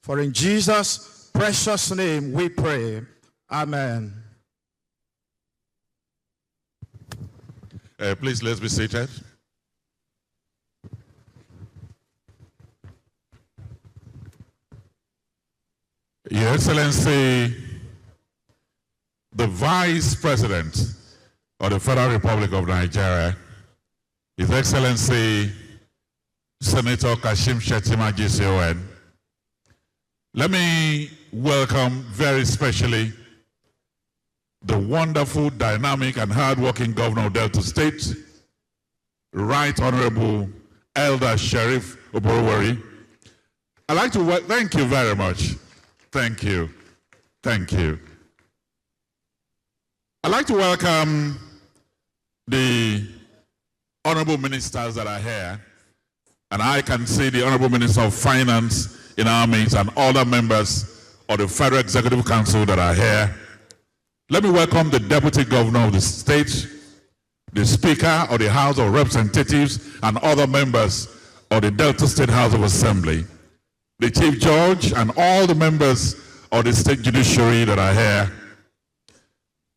For in Jesus' precious name we pray. Amen. Please, let's be seated. Your Excellency, the Vice President of the Federal Republic of Nigeria, His Excellency Senator Kashim Shettima GCON. Let me welcome very specially the wonderful, dynamic, and hardworking Governor of Delta State, Right Honorable Elder Sheriff Oborowori. I'd like to thank you very much. Thank you. Thank you. I'd like to welcome the honorable ministers that are here. And I can see the Honorable Minister of Finance in our midst and other members of the Federal Executive Council that are here. Let me welcome the Deputy Governor of the state, the Speaker of the House of Representatives, and other members of the Delta State House of Assembly, the Chief Judge, and all the members of the State Judiciary that are here.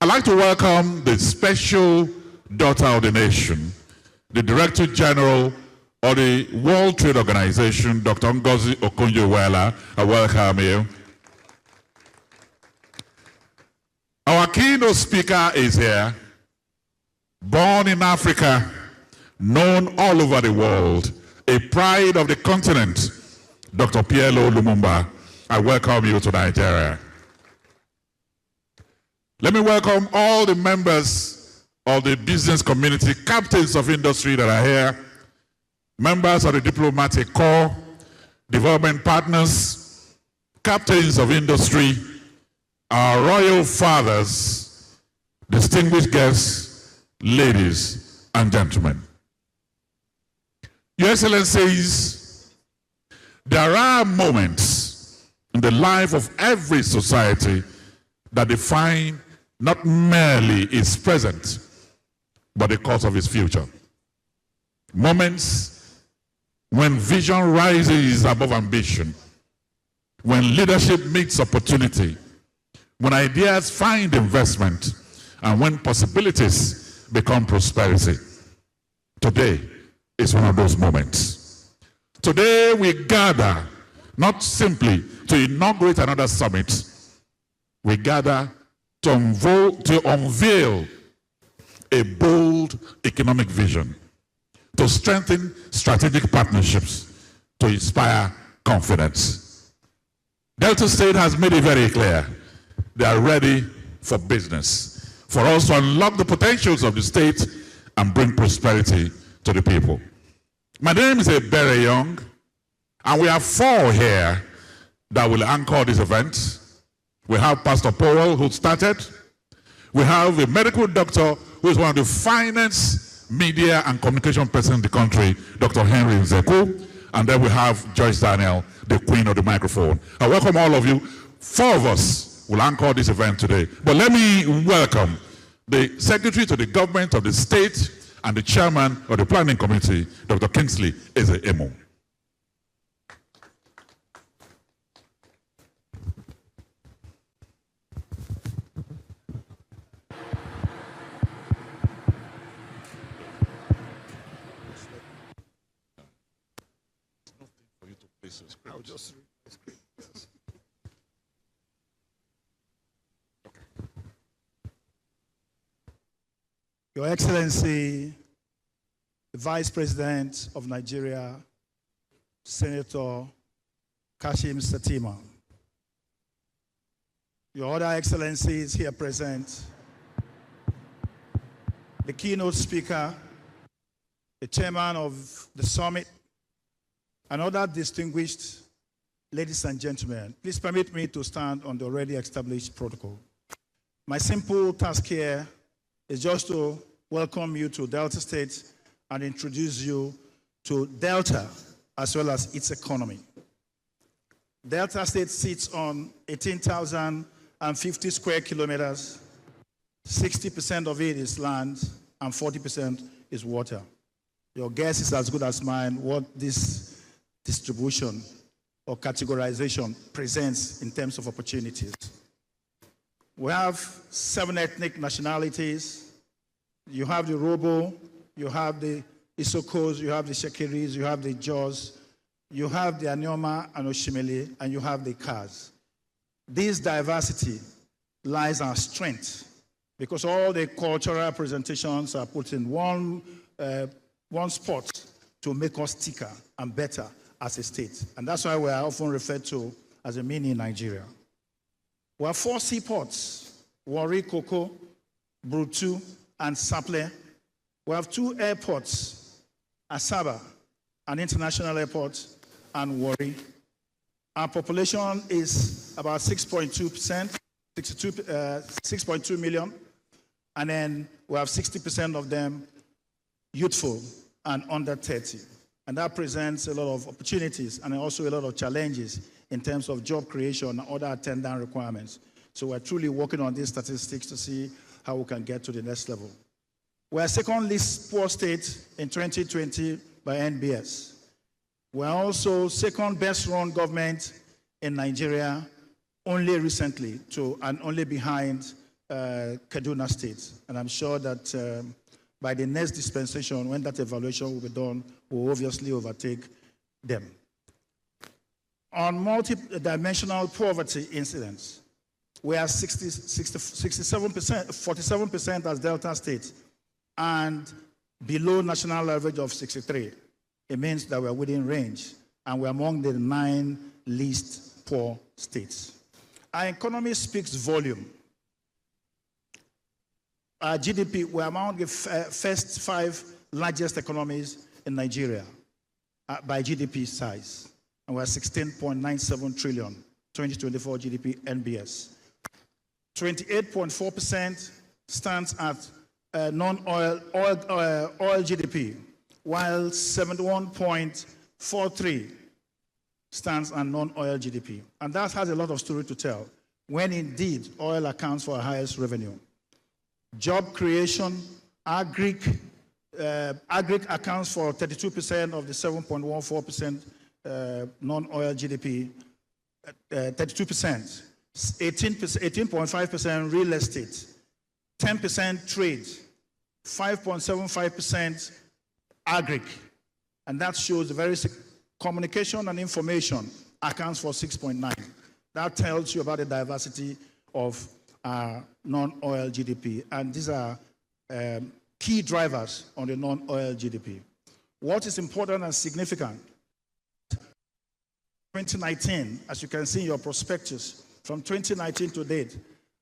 I'd like to welcome the special daughter of the nation, the Director General of the World Trade Organization, Dr. Ngozi Okonjo-Iweala. I welcome you. Our keynote speaker is here, born in Africa, known all over the world, a pride of the continent, Dr. PLO Lumumba. I welcome you to Nigeria. Let me welcome all the members of the business community, captains of industry that are here, members of the diplomatic corps, development partners, captains of industry, our royal fathers, distinguished guests, ladies and gentlemen. Your Excellencies, there are moments in the life of every society that define not merely its present, but the course of its future. Moments when vision rises above ambition, when leadership meets opportunity, when ideas find investment, and when possibilities become prosperity. Today is one of those moments. Today we gather not simply to inaugurate another summit. We gather to unveil a bold economic vision, to strengthen strategic partnerships, to inspire confidence. Delta State has made it very clear they are ready for business, for us to unlock the potentials of the state and bring prosperity to the people. My name is Ebere Young, and we have four here that will anchor this event. We have Pastor Powell, who started. We have a medical doctor who is one of the finest media and communication persons in the country, Dr. Henry Nzeku. And then we have Joyce Daniel, the queen of the microphone. I welcome all of you. Four of us will anchor this event today. But let me welcome the Secretary to the Government of the State and the Chairman of the Planning Committee, Dr. Kingsley Eze-Emo. I'll just read the script. Yes. Okay. Your Excellency, the Vice President of Nigeria, Senator Kashim Shettima, your other Excellencies here present, the keynote speaker, the chairman of the summit, and other distinguished ladies and gentlemen, please permit me to stand on the already established protocol. My simple task here is just to welcome you to Delta State and introduce you to Delta as well as its economy. Delta State sits on 18,050 square kilometers. 60% of it is land and 40% is water. Your guess is as good as mine what this distribution or categorization presents in terms of opportunities. We have 7 ethnic nationalities. You have the Robo, you have the Isokos, you have the Shekiris, you have the Jaws, you have the Anyoma and Oshimele, and you have the Kaz. This diversity lies our strength because all the cultural presentations are put in one spot to make us thicker and better as a state. And that's why we are often referred to as a mini Nigeria. We have 4 seaports, Warri, Koko, Brutu, and Saple. We have 2 airports, Asaba, an international airport, and Warri. Our population is about 6.2%, 6.2 million, and then we have 60% of them youthful and under 30. And that presents a lot of opportunities and also a lot of challenges in terms of job creation and other attendant requirements. So we're truly working on these statistics to see how we can get to the next level. We're second least poor state in 2020 by NBS. We're also second best run government in Nigeria only recently and only behind Kaduna State. And I'm sure that by the next dispensation, when that evaluation will be done, we'll obviously overtake them. On multi-dimensional poverty incidence, we are 47% as Delta State and below national average of 63. It means that we're within range and we're among the 9 least poor states. Our economy speaks volume. Our GDP, we're among the first 5 largest economies in Nigeria by GDP size. And we're 16.97 trillion, 2024 GDP NBS. 28.4% stands at non-oil oil GDP, while 71.43 stands on non-oil GDP. And that has a lot of story to tell, when indeed oil accounts for our highest revenue. Job creation, agric accounts for 32% of the 7.14% non-oil GDP, 32%, 18.5% real estate, 10% trade, 5.75% agric, and that shows the very communication and information accounts for 6.9. That tells you about the diversity of our non-oil GDP, and these are key drivers on the non-oil GDP. What is important and significant? 2019, as you can see in your prospectus, from 2019 to date,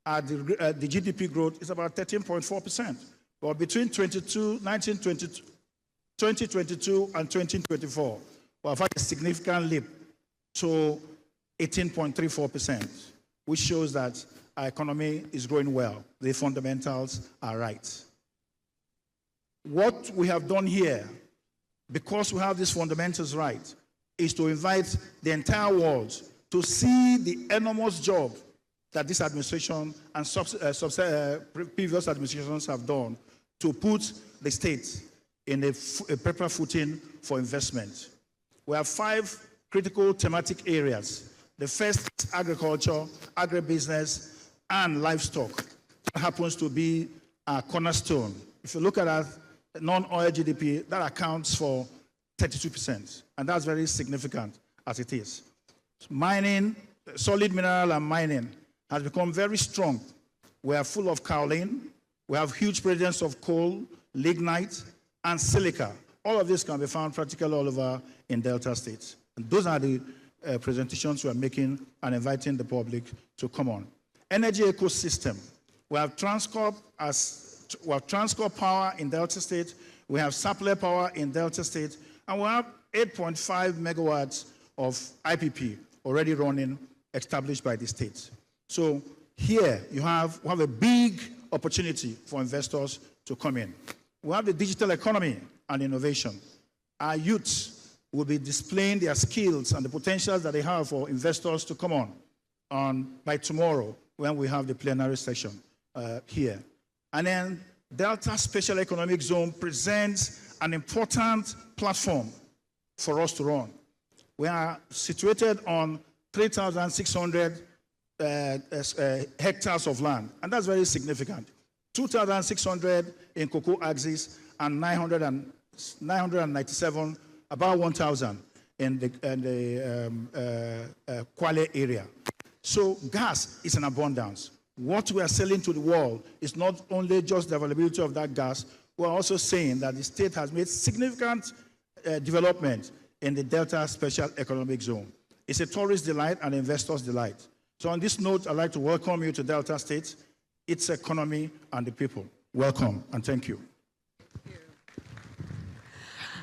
the GDP growth is about 13.4%. But between 2022 and 2024, we have had a significant leap to 18.34%, which shows that our economy is growing well. The fundamentals are right. What we have done here, because we have these fundamentals right, is to invite the entire world to see the enormous job that this administration and previous administrations have done to put the state in a proper footing for investment. We have 5 critical thematic areas. The first is agriculture, agribusiness, and livestock. That happens to be a cornerstone. If you look at our non-oil GDP, that accounts for 32%, and that's very significant as it is. Mining, solid mineral and mining has become very strong. We are full of kaolin, we have huge presence of coal, lignite, and silica. All of this can be found practically all over in Delta State. And those are the presentations we are making and inviting the public to come on. Energy ecosystem. We have Transcorp Power in Delta State, we have Saple Power in Delta State, and we have 8.5 megawatts of IPP already running, established by the state. So here we have a big opportunity for investors to come in. We have the digital economy and innovation. Our youth will be displaying their skills and the potentials that they have for investors to come on by tomorrow when we have the plenary session here. And then Delta Special Economic Zone presents an important platform for us to run. We are situated on 3,600 hectares of land, and that's very significant. 2,600 in cocoa axis and 997, about 1,000 in the Kwale area. So gas is in abundance. What we are selling to the world is not only just the availability of that gas, we're also saying that the state has made significant development in the Delta Special Economic Zone. It's a tourist delight and investor's delight. So on this note, I'd like to welcome you to Delta State, its economy, and the people. Welcome, and thank you.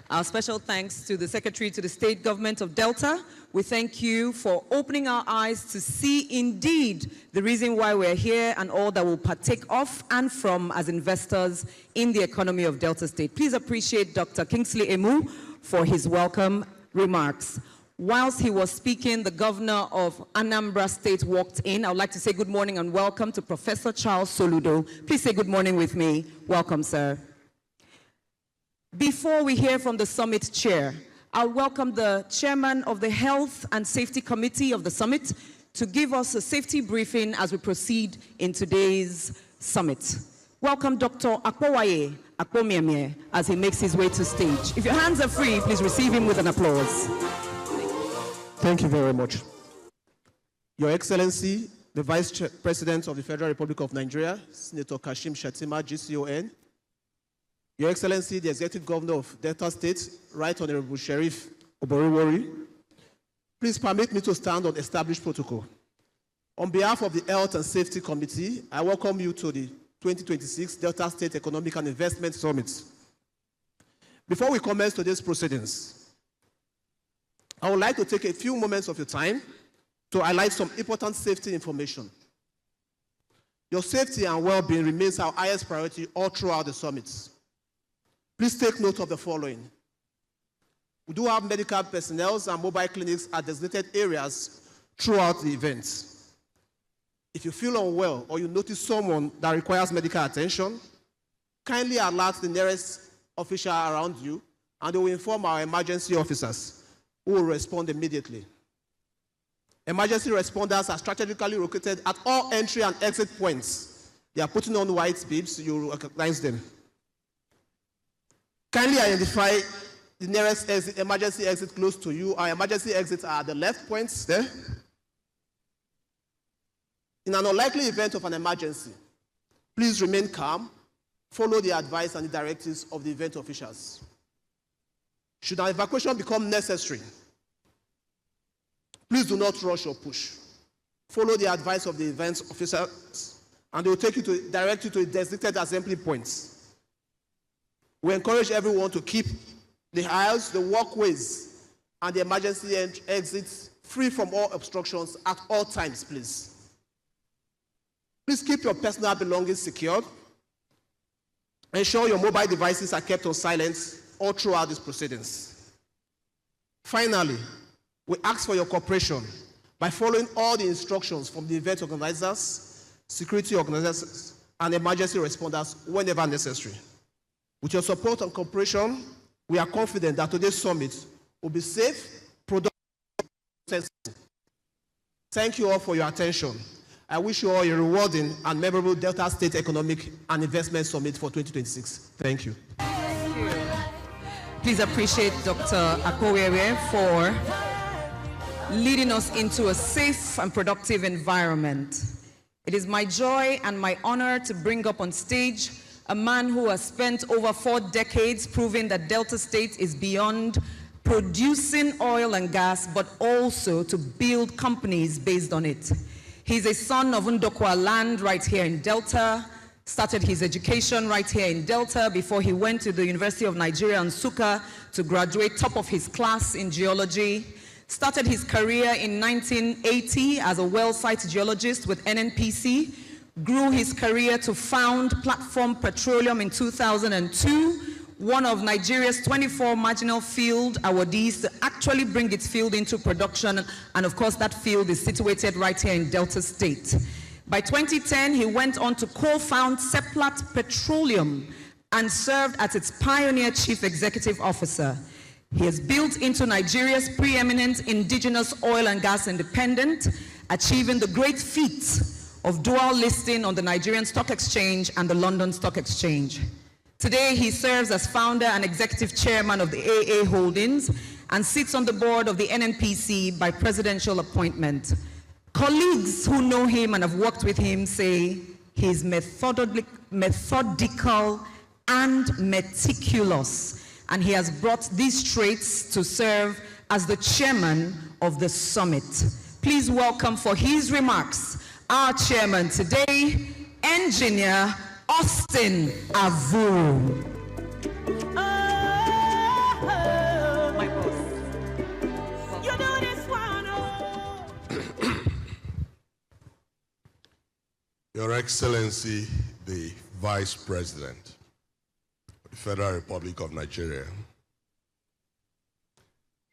Our special thanks to the Secretary to the State Government of Delta. We thank you for opening our eyes to see indeed the reason why we're here and all that we'll partake of and from as investors in the economy of Delta State. Please appreciate Dr. Kingsley Emu for his welcome remarks. Whilst he was speaking, the governor of Anambra State walked in. I would like to say good morning and welcome to Professor Charles Soludo. Please say good morning with me. Welcome, sir. Before we hear from the summit chair, I'll welcome the chairman of the Health and Safety Committee of the summit to give us a safety briefing as we proceed in today's summit. Welcome Dr. Akpowaye Akpomiemie as he makes his way to stage. If your hands are free, please receive him with an applause. Thank you very much. Your Excellency, the Vice President of the Federal Republic of Nigeria, Senator Kashim Shettima, GCON, Your Excellency, the Executive Governor of Delta State, Right Honorable Sheriff Oboriwori, please permit me to stand on established protocol. On behalf of the Health and Safety Committee, I welcome you to the 2026 Delta State Economic and Investment Summit. Before we commence today's proceedings, I would like to take a few moments of your time to highlight some important safety information. Your safety and well-being remains our highest priority all throughout the summit. Please take note of the following. We do have medical personnel and mobile clinics at designated areas throughout the event. If you feel unwell or you notice someone that requires medical attention, kindly alert the nearest official around you and they will inform our emergency officers who will respond immediately. Emergency responders are strategically located at all entry and exit points. They are putting on white bibs, so you recognize them. Kindly identify the nearest emergency exit close to you. Our emergency exits are the left points there. In an unlikely event of an emergency, please remain calm, follow the advice and the directives of the event officials. Should an evacuation become necessary, please do not rush or push. Follow the advice of the event officers and they will direct you to designated assembly points. We encourage everyone to keep the aisles, the walkways, and the emergency exits free from all obstructions at all times, please. Please keep your personal belongings secured. Ensure your mobile devices are kept on silent all throughout these proceedings. Finally, we ask for your cooperation by following all the instructions from the event organizers, security organizers, and emergency responders whenever necessary. With your support and cooperation, we are confident that today's summit will be safe, productive, and successful. Thank you all for your attention. I wish you all a rewarding and memorable Delta State Economic and Investment Summit for 2026. Thank you. Thank you. Please appreciate Dr. Akpowaye for leading us into a safe and productive environment. It is my joy and my honor to bring up on stage a man who has spent over 4 decades proving that Delta State is beyond producing oil and gas, but also to build companies based on it. He's a son of Ndokwa land right here in Delta, started his education right here in Delta before he went to the University of Nigeria, Nsukka, to graduate top of his class in geology. Started his career in 1980 as a well site geologist with NNPC, grew his career to found Platform Petroleum in 2002, one of Nigeria's 24 marginal field awardees to actually bring its field into production, and of course that field is situated right here in Delta State. By 2010, he went on to co-found Seplat Petroleum and served as its pioneer chief executive officer. He has built into Nigeria's preeminent indigenous oil and gas independent, achieving the great feat of dual listing on the Nigerian Stock Exchange and the London Stock Exchange. Today, he serves as founder and executive chairman of the AA Holdings and sits on the board of the NNPC by presidential appointment. Colleagues who know him and have worked with him say he is methodical and meticulous, and he has brought these traits to serve as the chairman of the summit. Please welcome for his remarks our chairman today, Engineer Austin Avuru. My boss. You do this one, Your Excellency, the Vice President of the Federal Republic of Nigeria,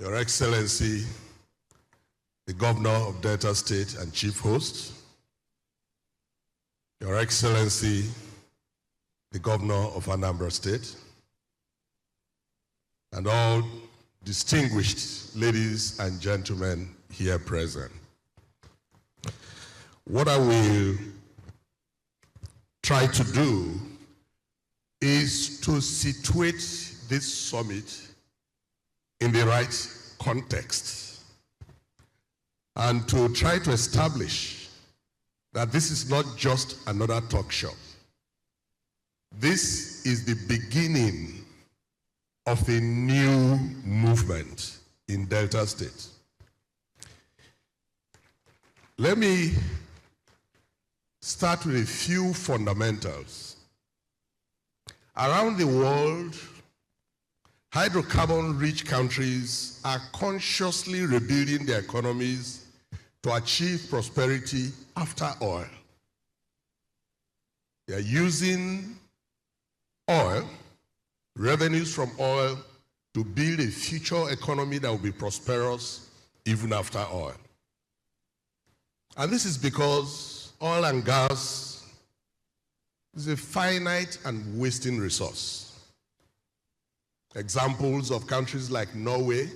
Your Excellency, the Governor of Delta State and Chief Host, Your Excellency, the Governor of Anambra State, and all distinguished ladies and gentlemen here present. What I will try to do is to situate this summit in the right context and to try to establish that this is not just another talk show. This is the beginning of a new movement in Delta State. Let me start with a few fundamentals. Around the world, hydrocarbon-rich countries are consciously rebuilding their economies to achieve prosperity after oil. They are using oil, revenues from oil, to build a future economy that will be prosperous even after oil. And this is because oil and gas is a finite and wasting resource. Examples of countries like Norway,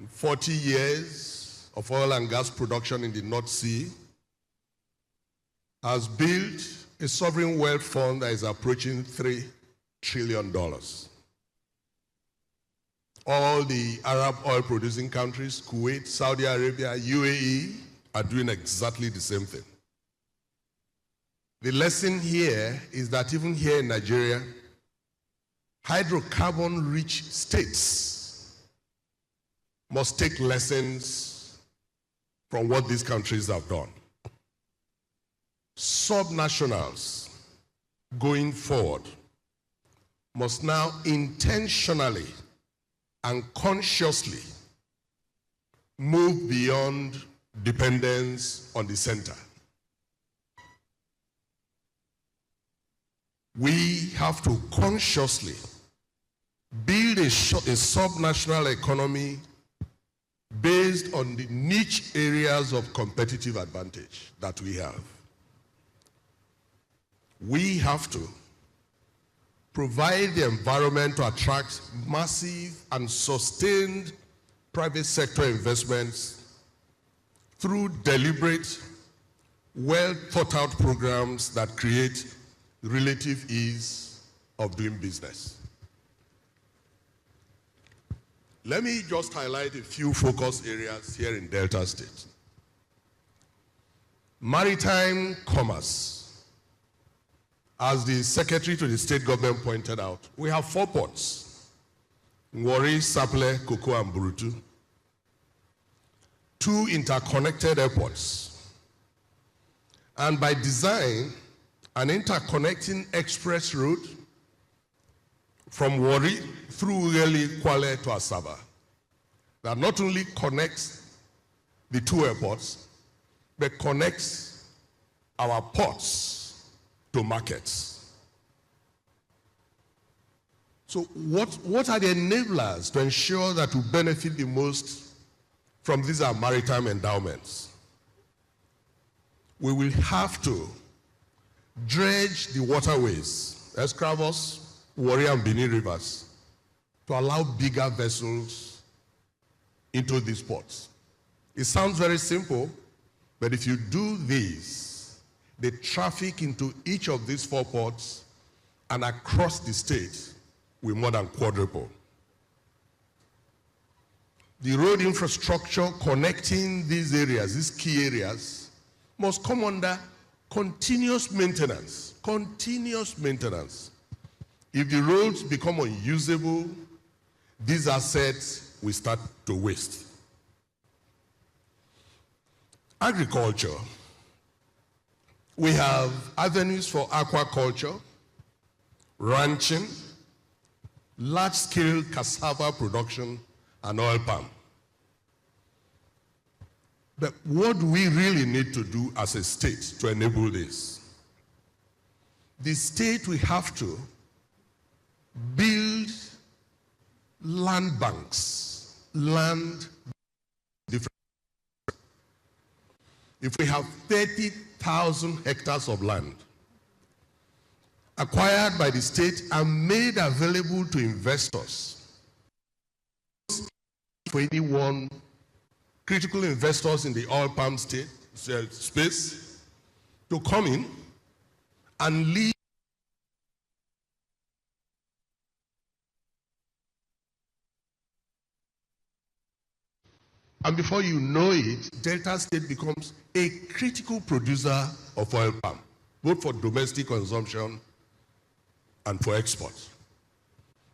40 years of oil and gas production in the North Sea, has built a sovereign wealth fund that is approaching $3 trillion. All the Arab oil-producing countries, Kuwait, Saudi Arabia, UAE, are doing exactly the same thing. The lesson here is that even here in Nigeria, hydrocarbon-rich states must take lessons from what these countries have done. Subnationals going forward must now intentionally and consciously move beyond dependence on the center. We have to consciously build a subnational economy based on the niche areas of competitive advantage that we have. We have to provide the environment to attract massive and sustained private sector investments through deliberate, well thought out programs that create relative ease of doing business. Let me just highlight a few focus areas here in Delta State. Maritime commerce. As the Secretary to the State Government pointed out, we have 4 ports: Warri, Sapele, Koko, and Burutu. 2 interconnected airports. And by design, an interconnecting express route from Warri through Ughelli, Kwale to Asaba that not only connects the 2 airports, but connects our ports to markets. So what are the enablers to ensure that we benefit the most from these maritime endowments? We will have to dredge the waterways, Escravos, Warri, and Benin rivers, to allow bigger vessels into these ports. It sounds very simple, but if you do this, the traffic into each of these 4 ports and across the state will more than quadruple. The road infrastructure connecting these areas, these key areas, must come under continuous maintenance. Continuous maintenance. If the roads become unusable, these assets will start to waste. Agriculture. We have avenues for aquaculture, ranching, large-scale cassava production, and oil palm. But what do we really need to do as a state to enable this? The state will have to build land banks, different. If we have 30,000 hectares of land acquired by the state and made available to investors, for anyone, critical investors in the oil palm space to come in and lead. And before you know it, Delta State becomes a critical producer of oil palm, both for domestic consumption and for export.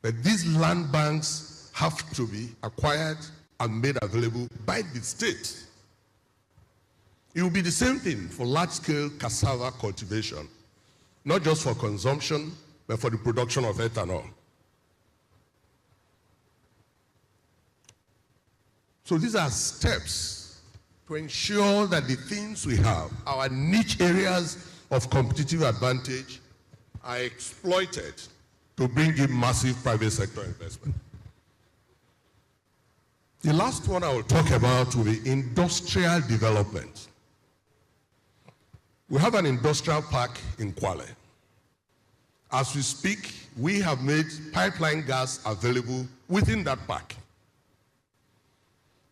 But these land banks have to be acquired and made available by the state. It will be the same thing for large-scale cassava cultivation, not just for consumption, but for the production of ethanol. So these are steps to ensure that the things we have, our niche areas of competitive advantage, are exploited to bring in massive private sector investment. The last one I will talk about will be industrial development. We have an industrial park in Kwale. As we speak, we have made pipeline gas available within that park.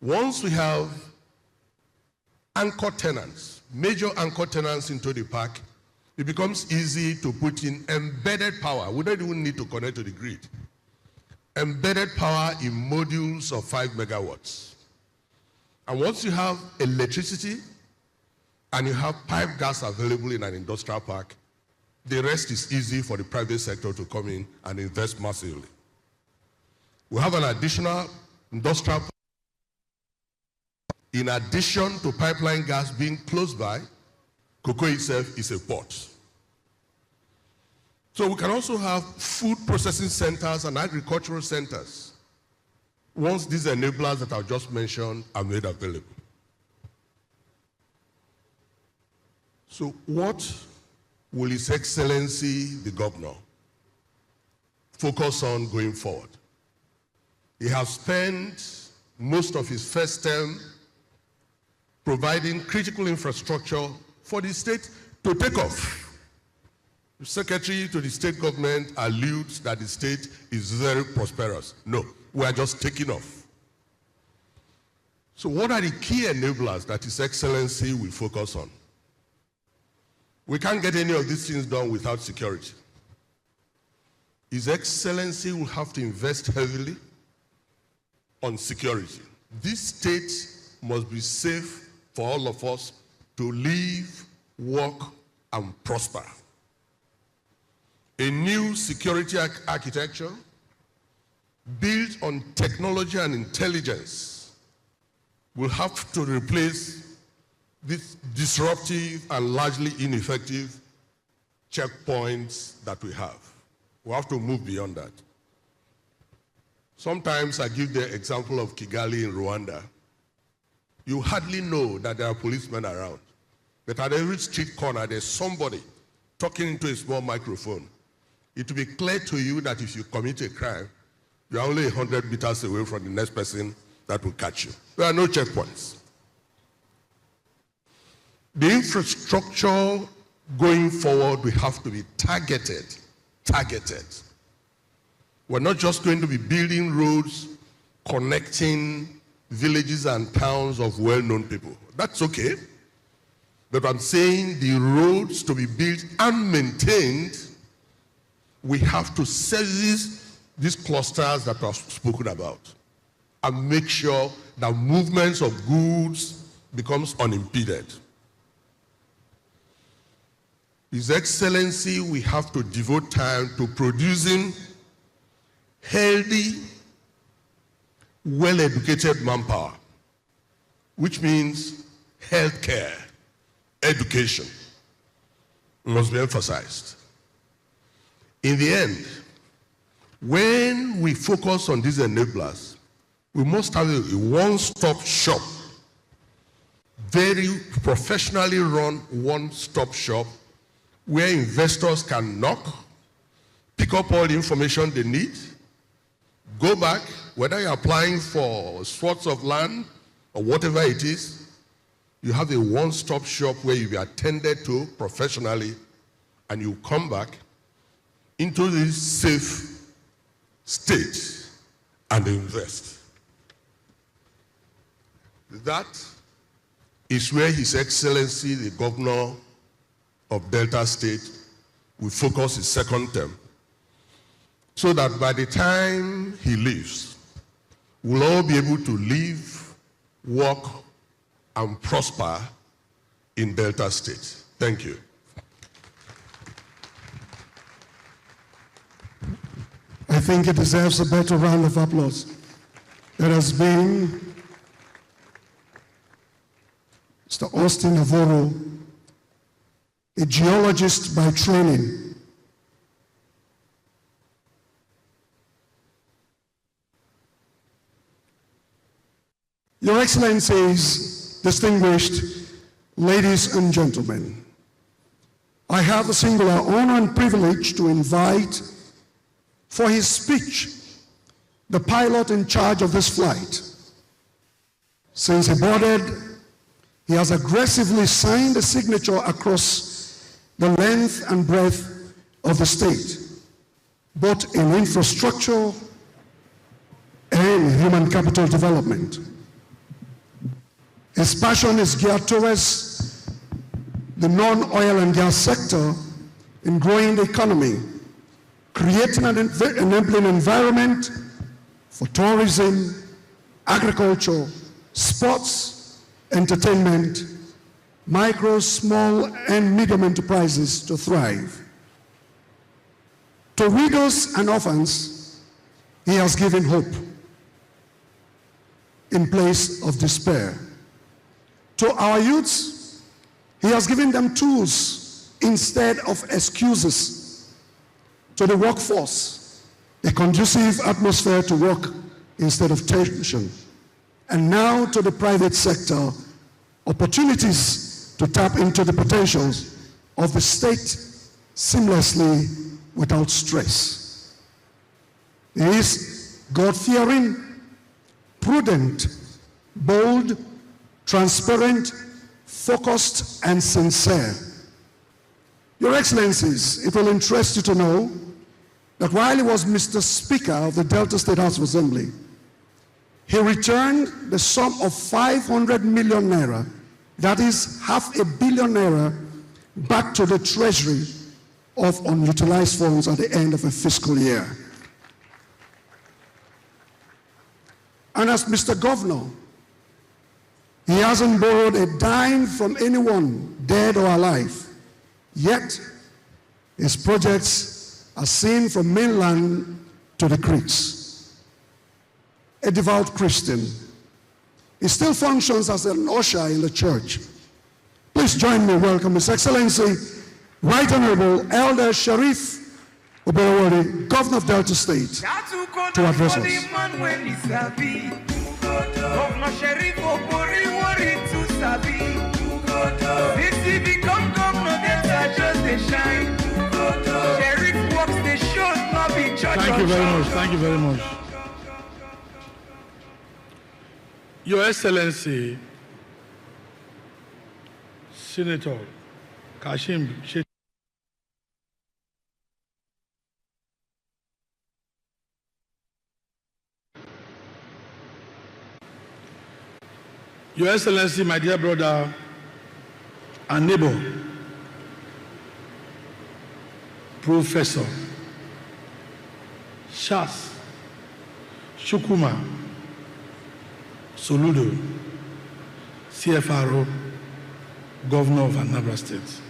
Once we have anchor tenants, major anchor tenants into the park, it becomes easy to put in embedded power. We don't even need to connect to the grid. Embedded power in modules of 5 megawatts. And once you have electricity and you have pipe gas available in an industrial park, the rest is easy for the private sector to come in and invest massively. We have an additional industrial park. In addition to pipeline gas being close by, cocoa itself is a port. So we can also have food processing centers and agricultural centers once these enablers that I've just mentioned are made available. So what will His Excellency, the Governor, focus on going forward? He has spent most of his first term providing critical infrastructure for the state to take off. The Secretary to the state government alludes that the state is very prosperous. No, we are just taking off. So what are the key enablers that His Excellency will focus on? We can't get any of these things done without security. His Excellency will have to invest heavily on security. This state must be safe for all of us to live, work, and prosper. A new security architecture built on technology and intelligence will have to replace these disruptive and largely ineffective checkpoints that we have. We have to move beyond that. Sometimes I give the example of Kigali in Rwanda. You hardly know that there are policemen around, but at every street corner there's somebody talking into a small microphone. It will be clear to you that if you commit a crime, you are only 100 meters away from the next person that will catch you. There are no checkpoints. The infrastructure going forward will have to be targeted. We're not just going to be building roads connecting villages and towns of well-known people. That's okay. But I'm saying the roads to be built and maintained, we have to service these clusters that I've spoken about and make sure that movements of goods becomes unimpeded. His Excellency, we have to devote time to producing healthy, well-educated manpower, which means healthcare, education must be emphasized. In the end, when we focus on these enablers, we must have a one-stop shop, very professionally run one-stop shop where investors can knock, pick up all the information they need, go back, whether you're applying for swaths of land or whatever it is, you have a one-stop shop where you'll be attended to professionally, and you come back into this safe state and invest. That is where His Excellency, the Governor of Delta State, will focus his second term, so that by the time he leaves, we'll all be able to live, work, and prosper in Delta State. Thank you. I think it deserves a better round of applause. There has been Mr. Austin Navarro, a geologist by training. Your Excellencies, distinguished ladies and gentlemen, I have the singular honor and privilege to invite for his speech the pilot in charge of this flight. Since he boarded, he has aggressively signed a signature across the length and breadth of the state, both in infrastructure and human capital development. His passion is geared towards the non-oil and gas sector in growing the economy, creating an enabling environment for tourism, agriculture, sports, entertainment, micro, small, and medium enterprises to thrive. To widows and orphans, he has given hope in place of despair. To our youths, he has given them tools instead of excuses. To the workforce, a conducive atmosphere to work instead of tension. And now to the private sector, opportunities to tap into the potentials of the state seamlessly without stress. He is God-fearing, prudent, bold, transparent, focused, and sincere. Your Excellencies, it will interest you to know that while he was Mr. Speaker of the Delta State House of Assembly, he returned the sum of 500 million naira, that is $500 million, back to the treasury of unutilized funds at the end of a fiscal year. And as Mr. Governor, he hasn't borrowed a dime from anyone, dead or alive. Yet, his projects are seen from mainland to the creeks. A devout Christian, he still functions as an usher in the church. Please join me in welcoming His Excellency, Right Honorable Elder Sharif Oberowori, Governor of Delta State, to address us. Governor Sharif Oberowori to Sabi. This he become governor, Delta just a shine. Sharif walks the show, not be judged. Thank you very much. Thank you very much. Your Excellency, Senator Kashim Shettima. Your Excellency, my dear brother and neighbor, Professor Charles Chukwuma Soludo, CFRO, Governor of Anambra State.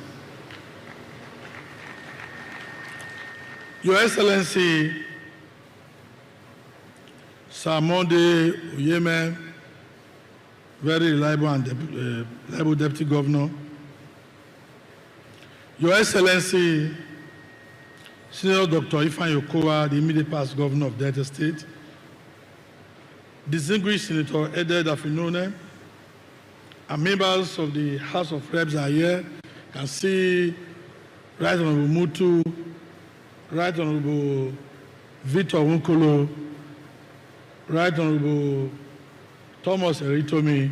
Your Excellency, Sir Monday Uyeme, very reliable and reliable Deputy Governor. Your Excellency, Senior Dr. Ifeanyi Okowa, the immediate past Governor of Delta State. Distinguished Senator Edward Afinone, and members of the House of Reps are here. You can see Right Honorable Mutu, Right Honorable Victor Wunkolo, Right Honorable Thomas Eritomi,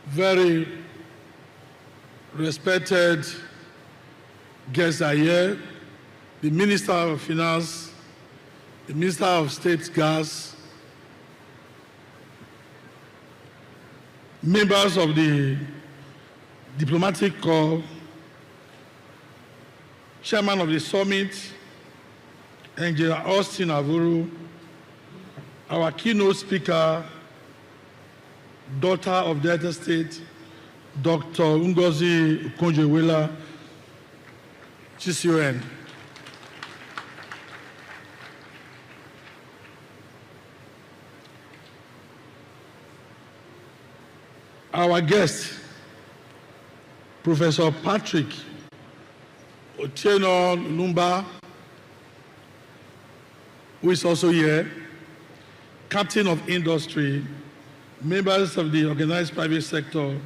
very respected guests are here, the Minister of Finance, the Minister of State Gas, members of the Diplomatic Corps, Chairman of the Summit, Engineer Austin Avuru, our keynote speaker, daughter of Delta State, Dr. Ngozi Okonjo-Iweala, GCON. Our guest, Professor Patrick Otieno Lumba, who is also here, Captain of Industry, members of the organized private sector,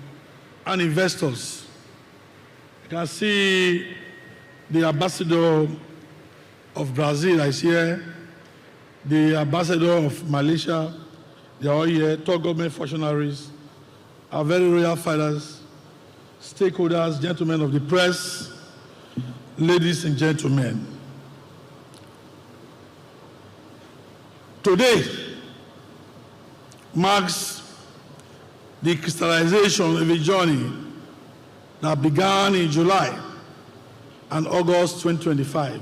and investors. You can see the ambassador of Brazil is here, the ambassador of Malaysia, they are all here, top government functionaries, our very royal fathers, stakeholders, gentlemen of the press, ladies and gentlemen. Today marks the crystallization of a journey that began in July and August 2025,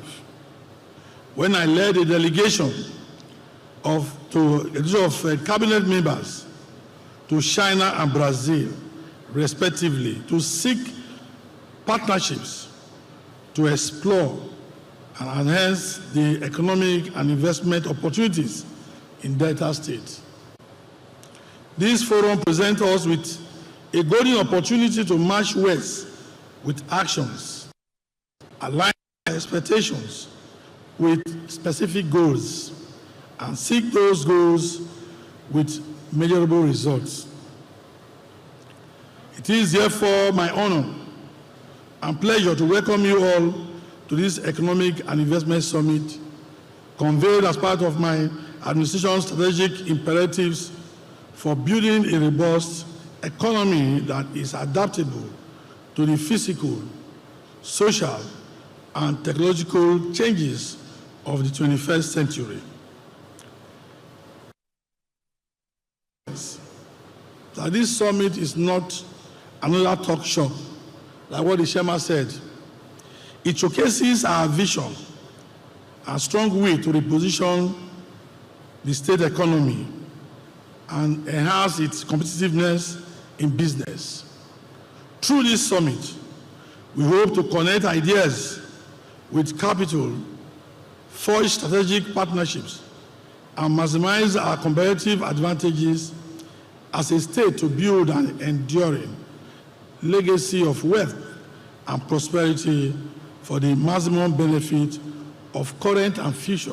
when I led a delegation of cabinet members to China and Brazil, respectively, to seek partnerships to explore and enhance the economic and investment opportunities in Delta State. This forum presents us with a golden opportunity to match words with actions, align expectations with specific goals, and seek those goals with measurable results. It is therefore my honor and pleasure to welcome you all to this Economic and Investment Summit, convened as part of my administration's strategic imperatives for building a robust economy that is adaptable to the physical, social, and technological changes of the 21st century. That this summit is not another talk show, like what the chairman said. It showcases our vision and strong will to reposition the state economy and enhance its competitiveness in business. Through this summit, we hope to connect ideas with capital, forge strategic partnerships, and maximize our competitive advantages as a state to build an enduring legacy of wealth and prosperity for the maximum benefit of current and future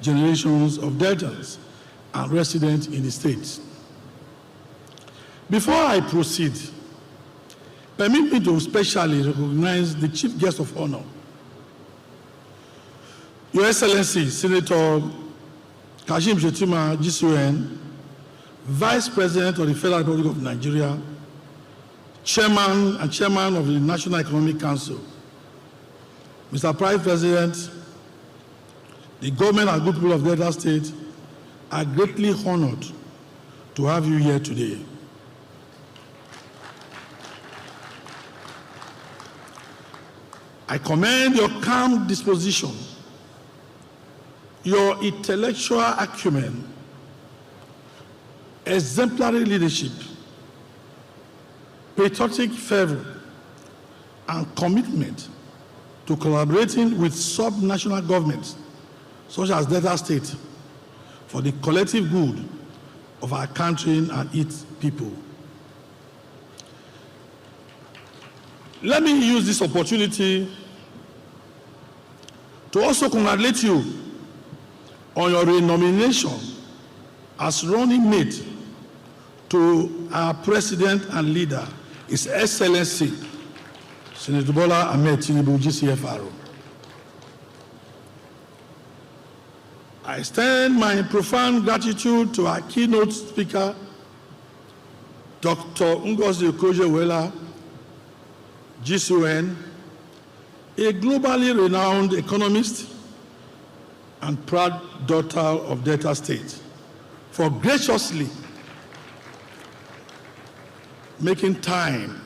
generations of Deltans and residents in the state. Before I proceed, permit me to specially recognize the chief guest of honor, Your Excellency, Senator Kashim Shettima, GCON, Vice President of the Federal Republic of Nigeria, Chairman of the National Economic Council. Mr. Vice President, the government and good people of Delta State are greatly honored to have you here today. I commend your calm disposition, your intellectual acumen, exemplary leadership, patriotic fervor, and commitment to collaborating with sub-national governments, such as Delta State, for the collective good of our country and its people. Let me use this opportunity to also congratulate you on your renomination as running mate to our president and leader, His Excellency, Senator Bola Ahmed Tinubu, GCFR. I extend my profound gratitude to our keynote speaker, Dr. Ngozi Okonjo-Iweala, GCON, a globally renowned economist and proud daughter of Delta State, for graciously making time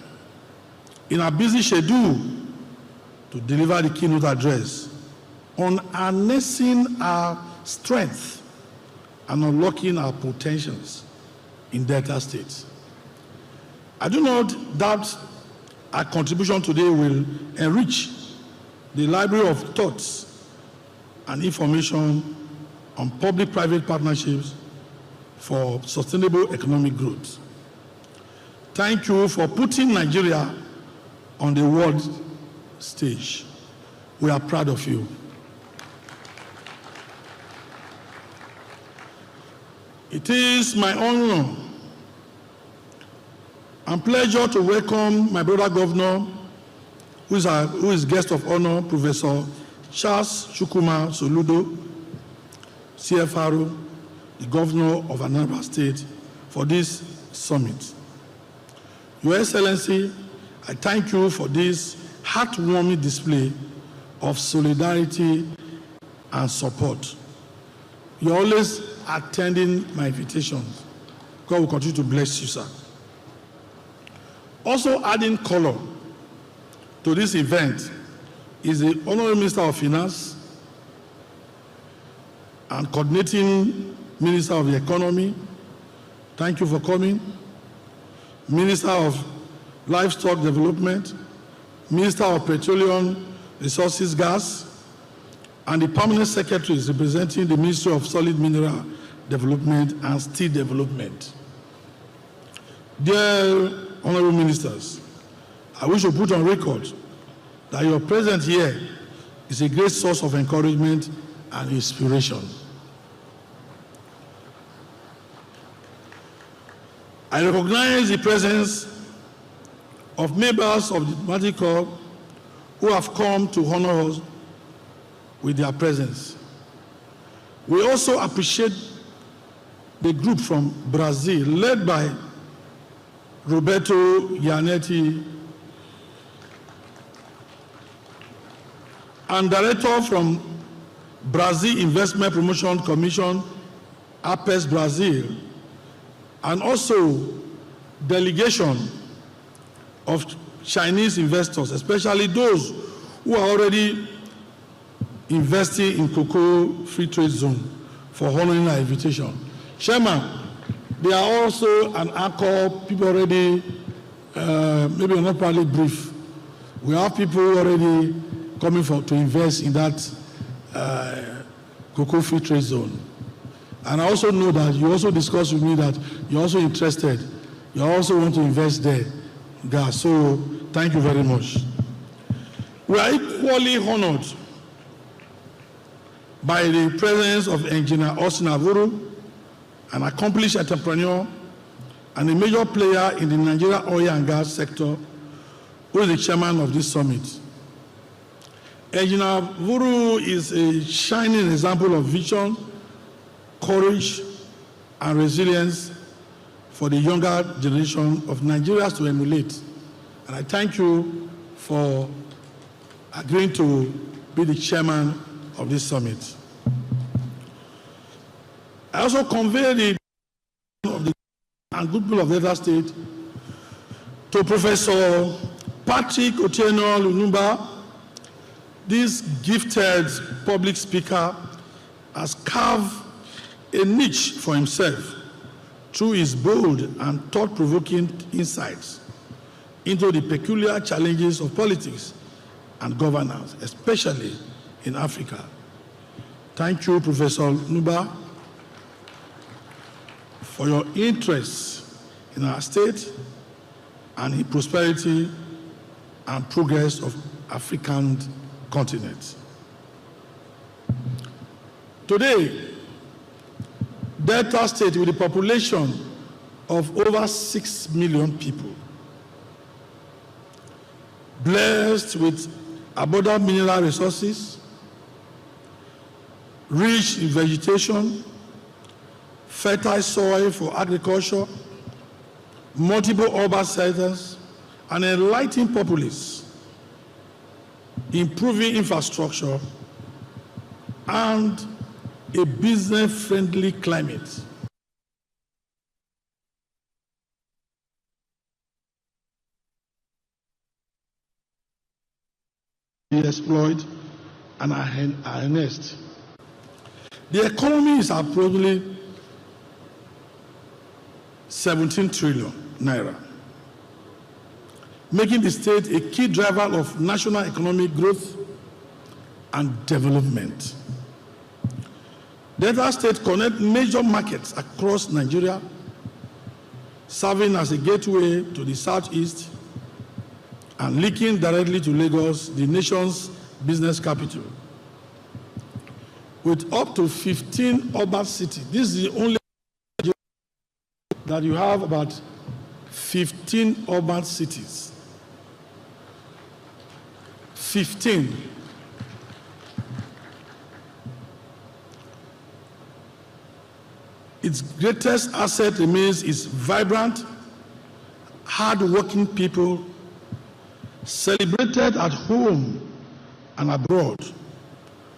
in a busy schedule to deliver the keynote address on harnessing our strength and unlocking our potentials in Delta State. I do not doubt our contribution today will enrich the library of thoughts and information on public-private partnerships for sustainable economic growth. Thank you for putting Nigeria on the world stage. We are proud of you. It is my honor and pleasure to welcome my brother governor, who is guest of honor, Professor Charles Chukwuma Soludo, CFRO, the governor of Anambra State, for this summit. Your Excellency, I thank you for this heartwarming display of solidarity and support. You're always attending my invitations. God will continue to bless you, sir. Also adding color to this event is the Honorable Minister of Finance and Coordinating Minister of the Economy. Thank you for coming. Minister of Livestock Development, Minister of Petroleum Resources, Gas, and the Permanent Secretaries representing the Ministry of Solid Mineral Development and Steel Development. Dear Honorable Ministers, I wish to put on record that your presence here is a great source of encouragement and inspiration. I recognize the presence of members of the diplomatic corps who have come to honor us with their presence. We also appreciate the group from Brazil, led by Roberto Gianetti, and director from Brazil Investment Promotion Commission, APES Brazil, and also delegation of Chinese investors, especially those who are already investing in Cocoa Free Trade Zone, for honoring our invitation. Chairman, they are also an anchor, people already, maybe not probably brief. We have people already coming to invest in that Cocoa Free Trade Zone. And I also know that you also discussed with me that you're also interested. You also want to invest there. Guys, so thank you very much. We are equally honored by the presence of Engineer Austin Avuru, an accomplished entrepreneur and a major player in the Nigeria oil and gas sector, who is the chairman of this summit. Engineer Avuru is a shining example of vision, courage, and resilience for the younger generation of Nigerians to emulate. And I thank you for agreeing to be the chairman of this summit. I also convey the of the and good people of Delta State, to Professor Patrick Otieno Lunumba, this gifted public speaker has carved a niche for himself through his bold and thought-provoking insights into the peculiar challenges of politics and governance, especially in Africa. Thank you, Professor Lunumba, for your interest in our state and in prosperity and progress of African continent. Today, Delta State, with a population of over 6 million people, blessed with abundant mineral resources, rich in vegetation, fertile soil for agriculture, multiple urban centers, an enlightened populace, improving infrastructure, and a business-friendly climate. Exploit and are harnessed. The economy is approximately 17 trillion naira, making the state a key driver of national economic growth and development. Delta State connects major markets across Nigeria, serving as a gateway to the southeast and linking directly to Lagos, the nation's business capital. With up to 15 urban cities, this is the only that you have about 15 urban cities. 15. Its greatest asset remains its vibrant, hard-working people, celebrated at home and abroad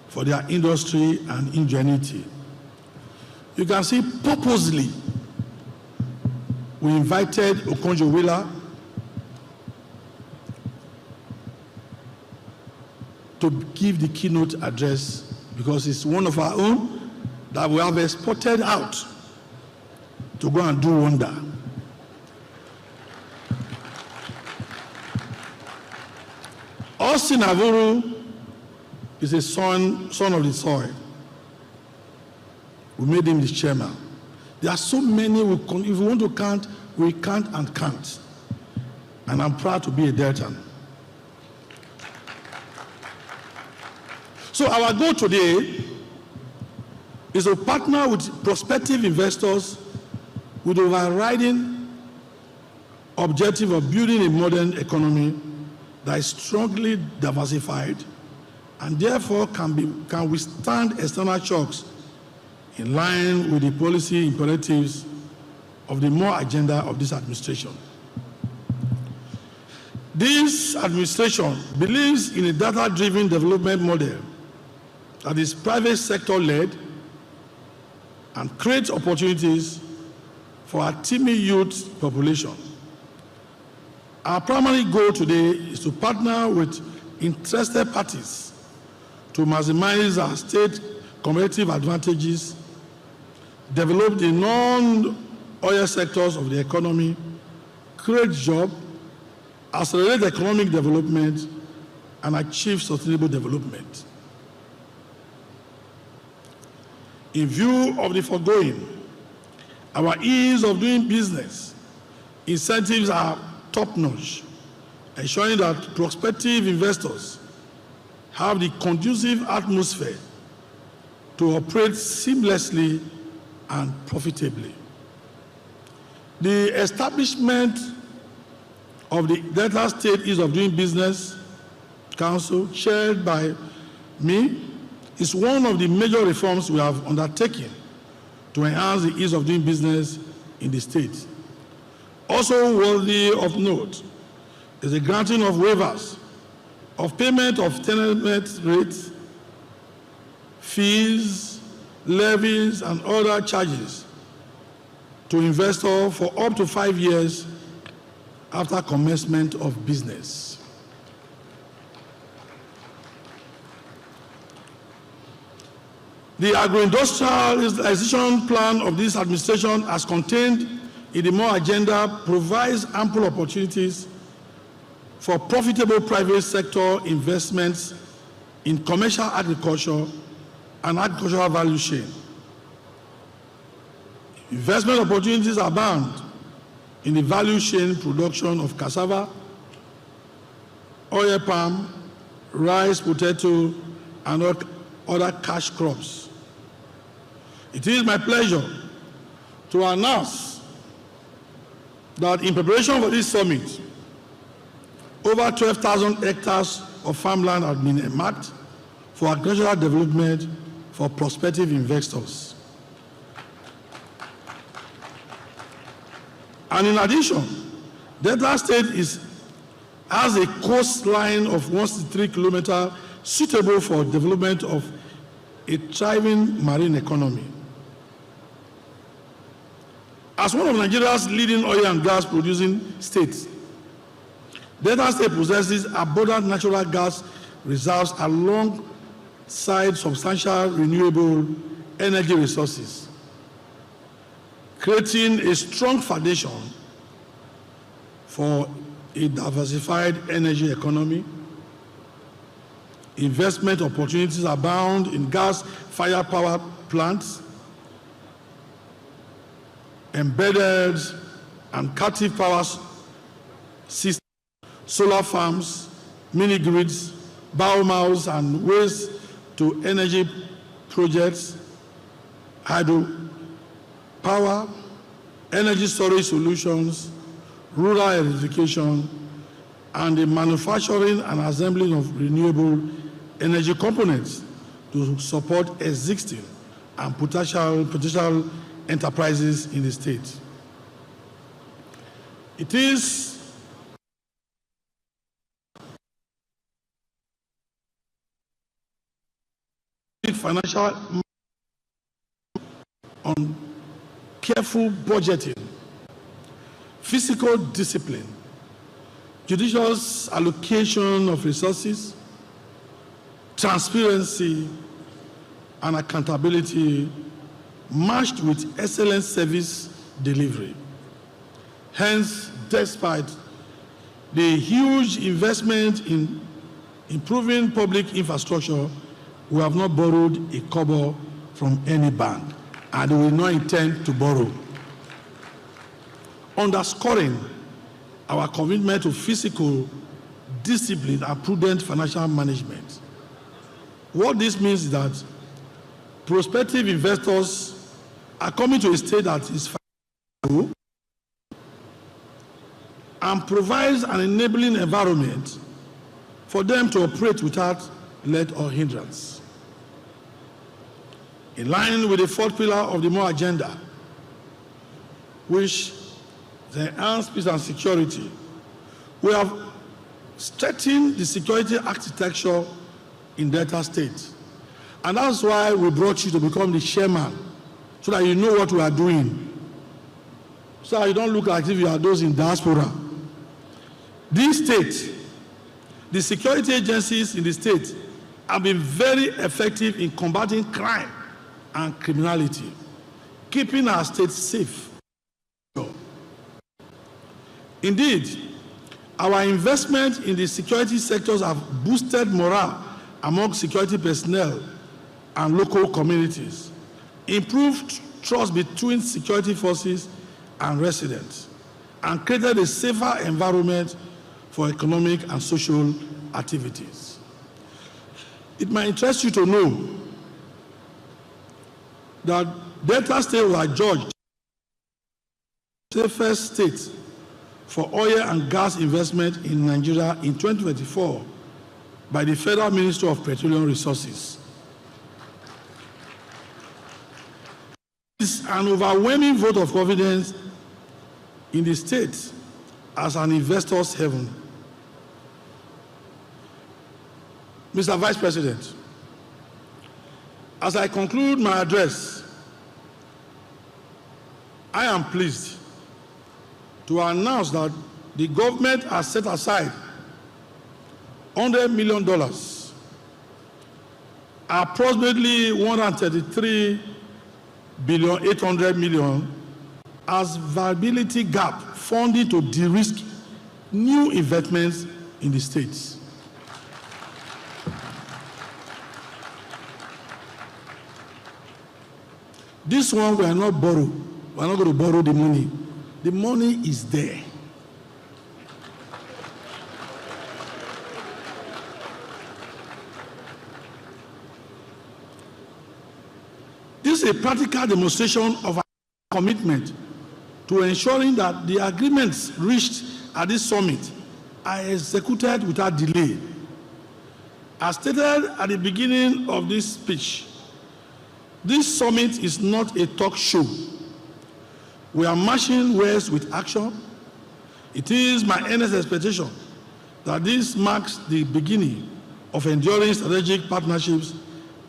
for their industry and ingenuity. You can see purposely we invited Okonjo-Iweala to give the keynote address because it's one of our own that we have exported out to go and do wonder. Austin Avuru is a son of the soil. We made him the chairman. There are so many, if we want to count, we can't and can't. And I'm proud to be a Deltan. So our goal today is to partner with prospective investors with the overriding objective of building a modern economy that is strongly diversified and therefore can withstand external shocks in line with the policy imperatives of the more agenda of this administration. This administration believes in a data-driven development model that is private sector-led and creates opportunities for our teeming youth population. Our primary goal today is to partner with interested parties to maximize our state competitive advantages, develop the non-oil sectors of the economy, create jobs, accelerate economic development, and achieve sustainable development. In view of the foregoing, our ease of doing business incentives are top-notch, ensuring that prospective investors have the conducive atmosphere to operate seamlessly and profitably. The establishment of the Delta State Ease of Doing Business Council, chaired by me, is one of the major reforms we have undertaken to enhance the ease of doing business in the state. Also worthy of note is the granting of waivers of payment of tenement rates, fees, levies, and other charges to investor for up to 5 years after commencement of business. The agro-industrialization plan of this administration, as contained in the MORE agenda, provides ample opportunities for profitable private sector investments in commercial agriculture and agricultural value chain. Investment opportunities abound in the value chain production of cassava, oil palm, rice, potato, and other cash crops. It is my pleasure to announce that in preparation for this summit, over 12,000 hectares of farmland have been earmarked for agricultural development for prospective investors. And in addition, Delta State has a coastline of 163 kilometers suitable for development of a thriving marine economy. As one of Nigeria's leading oil and gas producing states, Delta State possesses abundant natural gas reserves alongside substantial renewable energy resources, creating a strong foundation for a diversified energy economy. Investment opportunities abound in gas-fired power plants, embedded and captive power systems, solar farms, mini-grids, biomass and waste-to-energy projects, hydro power, energy storage solutions, rural electrification, and the manufacturing and assembling of renewable energy components to support existing and potential enterprises in the state. It is financial on careful budgeting, fiscal discipline, judicious allocation of resources, transparency, and accountability matched with excellent service delivery. Hence, despite the huge investment in improving public infrastructure, we have not borrowed a kobo from any bank, and we will not intend to borrow. Underscoring our commitment to fiscal discipline and prudent financial management. What this means is that prospective investors are coming to a state that is financial and provides an enabling environment for them to operate without let or hindrance. In line with the fourth pillar of the MORE agenda, which is enhanced peace and security, we have strengthened the security architecture in Delta State. And that's why we brought you to become the chairman, so that you know what we are doing. So that you don't look like if you are those in diaspora. This state, the security agencies in the state have been very effective in combating crime and criminality, keeping our state safe. Indeed, our investment in the security sectors have boosted morale among security personnel and local communities, improved trust between security forces and residents, and created a safer environment for economic and social activities. It might interest you to know that Delta State was adjudged the safest state for oil and gas investment in Nigeria in 2024 by the Federal Ministry of Petroleum Resources. It's an overwhelming vote of confidence in the state as an investor's haven. Mr. Vice President, as I conclude my address, I am pleased to announce that the government has set aside $100 million, approximately $133,800,000,000 as viability gap funding to de-risk new investments in the states. This one we are not borrow. We are not going to borrow the money. The money is there. This is a practical demonstration of our commitment to ensuring that the agreements reached at this summit are executed without delay. As stated at the beginning of this speech, this summit is not a talk show. We are marching west with action. It is my earnest expectation that this marks the beginning of enduring strategic partnerships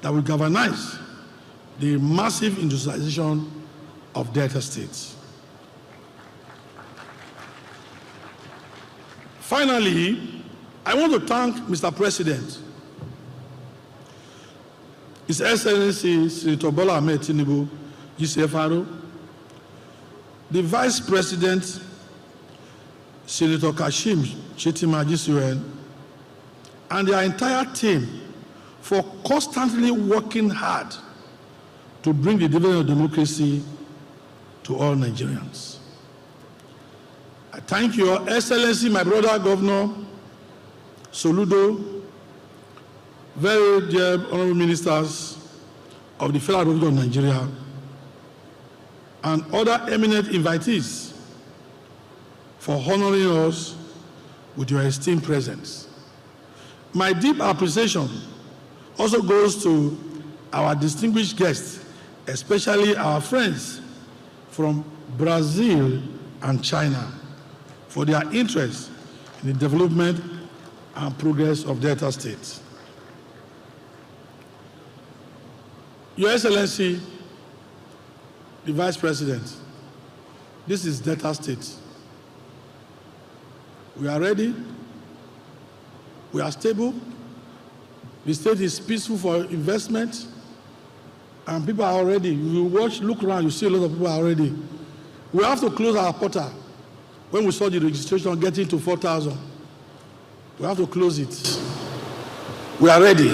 that will galvanize the massive industrialization of Delta states. Finally, I want to thank Mr. President, His Excellency Senator Bola Ahmed Tinubu, GCFRO, the Vice President, Senator Kashim Shettima, GCON, and their entire team for constantly working hard to bring the development of democracy to all Nigerians. I thank Your Excellency, my brother Governor Soludo, very dear honorable ministers of the Federal Republic of Nigeria, and other eminent invitees for honoring us with your esteemed presence. My deep appreciation also goes to our distinguished guests, especially our friends from Brazil and China, for their interest in the development and progress of Delta State. Your Excellency, the Vice President, this is Delta State. We are ready. We are stable. The state is peaceful for investment, and people are already. You look around, you see a lot of people are already. We have to close our portal. When we saw the registration getting to 4,000, we have to close it. We are ready.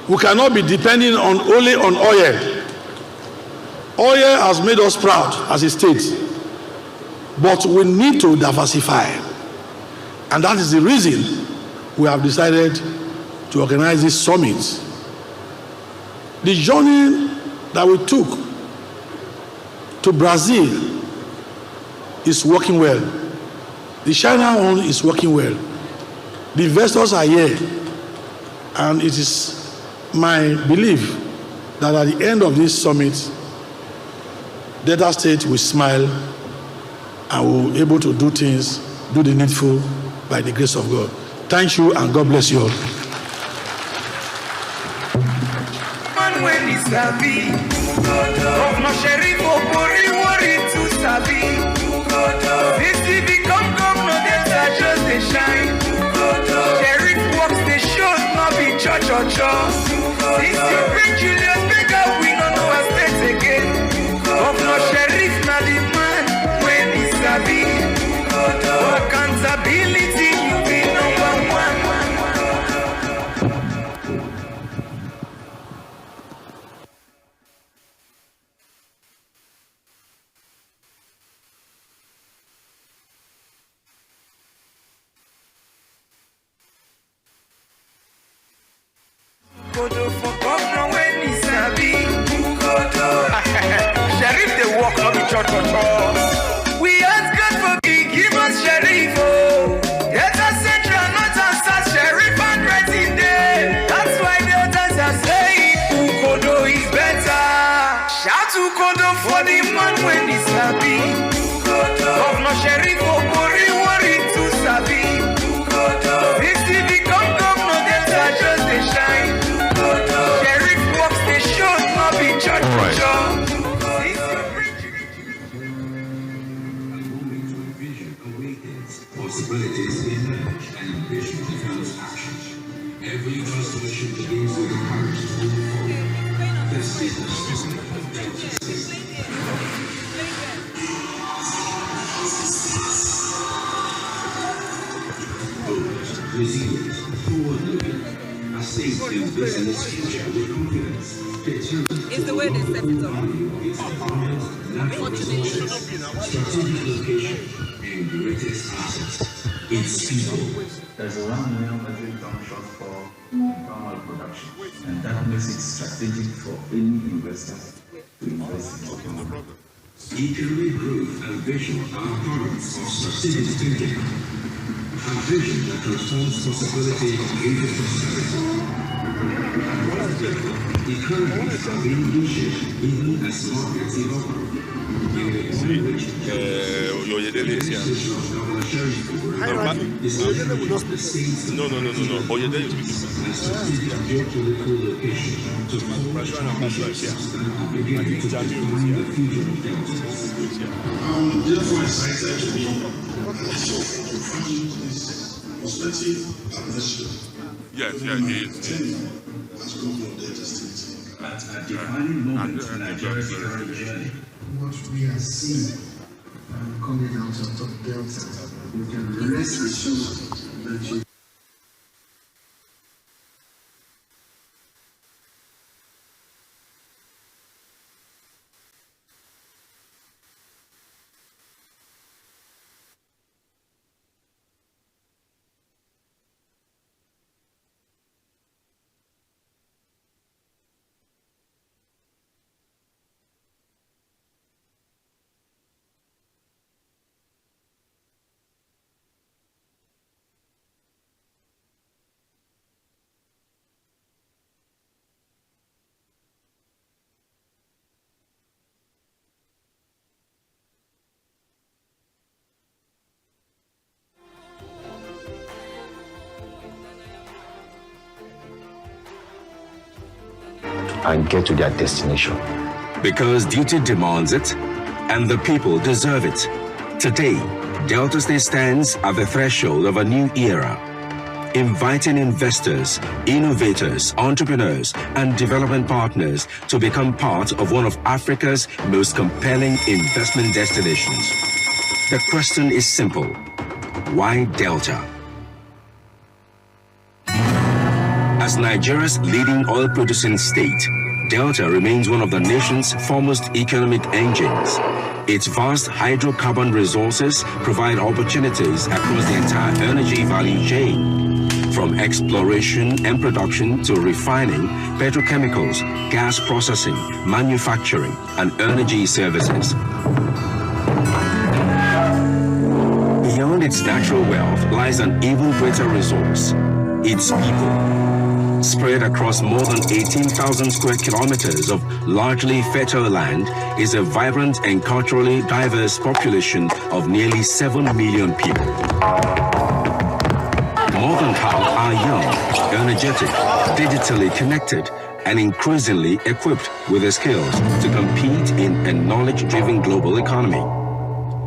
We cannot be depending only on oil. Oil has made us proud as a state, but we need to diversify. And that is the reason we have decided to organize this summit. The journey that we took to Brazil is working well. The China one is working well. The investors are here, and it is my belief that at the end of this summit, Delta State will smile and will be able to do things, do the needful by the grace of God. Thank you, and God bless you all. Since you bring Julius Baker, we don't know our states again. Governor Sheriff, not the man when he's sabi. For accountability, you be number one. For governor when he sabi. Sheriff, they walk on the church. We ask God for give us Sheriff. Delta Central, not South Sheriff and right in there. That's why Deltas are saying Ukodo is better. Shout Ukodo for the man when he sabi. Governor Sheriff, Okori worry to sabi. This if he come governor, Delta just they shine. Sheriff walks the show, not be church. All right. possibilities emerge and ambition becomes action. Every transformation begins with the courage to move forward. This is the story of Delta State. Bold, resilient, forward-looking, a state in business future with confidence. It's the way they set it up. Strategic location and greatest assets. It's people. There's a 1 million metric ton shortfall in palm oil production, and that makes it strategic for any investor to invest in palm oil. Economic growth and vision are products of strategic thinking. A vision that transforms possibility into prosperity. Economies are being reshaped even as markets evolve. In the point which the administration of Governor Sheriff is leveraging the state's and strategic geopolitical location to forge partnerships that are beginning to define the future of Delta. Therefore excited to be from this prospective partnership. Yes, he is. As governor of Delta State. At a defining moment in Nigeria's economic journey, what we are seeing coming out of Delta, we can rest assured that you and get to their destination. Because duty demands it, and the people deserve it. Today, Delta State stands at the threshold of a new era, inviting investors, innovators, entrepreneurs, and development partners to become part of one of Africa's most compelling investment destinations. The question is simple: why Delta? As Nigeria's leading oil-producing state, Delta remains one of the nation's foremost economic engines. Its vast hydrocarbon resources provide opportunities across the entire energy value chain, from exploration and production to refining, petrochemicals, gas processing, manufacturing, and energy services. Beyond its natural wealth lies an even greater resource: its people. Spread across more than 18,000 square kilometers of largely fertile land is a vibrant and culturally diverse population of nearly 7 million people. More than half are young, energetic, digitally connected, and increasingly equipped with the skills to compete in a knowledge-driven global economy.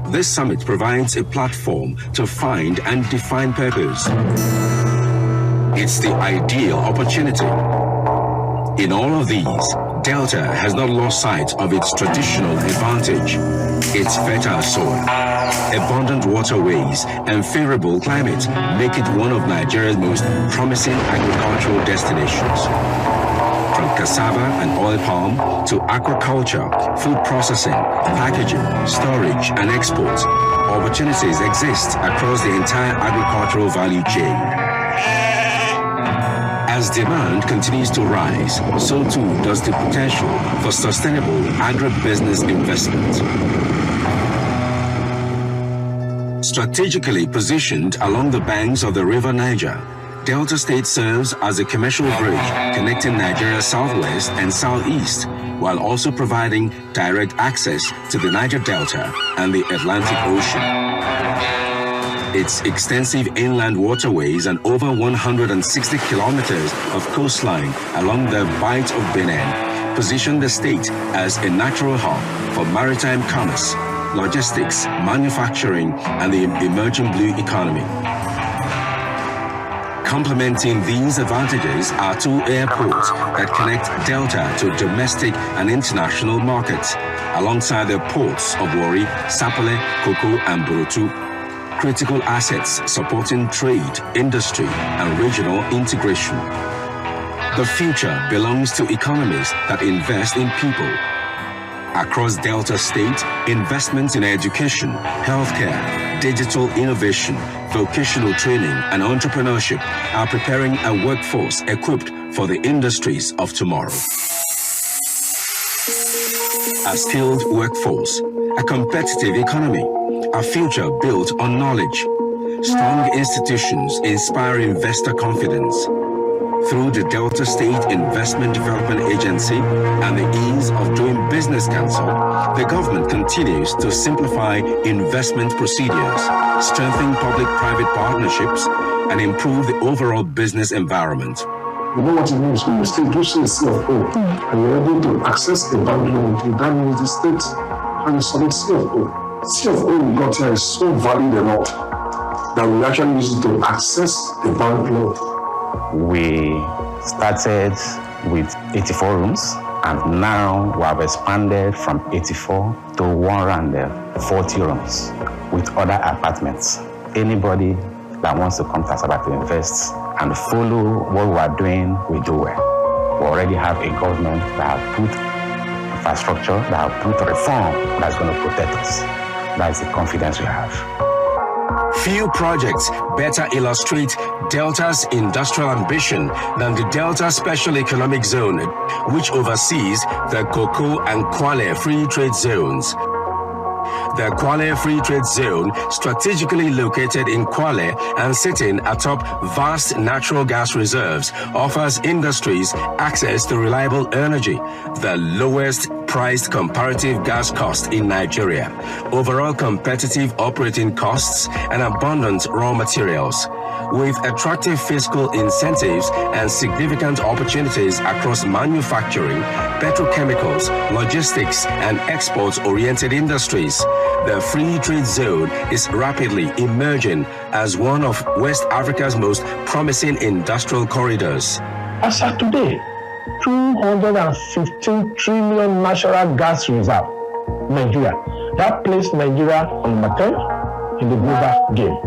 This summit provides a platform to find and define purpose. It's the ideal opportunity. In all of these, Delta has not lost sight of its traditional advantage: its fertile soil, abundant waterways, and favorable climate make it one of Nigeria's most promising agricultural destinations. From cassava and oil palm to aquaculture, food processing, packaging, storage, and export, opportunities exist across the entire agricultural value chain. As demand continues to rise, so too does the potential for sustainable agribusiness investment. Strategically positioned along the banks of the River Niger, Delta State serves as a commercial bridge connecting Nigeria's southwest and southeast, while also providing direct access to the Niger Delta and the Atlantic Ocean. Its extensive inland waterways and over 160 kilometers of coastline along the Bight of Benin position the state as a natural hub for maritime commerce, logistics, manufacturing, and the emerging blue economy. Complementing these advantages are two airports that connect Delta to domestic and international markets, alongside the ports of Warri, Sapele, Koko, and Burutu. Critical assets supporting trade, industry, and regional integration. The future belongs to economies that invest in people. Across Delta State, investments in education, healthcare, digital innovation, vocational training, and entrepreneurship are preparing a workforce equipped for the industries of tomorrow. A skilled workforce, a competitive economy, a future built on knowledge, strong institutions inspire investor confidence. Through the Delta State Investment Development Agency and the Ease of Doing Business Council, the government continues to simplify investment procedures, strengthen public-private partnerships, and improve the overall business environment. You know what it means when you still do see a CFO and you're able to access a bank loan, that means the state and you submit CFO. CFO we got here is so valued enough that we actually use it to access the bank loan. We started with 84 rooms, and now we have expanded from 84 to 140 rooms with other apartments. Anybody that wants to come to Asaba to invest and follow what we are doing, we do well. We already have a government that have put infrastructure, that have put reform that's going to protect us. That's the confidence we have. Few projects better illustrate Delta's industrial ambition than the Delta Special Economic Zone, which oversees the Koko and Kwale Free Trade Zones. The Kwale Free Trade Zone, strategically located in Kwale and sitting atop vast natural gas reserves, offers industries access to reliable energy, the lowest priced comparative gas cost in Nigeria, overall competitive operating costs, and abundant raw materials. With attractive fiscal incentives and significant opportunities across manufacturing, petrochemicals, logistics, and export-oriented industries, the Free Trade Zone is rapidly emerging as one of West Africa's most promising industrial corridors. As of today, 215 trillion natural gas reserve, Nigeria. That placed Nigeria on number 10 in the global game.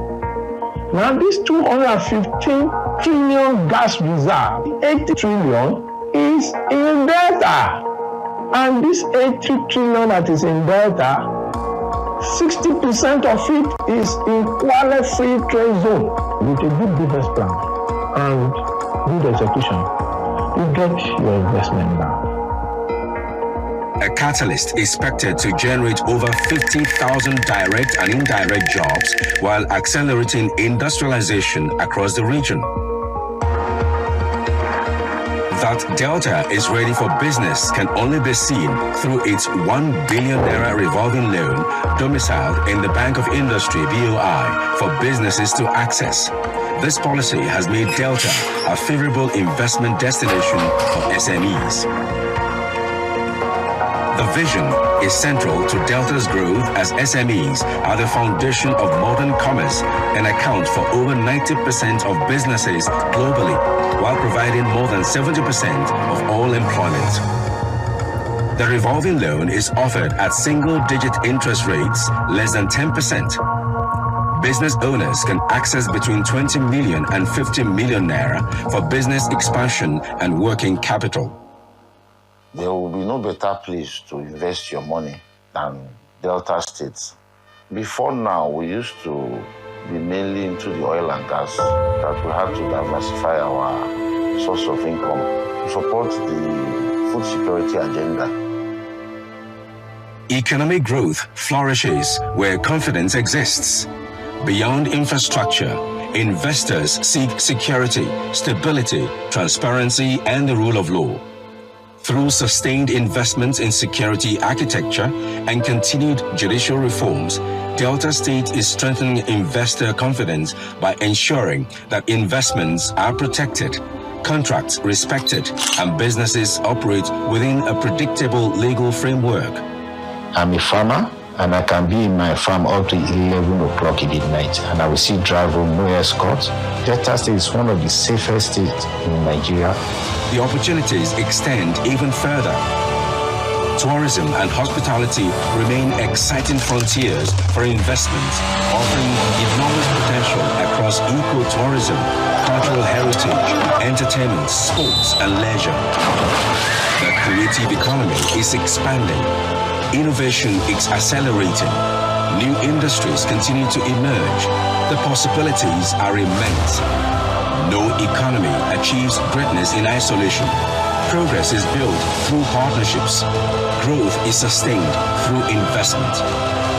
Now this 215 trillion gas reserve, 80 trillion is in Delta. And this 80 trillion that is in Delta, 60% of it is in Kwale Free Trade Zone. With a good business plan and good execution, you get your investment back. A catalyst expected to generate over 50,000 direct and indirect jobs while accelerating industrialization across the region. That Delta is ready for business can only be seen through its ₦1 billion revolving loan domiciled in the Bank of Industry (BOI) for businesses to access. This policy has made Delta a favorable investment destination for SMEs. The vision is central to Delta's growth as SMEs are the foundation of modern commerce and account for over 90% of businesses globally, while providing more than 70% of all employment. The revolving loan is offered at single-digit interest rates, less than 10%. Business owners can access between 20 million and 50 million naira for business expansion and working capital. There will be no better place to invest your money than Delta State. Before now, we used to be mainly into the oil and gas, that we had to diversify our source of income to support the food security agenda. Economic growth flourishes where confidence exists. Beyond infrastructure, investors seek security, stability, transparency, and the rule of law. Through sustained investments in security architecture and continued judicial reforms, Delta State is strengthening investor confidence by ensuring that investments are protected, contracts respected, and businesses operate within a predictable legal framework. I'm a farmer. and I can be in my farm up to 11 o'clock in the night, and I will still drive home, no escort. Delta State is one of the safest states in Nigeria. The opportunities extend even further. Tourism and hospitality remain exciting frontiers for investment, offering enormous potential across ecotourism, cultural heritage, entertainment, sports, and leisure. The creative economy is expanding. Innovation is accelerating. New industries continue to emerge. The possibilities are immense. No economy achieves greatness in isolation. Progress is built through partnerships. Growth is sustained through investment.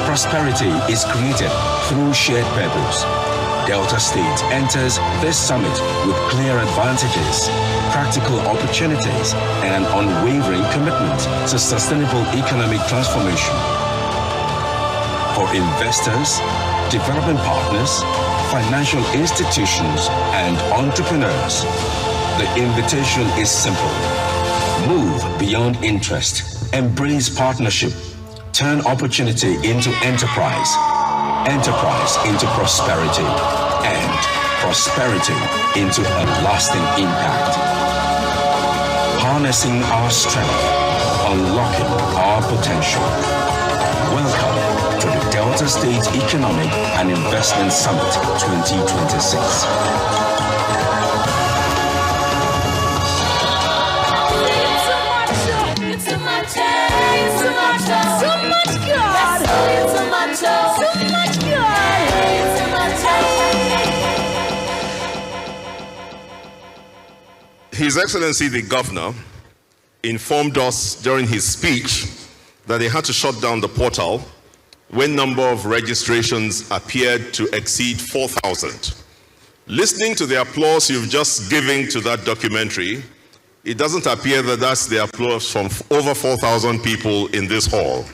Prosperity is created through shared purpose. Delta State enters this summit with clear advantages, practical opportunities, and an unwavering commitment to sustainable economic transformation. For investors, development partners, financial institutions, and entrepreneurs, the invitation is simple. Move beyond interest, embrace partnership, turn opportunity into enterprise, enterprise into prosperity, and prosperity into a lasting impact. Harnessing our strength, unlocking our potential. Welcome to the Delta State Economic and Investment Summit 2026. His Excellency the Governor informed us during his speech that they had to shut down the portal when number of registrations appeared to exceed 4,000. Listening to the applause you've just given to that documentary, it doesn't appear that that's the applause from over 4,000 people in this hall.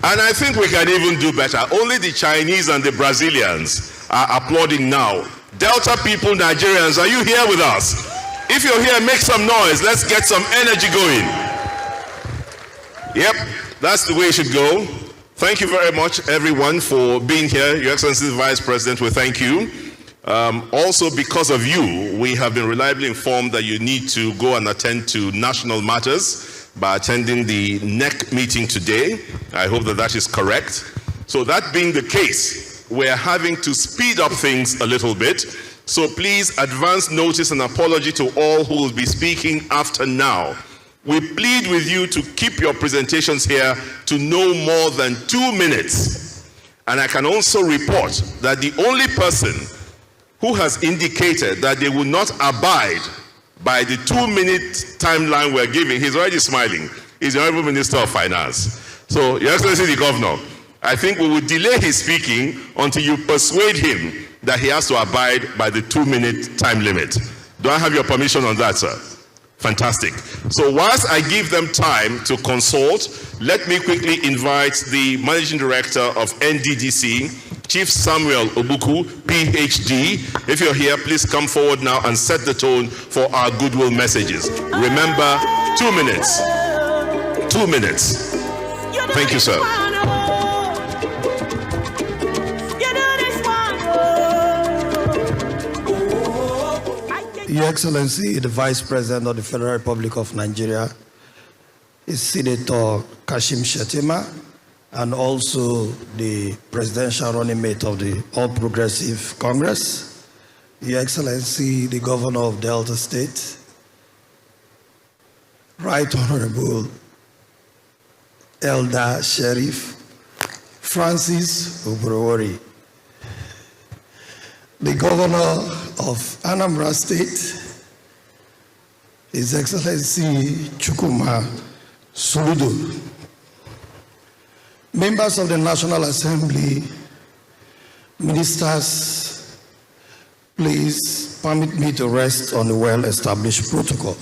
And I think we can even do better. Only the Chinese and the Brazilians are applauding now. Delta people, Nigerians, are you here with us? If you're here, make some noise. Let's get some energy going. Yep, that's the way it should go. Thank you very much, everyone, for being here. Your Excellency the Vice President, we thank you. Also, because of you, we have been reliably informed that you need to go and attend to national matters by attending the NEC meeting today. I hope that that is correct. So that being the case, we're having to speed up things a little bit. So please advance notice and apology to all who will be speaking after now. We plead with you to keep your presentations here to no more than 2 minutes. And I can also report that the only person who has indicated that they will not abide by the 2-minute timeline we're giving, he's already smiling, is the Honorable Minister of Finance. So, Your Excellency the Governor, I think we will delay his speaking until you persuade him that he has to abide by the 2-minute time limit. Do I have your permission on that, sir? Fantastic. So whilst I give them time to consult, let me quickly invite the Managing Director of NDDC, Chief Samuel Obuku, PhD. If you're here, please come forward now and set the tone for our goodwill messages. Remember, 2 minutes. 2 minutes. Thank you, sir. Your Excellency, the Vice President of the Federal Republic of Nigeria, is Senator Kashim Shettima, and also the presidential running mate of the All Progressive Congress. Your Excellency, the Governor of Delta State, Right Honorable Elder Sheriff Francis Oborowori, the Governor of Anambra State, His Excellency Chukwuma Soludo, members of the National Assembly, ministers, please permit me to rest on a well-established protocol,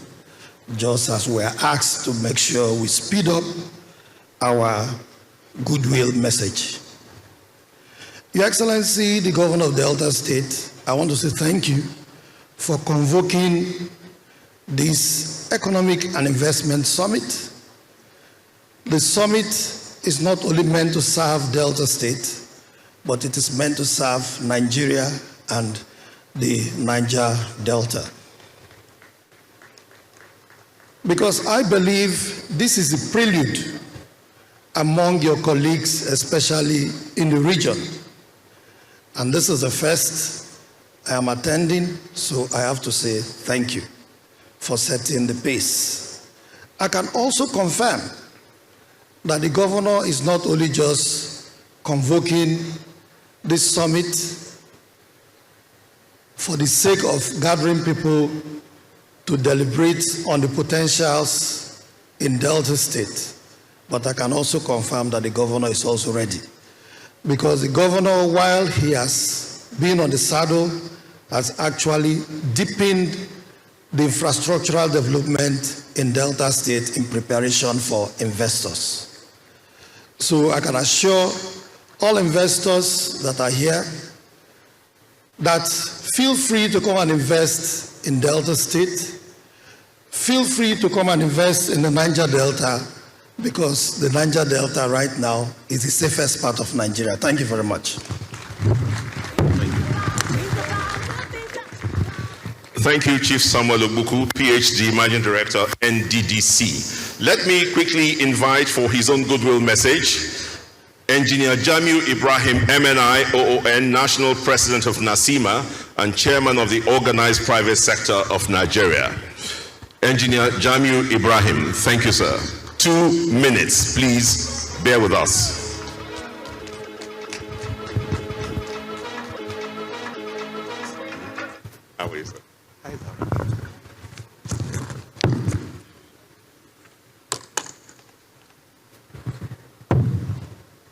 just as we are asked to make sure we speed up our goodwill message. Your Excellency, the Governor of Delta State, I want to say thank you for convoking this Economic and Investment Summit. The summit is not only meant to serve Delta State, but it is meant to serve Nigeria and the Niger Delta. Because I believe this is a prelude among your colleagues, especially in the region. And this is the first I am attending, so I have to say thank you for setting the pace. I can also confirm that the governor is not only just convoking this summit for the sake of gathering people to deliberate on the potentials in Delta State, but I can also confirm that the governor is also ready. Because the governor, while he has been on the saddle, has actually deepened the infrastructural development in Delta State in preparation for investors. So I can assure all investors that are here that feel free to come and invest in Delta State. Feel free to come and invest in the Niger Delta, because the Niger Delta right now is the safest part of Nigeria. Thank you very much. Thank you, Chief Samuel Ogbuku, PhD, Managing Director, NDDC. Let me quickly invite for his own goodwill message, Engineer Jamiu Ibrahim, MNI, OON, National President of NASIMA and Chairman of the Organized Private Sector of Nigeria. Engineer Jamiu Ibrahim, thank you, sir. 2 minutes, please bear with us. How are you, sir?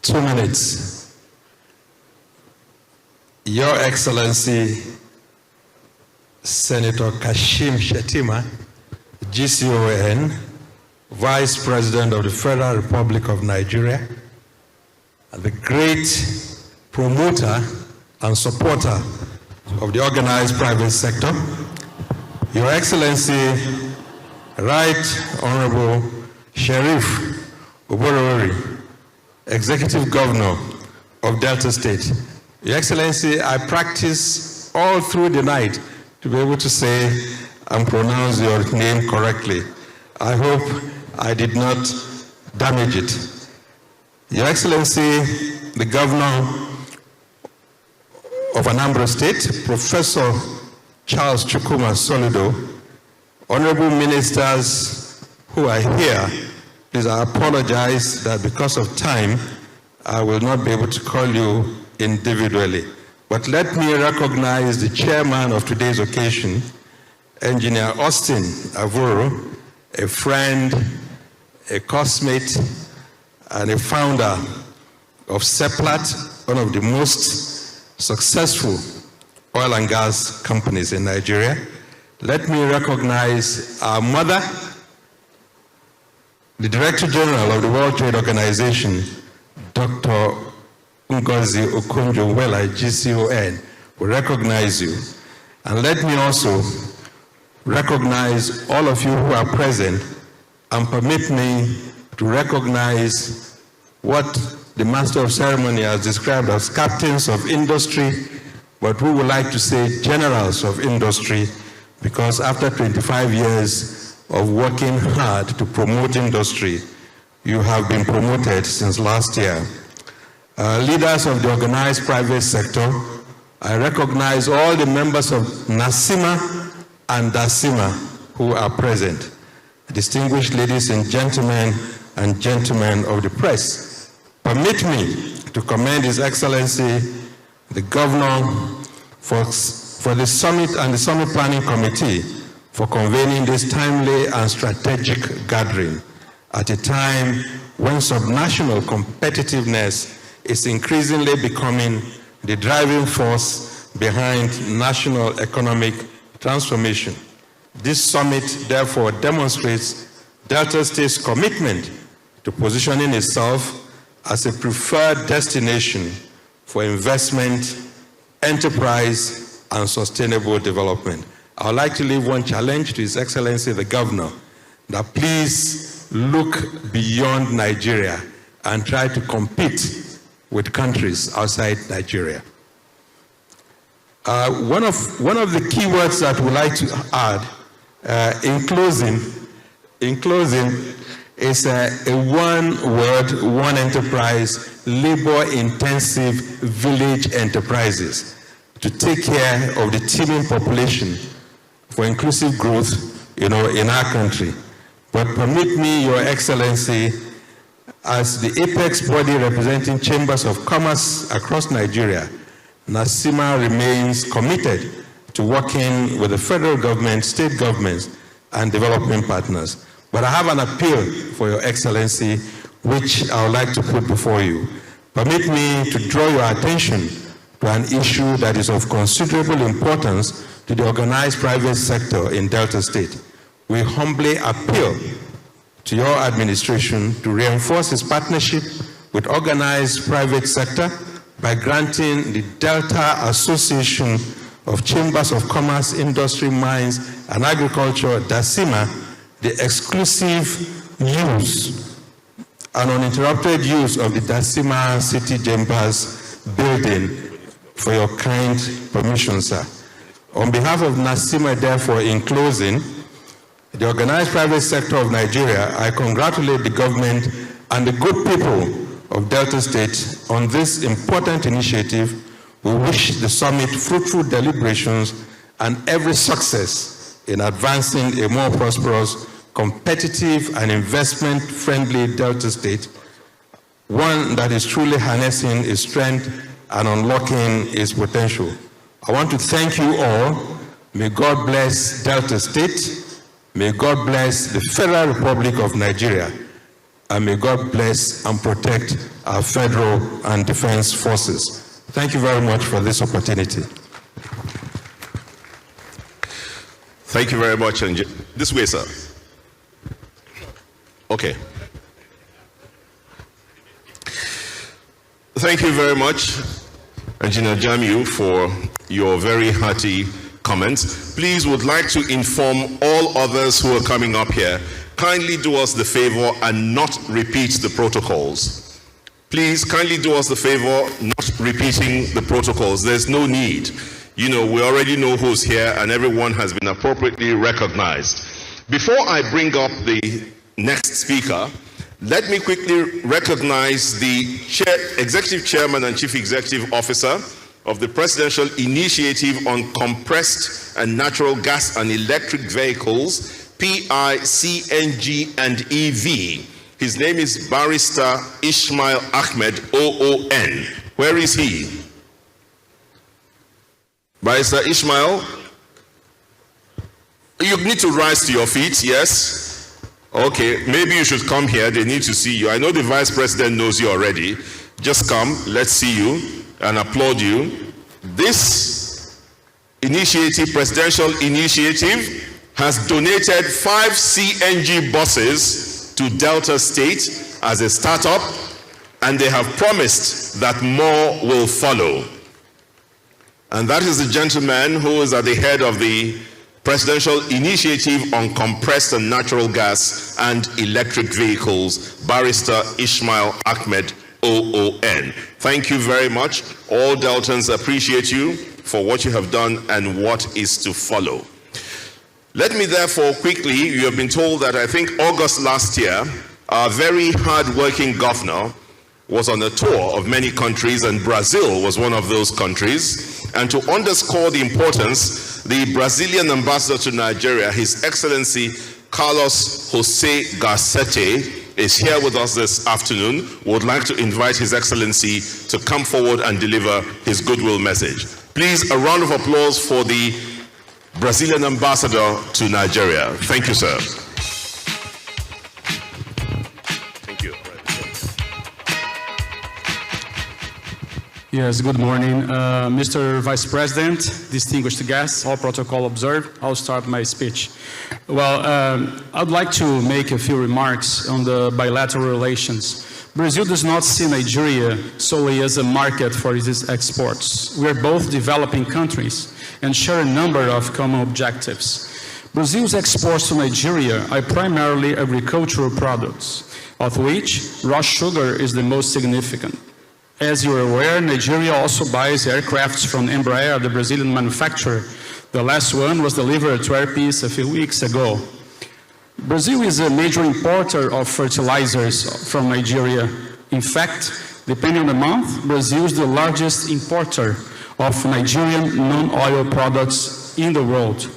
2 minutes. Your Excellency, Senator Kashim Shettima, GCON, Vice President of the Federal Republic of Nigeria, and the great promoter and supporter of the organized private sector, Your Excellency, Right Honorable Sheriff Oborori, Executive Governor of Delta State. Your Excellency, I practice all through the night to be able to say and pronounce your name correctly. I hope I did not damage it. Your Excellency, the Governor of Anambra State, Professor Charles Chukwuma Soludo, honorable ministers who are here, please, I apologize that because of time, I will not be able to call you individually. But let me recognize the chairman of today's occasion, Engineer Austin Avuro, a friend, a classmate, and a founder of Seplat, one of the most successful oil and gas companies in Nigeria. Let me recognize our mother, the Director General of the World Trade Organization, Dr. Ngozi Okonjo-Iweala, GCON, will recognize you. And let me also recognize all of you who are present and permit me to recognize what the Master of Ceremony has described as captains of industry, but we would like to say generals of industry, because after 25 years of working hard to promote industry, you have been promoted since last year. Leaders of the organized private sector, I recognize all the members of NASIMA and DASIMA who are present. Distinguished ladies and gentlemen of the press, permit me to commend His Excellency, the Governor, for the Summit and the Summit Planning Committee for convening this timely and strategic gathering at a time when subnational competitiveness is increasingly becoming the driving force behind national economic transformation. This summit, therefore, demonstrates Delta State's commitment to positioning itself as a preferred destination for investment, enterprise, and sustainable development. I would like to leave one challenge to His Excellency the Governor. that please look beyond Nigeria and try to compete with countries outside Nigeria. One of the key words that we'd like to add in closing is a one word, one enterprise, labor-intensive village enterprises to take care of the teeming population for inclusive growth, in our country. But permit me, Your Excellency, as the apex body representing chambers of commerce across Nigeria, NASIMA remains committed to working with the federal government, state governments, and development partners. But I have an appeal for Your Excellency, which I would like to put before you. Permit me to draw your attention to an issue that is of considerable importance to the organized private sector in Delta State. We humbly appeal to your administration to reinforce its partnership with organized private sector by granting the Delta Association of Chambers of Commerce, Industry, Mines, and Agriculture, DASIMA, the exclusive use and uninterrupted use of the DASIMA City Chambers building for your kind permission, sir. On behalf of NASIMA, therefore, in closing, the organized private sector of Nigeria, I congratulate the government and the good people of Delta State on this important initiative. We wish the summit fruitful deliberations and every success in advancing a more prosperous, competitive, and investment-friendly Delta State, one that is truly harnessing its strength and unlocking its potential. I want to thank you all. May God bless Delta State. May God bless the Federal Republic of Nigeria. And may God bless and protect our federal and defense forces. Thank you very much for this opportunity. Thank you very much. And this way, sir. Okay. Thank you very much, Engineer Jamiu, for your very hearty comments. Please would like to inform all others who are coming up here, kindly do us the favor and not repeat the protocols. Please kindly do us the favor not repeating the protocols. There's no need. We already know who's here and everyone has been appropriately recognized. Before I bring up the next speaker, let me quickly recognize the Executive Chairman and Chief Executive Officer of the Presidential Initiative on Compressed and Natural Gas and Electric Vehicles, PI, CNG, and EV. His name is Barrister Ishmael Ahmed, OON. Where is he? Barrister Ishmael? You need to rise to your feet, yes? Okay, maybe you should come here. They need to see you. I know the Vice President knows you already. Just come, let's see you and applaud you. This initiative, presidential initiative, has donated 5 CNG buses to Delta State as a startup, and they have promised that more will follow. And that is the gentleman who is at the head of the Presidential Initiative on Compressed and Natural Gas and Electric Vehicles, Barrister Ishmael Ahmed, OON. Thank you very much. All Deltans appreciate you for what you have done and what is to follow. Let me therefore quickly, you have been told that I think August last year, our very hard-working governor was on a tour of many countries, and Brazil was one of those countries. And to underscore the importance, the Brazilian ambassador to Nigeria, His Excellency Carlos Jose Garcetti, is here with us this afternoon. We would like to invite His Excellency to come forward and deliver his goodwill message. Please, a round of applause for the Brazilian ambassador to Nigeria. Thank you, sir. Thank you. Yes, good morning. Mr. Vice President, distinguished guests, all protocol observed, I'll start my speech. Well, I'd like to make a few remarks on the bilateral relations. Brazil does not see Nigeria solely as a market for its exports. We are both developing countries and share a number of common objectives. Brazil's exports to Nigeria are primarily agricultural products, of which raw sugar is the most significant. As you are aware, Nigeria also buys aircrafts from Embraer, the Brazilian manufacturer. The last one was delivered to Air Peace a few weeks ago. Brazil is a major importer of fertilizers from Nigeria. In fact, depending on the month, Brazil is the largest importer of Nigerian non-oil products in the world.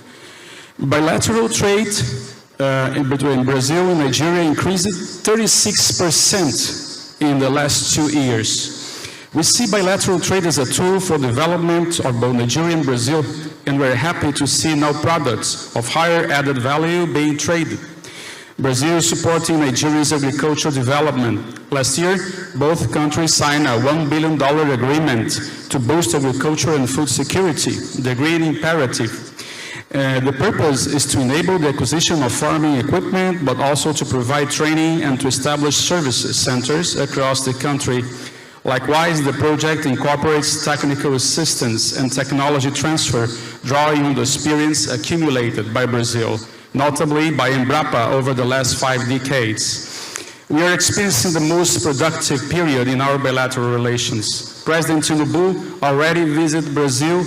Bilateral trade between Brazil and Nigeria increased 36% in the last 2 years. We see bilateral trade as a tool for development of both Nigeria and Brazil, and we're happy to see now products of higher added value being traded. Brazil is supporting Nigeria's agricultural development. Last year, both countries signed a $1 billion agreement to boost agriculture and food security, the Green Imperative. The purpose is to enable the acquisition of farming equipment, but also to provide training and to establish services centers across the country. Likewise, the project incorporates technical assistance and technology transfer, drawing on the experience accumulated by Brazil, notably by Embrapa over the last 5 decades. We are experiencing the most productive period in our bilateral relations. President Tinubu already visited Brazil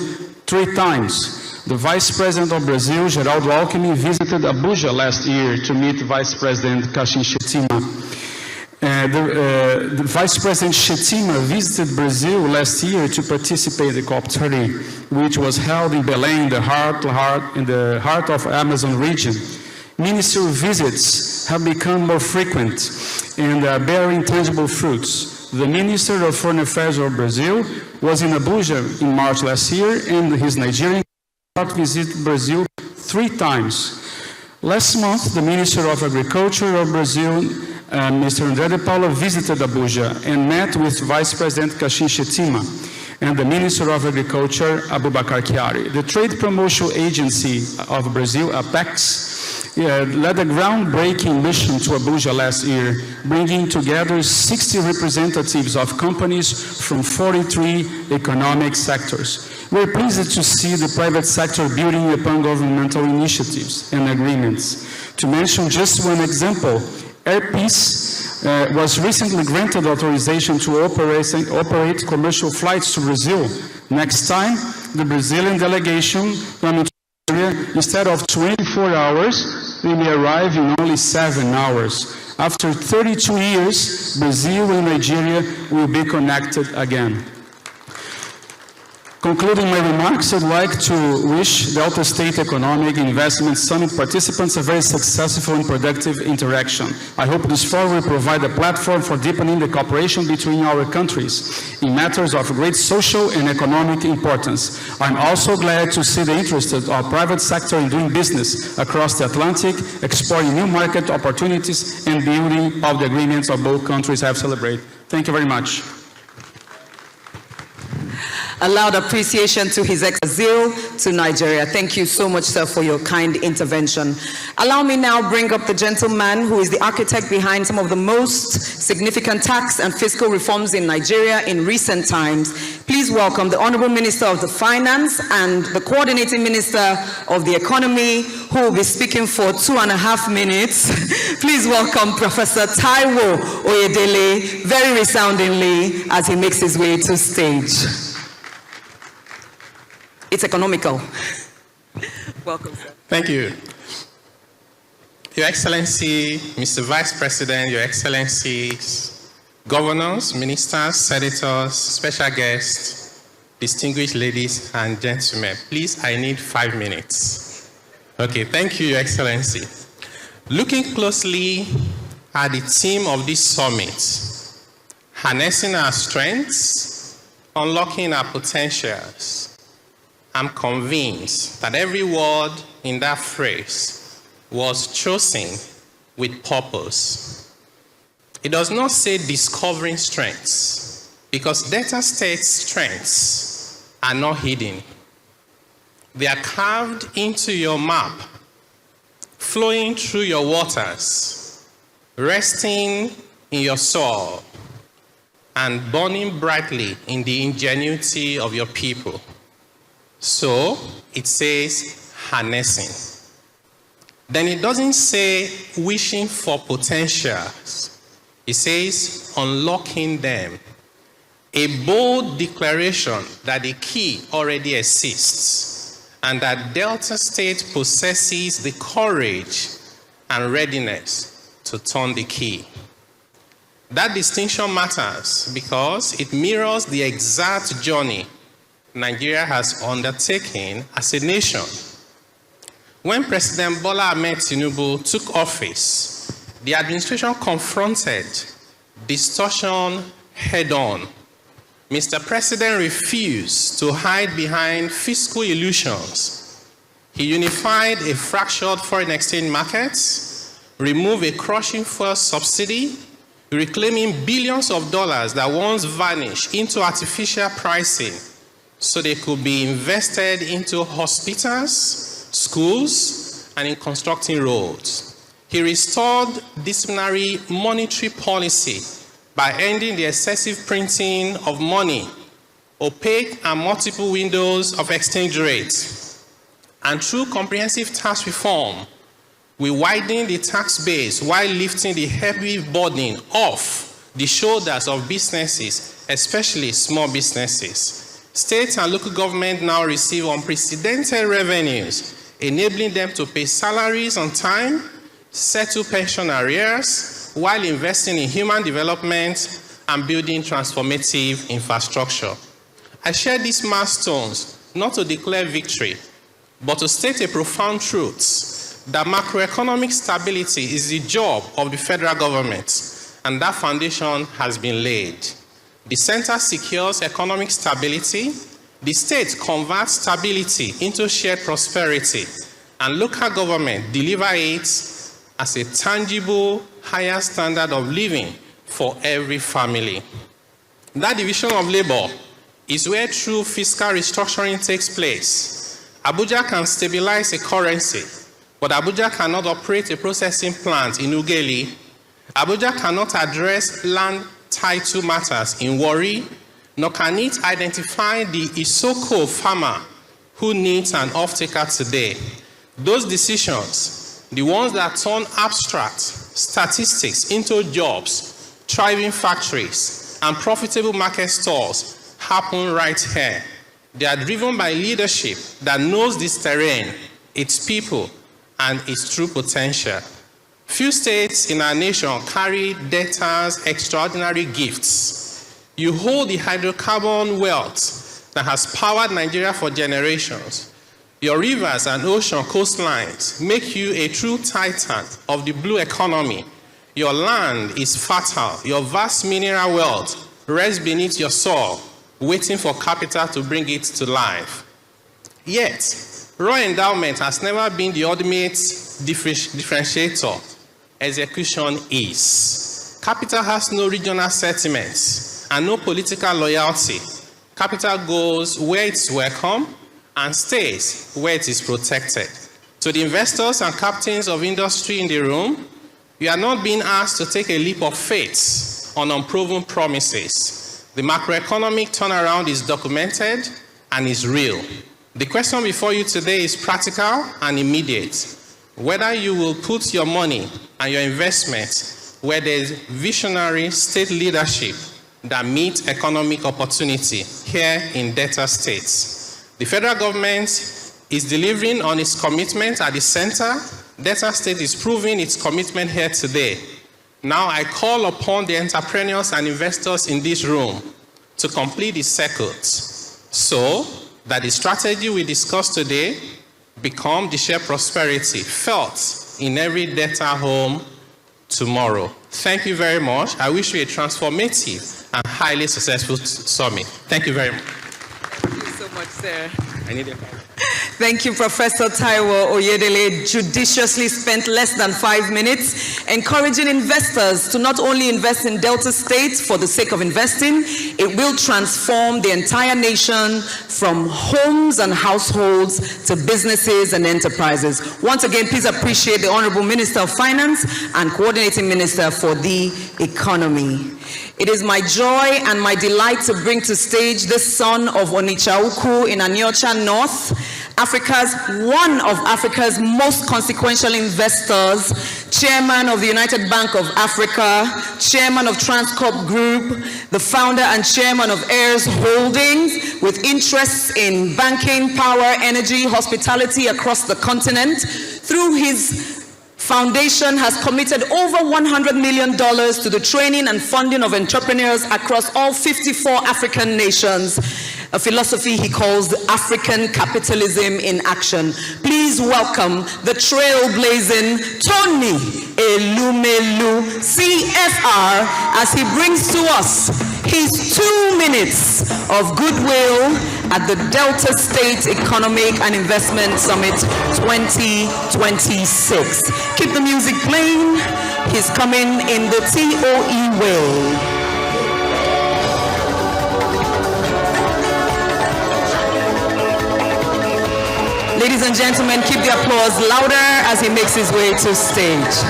3 times. The Vice President of Brazil, Geraldo Alckmin, visited Abuja last year to meet Vice President Kashim Shettima. The Vice President Shettima visited Brazil last year to participate in COP30, which was held in Belém, in the heart of Amazon region. Ministerial visits have become more frequent and are bearing tangible fruits. The Minister of Foreign Affairs of Brazil was in Abuja in March last year, and his Nigerian counterpart visited Brazil 3 times. Last month, the Minister of Agriculture of Brazil, Mr. André de Paula, visited Abuja and met with Vice President Kashim Shettima and the Minister of Agriculture, Abubakar Chiari. The Trade Promotion Agency of Brazil, APEX, led a groundbreaking mission to Abuja last year, bringing together 60 representatives of companies from 43 economic sectors. We're pleased to see the private sector building upon governmental initiatives and agreements. To mention just one example, Air Peace was recently granted authorization to operate commercial flights to Brazil. Next time, the Brazilian delegation coming to Nigeria, instead of 24 hours, they may arrive in only 7 hours. After 32 years, Brazil and Nigeria will be connected again. Concluding my remarks, I'd like to wish Delta State Economic Investment Summit participants a very successful and productive interaction. I hope this forum will provide a platform for deepening the cooperation between our countries in matters of great social and economic importance. I'm also glad to see the interest of our private sector in doing business across the Atlantic, exploring new market opportunities and building of the agreements of both countries have celebrated. Thank you very much. A loud appreciation to His Brazil, to Nigeria. Thank you so much, sir, for your kind intervention. Allow me now bring up the gentleman who is the architect behind some of the most significant tax and fiscal reforms in Nigeria in recent times. Please welcome the Honorable Minister of the Finance and the Coordinating Minister of the Economy, who will be speaking for 2.5 minutes. Please welcome Professor Taiwo Oyedele, very resoundingly, as he makes his way to stage. It's economical. Welcome, sir. Thank you. Your Excellency, Mr. Vice President, Your Excellencies, governors, ministers, senators, special guests, distinguished ladies and gentlemen, please, I need 5 minutes. Okay, thank you, Your Excellency. Looking closely at the theme of this summit, harnessing our strengths, unlocking our potentials, I'm convinced that every word in that phrase was chosen with purpose. It does not say discovering strengths, because Delta State's strengths are not hidden. They are carved into your map, flowing through your waters, resting in your soul, and burning brightly in the ingenuity of your people. So, it says harnessing. then it doesn't say wishing for potentials. It says unlocking them. A bold declaration that the key already exists and that Delta State possesses the courage and readiness to turn the key. That distinction matters because it mirrors the exact journey Nigeria has undertaken as a nation. When President Bola Ahmed Tinubu took office, the administration confronted distortion head-on. Mr. President refused to hide behind fiscal illusions. He unified a fractured foreign exchange market, removed a crushing fuel subsidy, reclaiming billions of dollars that once vanished into artificial pricing so they could be invested into hospitals, schools, and in constructing roads. He restored disciplinary monetary policy by ending the excessive printing of money, opaque and multiple windows of exchange rates. And through comprehensive tax reform, we widen the tax base while lifting the heavy burden off the shoulders of businesses, especially small businesses. States and local government now receive unprecedented revenues, enabling them to pay salaries on time, settle pension arrears, while investing in human development and building transformative infrastructure. I share these milestones not to declare victory, but to state a profound truth that macroeconomic stability is the job of the federal government, and that foundation has been laid. The center secures economic stability, the state converts stability into shared prosperity, and local government deliver it as a tangible, higher standard of living for every family. That division of labor is where true fiscal restructuring takes place. Abuja can stabilize a currency, but Abuja cannot operate a processing plant in Ughelli. Abuja cannot address land title matters in Warri, nor can it identify the Isoko farmer who needs an off-taker today. Those decisions, the ones that turn abstract statistics into jobs, thriving factories, and profitable market stalls, happen right here. They are driven by leadership that knows this terrain, its people, and its true potential. Few states in our nation carry debtors' extraordinary gifts. You hold the hydrocarbon wealth that has powered Nigeria for generations. Your rivers and ocean coastlines make you a true titan of the blue economy. Your land is fertile. Your vast mineral wealth rests beneath your soil, waiting for capital to bring it to life. Yet, raw endowment has never been the ultimate differentiator. Execution is. Capital has no regional sentiments and no political loyalty. Capital goes where it's welcome and stays where it is protected. To the investors and captains of industry in the room, you are not being asked to take a leap of faith on unproven promises. The macroeconomic turnaround is documented and is real. The question before you today is practical and immediate. Whether you will put your money and your investment where there is visionary state leadership that meets economic opportunity here in Delta States. The federal government is delivering on its commitment at the center. Delta State is proving its commitment here today. Now I call upon the entrepreneurs and investors in this room to complete the circuit so that the strategy we discussed today become the shared prosperity felt in every Delta home tomorrow. Thank you very much. I wish you a transformative and highly successful summit. Thank you very much. Thank you so much, sir. I need your time. Thank you, Professor Taiwo Oyedele. Judiciously spent less than 5 minutes encouraging investors to not only invest in Delta State for the sake of investing, it will transform the entire nation from homes and households to businesses and enterprises. Once again, please appreciate the Honorable Minister of Finance and Coordinating Minister for the Economy. It is my joy and my delight to bring to stage the son of Onitsha Ukwu in Aniocha North, one of Africa's most consequential investors, chairman of the United Bank of Africa, chairman of Transcorp Group, the founder and chairman of Heirs Holdings, with interests in banking, power, energy, hospitality across the continent. Through his foundation has committed over $100 million to the training and funding of entrepreneurs across all 54 African nations, a philosophy he calls African capitalism in action. Please welcome the trailblazing Tony Elumelu, CFR, as he brings to us his 2 minutes of goodwill at the Delta State Economic and Investment Summit 2026. Keep the music playing. He's coming in the TOE way. Ladies and gentlemen, keep the applause louder as he makes his way to stage.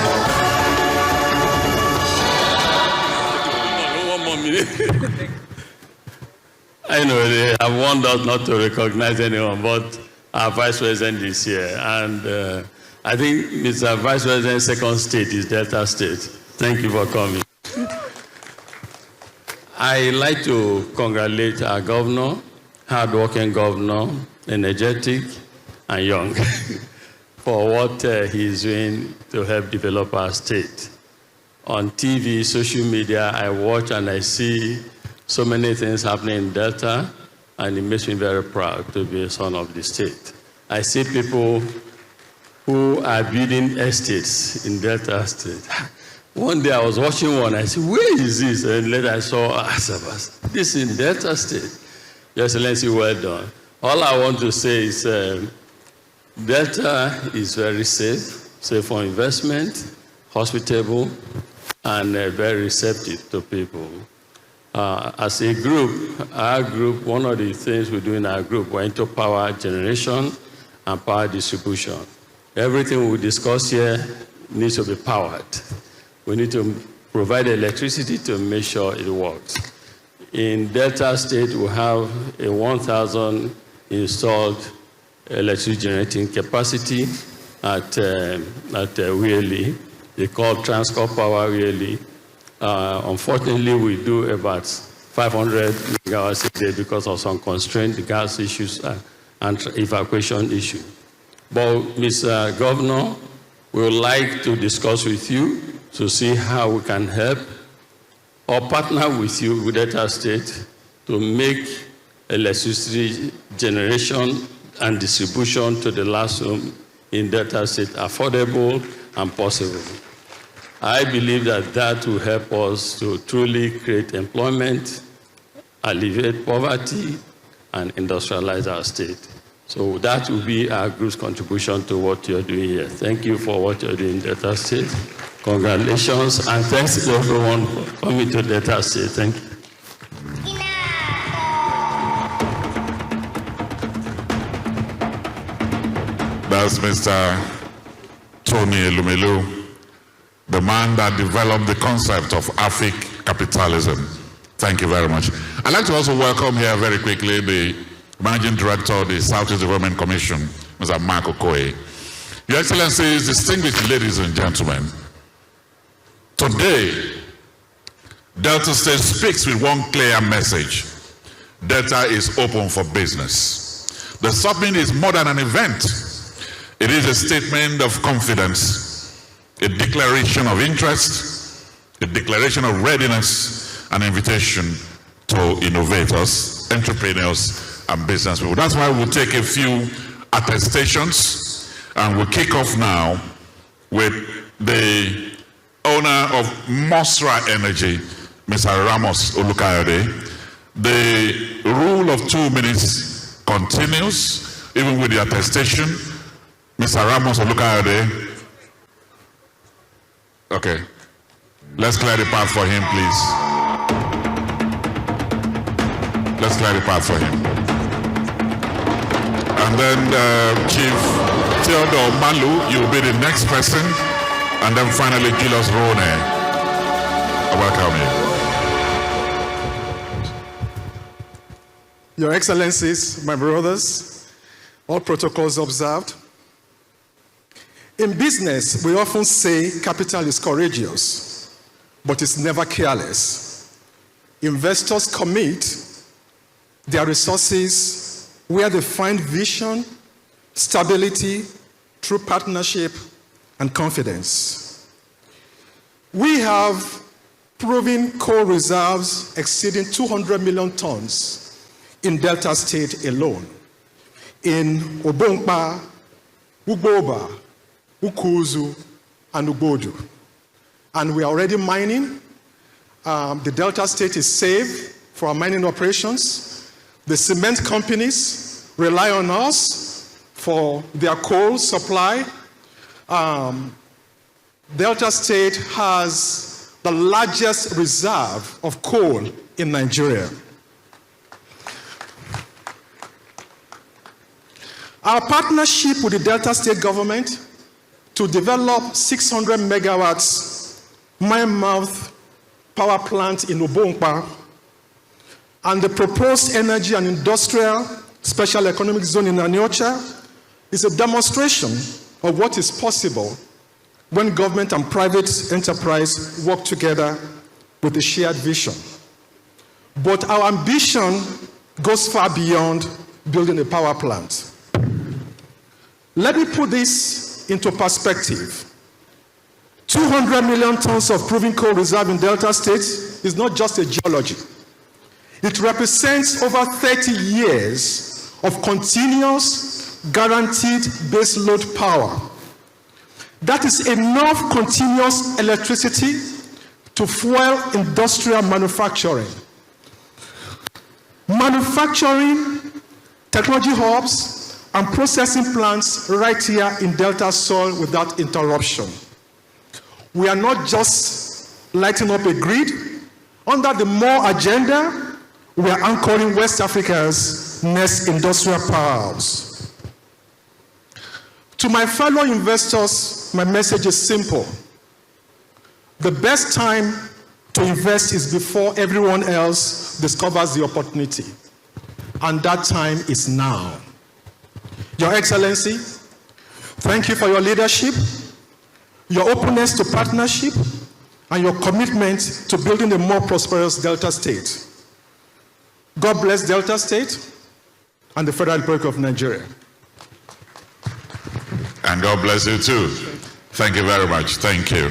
I know they have warned us not to recognize anyone, but our Vice President is here. And I think Mr. Vice President's second state is Delta State. Thank you for coming. I like to congratulate our governor, hardworking governor, energetic and young, for what he is doing to help develop our state. On TV, social media, I watch and I see so many things happening in Delta, and it makes me very proud to be a son of the state. I see people who are building estates in Delta State. One day I was watching one, I said, where is this? And later I saw Asabas. This is in Delta State. Your Excellency, well done. All I want to say is Delta is very safe for investment, hospitable, and very receptive to people. As a group, our group, one of the things we do in our group, we're into power generation and power distribution. Everything we discuss here needs to be powered. We need to provide electricity to make sure it works. In Delta State, we have a 1,000 installed electricity generating capacity at Wheelie. They call Transcorp Power Wheelie. Unfortunately, we do about 500 megawatts a day because of some constraint, gas issues, and evacuation issue. But, Mr. Governor, we would like to discuss with you to see how we can help or partner with you with Delta State to make electricity generation and distribution to the last home in Delta State affordable and possible. I believe that that will help us to truly create employment, alleviate poverty, and industrialize our state. So that will be our group's contribution to what you're doing here. Thank you for what you're doing in Delta State. Congratulations, and thanks to everyone for coming to Delta State. Thank you. That's Mr. Tony Elumelu, the man that developed the concept of African capitalism. Thank you very much. I'd like to also welcome here very quickly the Managing Director of the Southeast Development Commission, Mr. Mark Okoye. Your Excellencies, distinguished ladies and gentlemen, today, Delta State speaks with one clear message. Delta is open for business. The summit is more than an event. It is a statement of confidence, a declaration of interest, a declaration of readiness, an invitation to innovators, entrepreneurs, and business people. That's why we'll take a few attestations, and we'll kick off now with the owner of Mosra Energy, Mr. Ramos Olukayode. The rule of 2 minutes continues, even with the attestation. Mr. Ramos Olukayode. Okay. Let's clear the path for him, please. Let's clear the path for him. And then Chief Theodore Malu, you'll be the next person. And then finally, Julius Rone. I welcome you. Your Excellencies, my brothers, All protocols observed. In business, we often say capital is courageous, but it's never careless. Investors commit their resources where they find vision, stability, true partnership, and confidence. We have proven coal reserves exceeding 200 million tons in Delta State alone. In Obonkpa, Ugboba, Ukuzu, and Ugboju. And we are already mining. The Delta State is safe for our mining operations. The cement companies rely on us for their coal supply. Delta State has the largest reserve of coal in Nigeria. Our partnership with the Delta State government to develop 600 megawatts mine-mouth power plant in Obonkpa and the proposed energy and industrial special economic zone in Aniocha is a demonstration of what is possible when government and private enterprise work together with a shared vision. But our ambition goes far beyond building a power plant. Let me put this into perspective. 200 million tons of proven coal reserve in Delta State is not just a geology. It represents over 30 years of continuous, guaranteed baseload power. That is enough continuous electricity to fuel industrial manufacturing. Manufacturing, technology hubs, and processing plants right here in Delta soil without interruption. We are not just lighting up a grid. Under the MORE agenda, we are anchoring West Africa's next industrial powerhouse. To my fellow investors, my message is simple. The best time to invest is before everyone else discovers the opportunity. And that time is now. Your Excellency, thank you for your leadership, your openness to partnership, and your commitment to building a more prosperous Delta State. God bless Delta State and the Federal Republic of Nigeria. And God bless you too. Thank you very much. Thank you.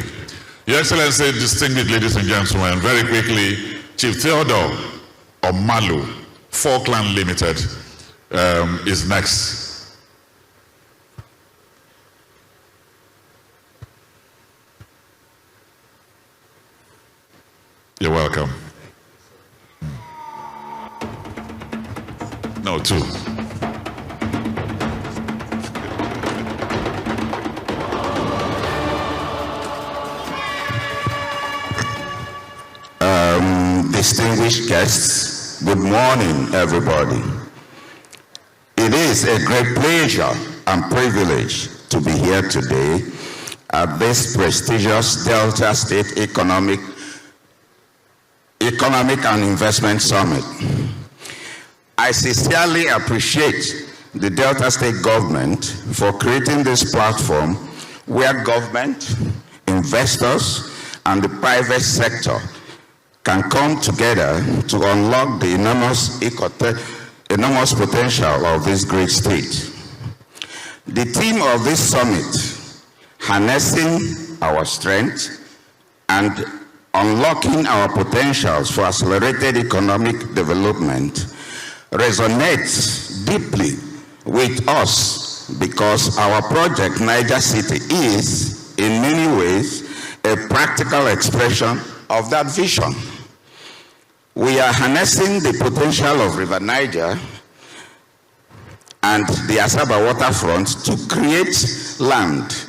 Your Excellency, distinguished ladies and gentlemen, very quickly, Chief Theodore Omalu, Falkland Limited, is next. You're welcome. No, two. Distinguished guests, good morning, everybody. It is a great pleasure and privilege to be here today at this prestigious Delta State Economic and Investment Summit. I sincerely appreciate the Delta State government for creating this platform where government, investors, and the private sector can come together to unlock the enormous potential of this great state. The theme of this summit, harnessing our strength and unlocking our potentials for accelerated economic development, resonates deeply with us because our project, Niger City, is in many ways a practical expression of that vision. We are harnessing the potential of River Niger and the Asaba waterfront to create land,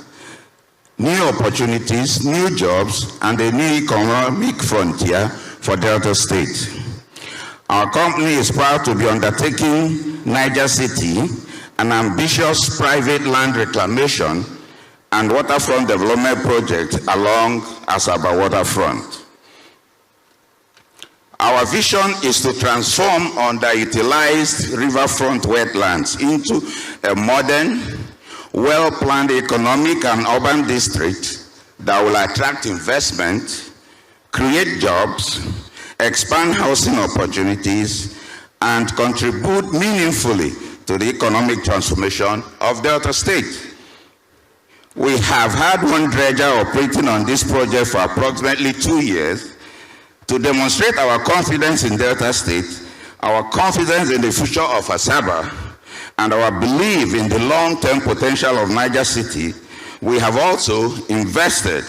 new opportunities, new jobs, and a new economic frontier for Delta State. Our company is proud to be undertaking Niger City, an ambitious private land reclamation and waterfront development project along Asaba waterfront. Our vision is to transform underutilized riverfront wetlands into a modern, well-planned economic and urban district that will attract investment, create jobs, expand housing opportunities, and contribute meaningfully to the economic transformation of Delta State. We have had one dredger operating on this project for approximately 2 years to demonstrate our confidence in Delta State, our confidence in the future of Asaba, and our belief in the long-term potential of Niger City. We have also invested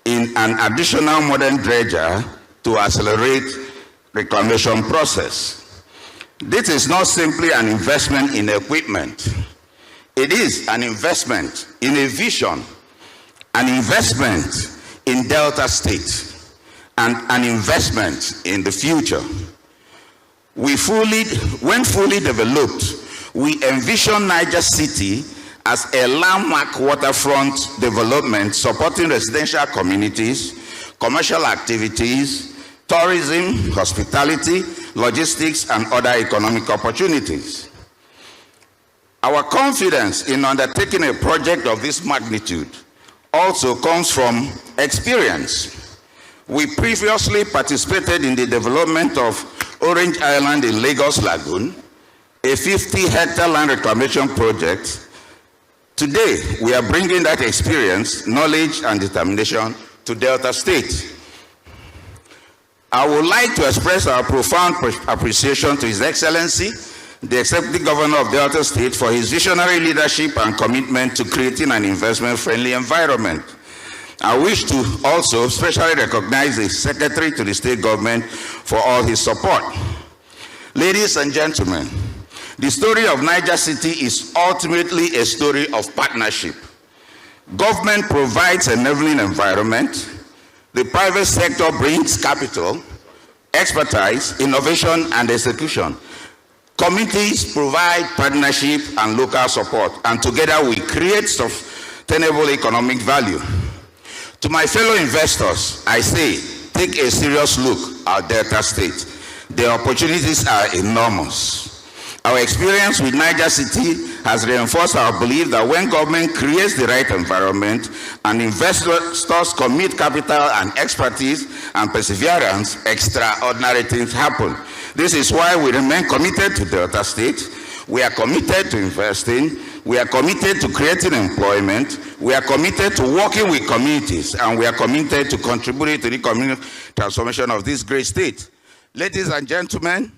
in an additional modern dredger to accelerate reclamation process. This is not simply an investment in equipment. It is an investment in a vision, an investment in Delta State, and an investment in the future. When fully developed, we envision Niger City as a landmark waterfront development supporting residential communities, commercial activities, tourism, hospitality, logistics, and other economic opportunities. Our confidence in undertaking a project of this magnitude also comes from experience. We previously participated in the development of Orange Island in Lagos Lagoon, a 50-hectare land reclamation project. Today, we are bringing that experience, knowledge, and determination to Delta State. I would like to express our profound appreciation to His Excellency, the Executive Governor of Delta State, for his visionary leadership and commitment to creating an investment-friendly environment. I wish to also specially recognize the Secretary to the State Government for all his support. Ladies and gentlemen, the story of Niger City is ultimately a story of partnership. Government provides an enabling environment. The private sector brings capital, expertise, innovation, and execution. Communities provide partnership and local support, and together we create sustainable economic value. To my fellow investors, I say, take a serious look at Delta State. The opportunities are enormous. Our experience with Niger City has reinforced our belief that when government creates the right environment and investors commit capital and expertise and perseverance, extraordinary things happen. This is why we remain committed to Delta State. We are committed to investing. We are committed to creating employment. We are committed to working with communities, and we are committed to contributing to the community transformation of this great state. Ladies and gentlemen,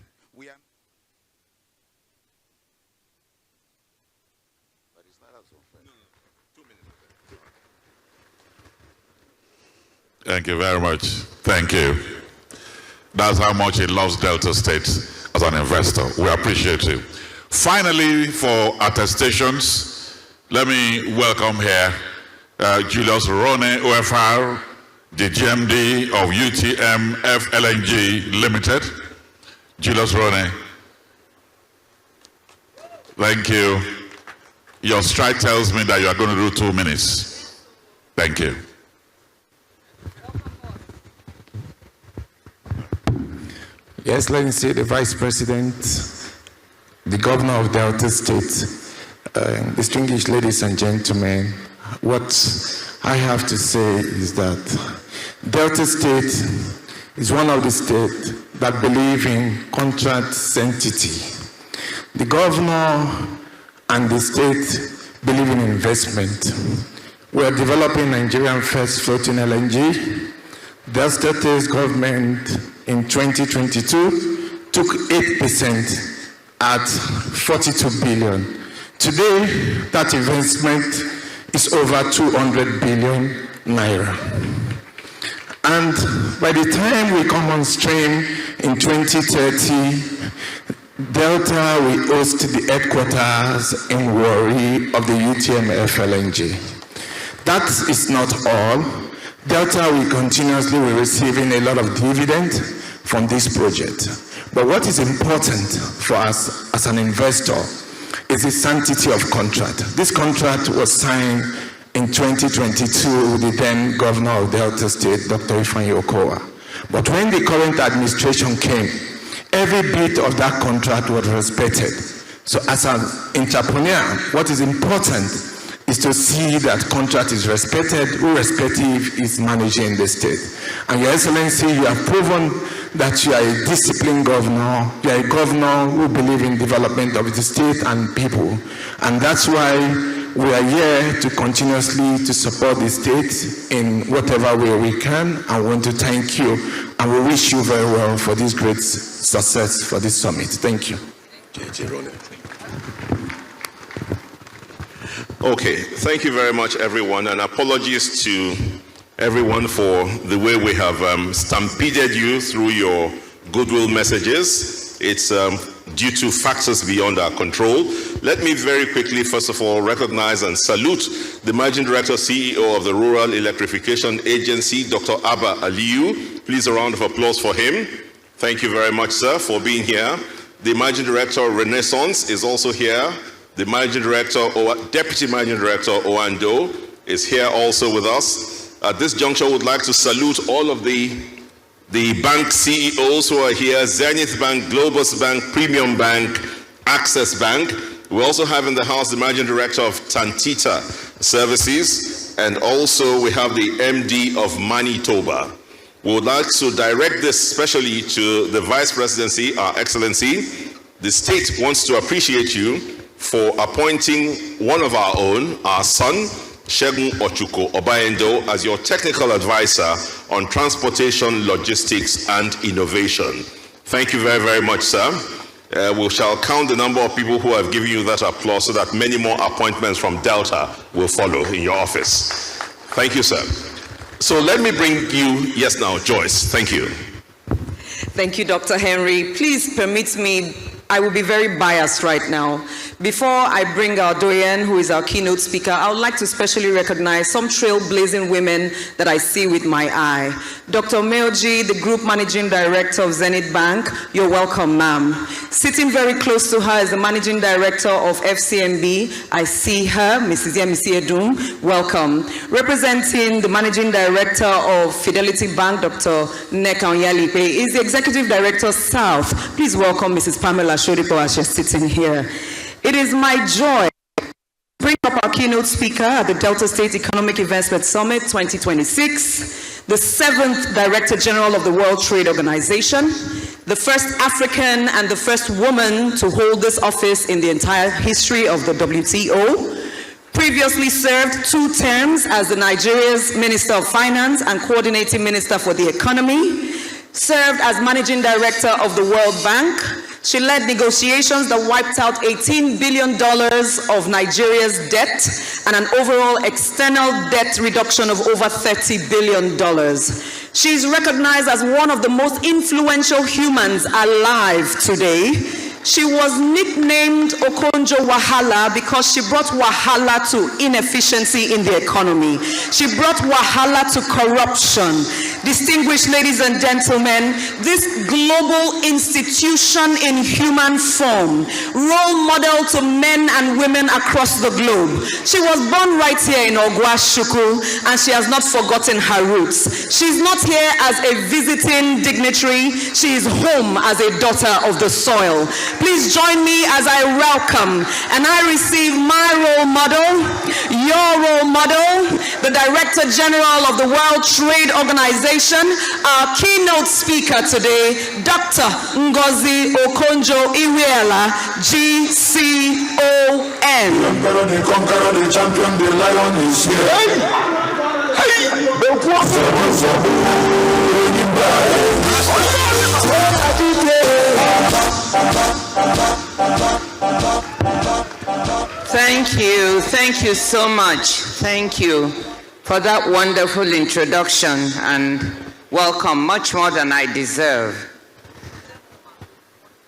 Thank you very much. Thank you. That's how much he loves Delta State as an investor. We appreciate it. Finally, for attestations, let me welcome here Julius Rone, OFR, the GMD of UTM FLNG Limited. Julius Rone. Thank you. Your stride tells me that you are going to do 2 minutes. Thank you. Your Excellency, the Vice President, the Governor of Delta State, distinguished ladies and gentlemen, what I have to say is that Delta State is one of the states that believe in contract sanctity. The Governor and the state believe in investment. We are developing Nigerian first floating LNG. Delta State government in 2022 took 8% at 42 billion. Today, that investment is over 200 billion naira. And by the time we come on stream in 2030, Delta will host the headquarters in Warri of the UTM FLNG. That is not all. Delta will continuously be receiving a lot of dividend from this project. But what is important for us as an investor is the sanctity of contract. This contract was signed in 2022 with the then Governor of Delta State, Dr. Ifeanyi Okowa. But when the current administration came, every bit of that contract was respected. So as an entrepreneur, what is important is to see that contract is respected, irrespective is managing the state. And Your Excellency, you have proven that you are a disciplined governor. You are a governor who believes in development of the state and people. And that's why we are here to continuously to support the state in whatever way we can. I want to thank you, and we wish you very well for this great success for this summit. Thank you. Okay, thank you very much, everyone, and apologies to everyone for the way we have stampeded you through your goodwill messages. It's due to factors beyond our control. Let me very quickly, first of all, recognize and salute the Managing Director, CEO of the Rural Electrification Agency, Dr. Abba Aliyu. Please a round of applause for him. Thank you very much, sir, for being here. The Managing Director, Renaissance, is also here. The Managing Director, Deputy Managing Director, Oando, is here also with us. At this juncture, I would like to salute all of the bank CEOs who are here: Zenith Bank, Globus Bank, Premium Bank, Access Bank. We also have in the house the Managing Director of Tantita Services, and also we have the MD of Manitoba. We would like to direct this especially to the Vice Presidency, Our Excellency. The state wants to appreciate you for appointing one of our own, our son, Shegun Ochuko Obayendo, as your technical advisor on transportation, logistics, and innovation. Thank you very, very much, sir. We shall count the number of people who have given you that applause so that many more appointments from Delta will follow in your office. Thank you, sir. So let me bring you, yes now, Joyce. Thank you. Thank you, Dr. Henry. Please permit me, I will be very biased right now. Before I bring our doyen, who is our keynote speaker, I would like to specially recognize some trailblazing women that I see with my eye. Dr. Meoji, the Group Managing Director of Zenith Bank, you're welcome, ma'am. Sitting very close to her is the Managing Director of FCMB. I see her, Mrs. Yemisi Edum, welcome. Representing the Managing Director of Fidelity Bank, Dr. Nneka Onyalipe, is the Executive Director South. Please welcome Mrs. Pamela Shodipo as she's sitting here. It is my joy to bring up our keynote speaker at the Delta State Economic Investment Summit 2026, the 7th Director General of the World Trade Organization, the first African and the first woman to hold this office in the entire history of the WTO, previously served 2 terms as the Nigeria's Minister of Finance and Coordinating Minister for the Economy, served as Managing Director of the World Bank. She led negotiations that wiped out $18 billion of Nigeria's debt and an overall external debt reduction of over $30 billion. She's recognized as one of the most influential humans alive today. She was nicknamed Okonjo Wahala because she brought wahala to inefficiency in the economy. She brought wahala to corruption. Distinguished ladies and gentlemen, this global institution in human form, role model to men and women across the globe. She was born right here in Ogwashuku, and she has not forgotten her roots. She's not here as a visiting dignitary. She is home as a daughter of the soil. Please join me as I welcome and I receive my role model, your role model, the Director General of the World Trade Organization, our keynote speaker today, Dr. Ngozi Okonjo-Iweala, GCON. The emperor, the conqueror, the champion, the lion is here. Thank you so much. Thank you for that wonderful introduction and welcome, much more than I deserve.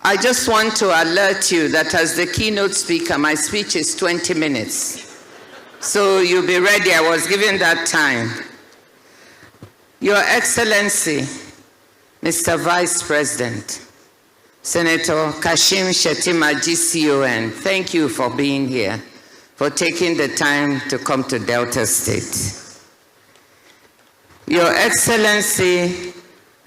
I just want to alert you that as the keynote speaker, my speech is 20 minutes. So you'll be ready. I was given that time. Your Excellency, Mr. Vice President, Senator Kashim Shettima, GCON, thank you for being here, for taking the time to come to Delta State. Your Excellency,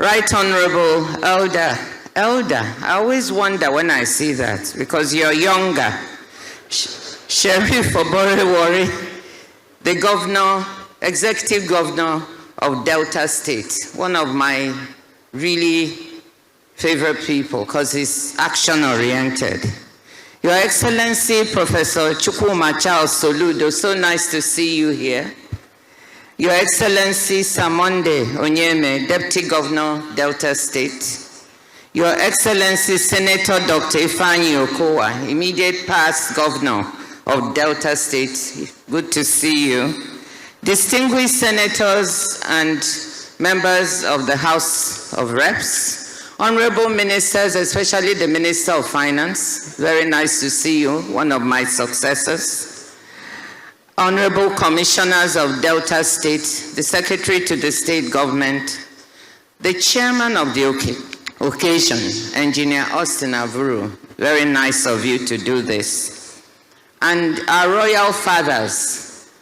Right Honorable Elder, I always wonder when I see that, because you're younger. Sheriff Oborewori, the governor, executive governor of Delta State, one of my really favorite people because he's action-oriented. Your Excellency, Professor Chukwuma Charles Soludo, so nice to see you here. Your Excellency, Samonde Onyeme, Deputy Governor, Delta State. Your Excellency, Senator Dr. Ifeanyi Okowa, immediate past Governor of Delta State. Good to see you. Distinguished senators and members of the House of Reps, honorable ministers, especially the Minister of Finance, very nice to see you, one of my successors. Honorable commissioners of Delta State, the Secretary to the State Government, the Chairman of the occasion, Engineer Austin Avuru, very nice of you to do this. And our royal fathers,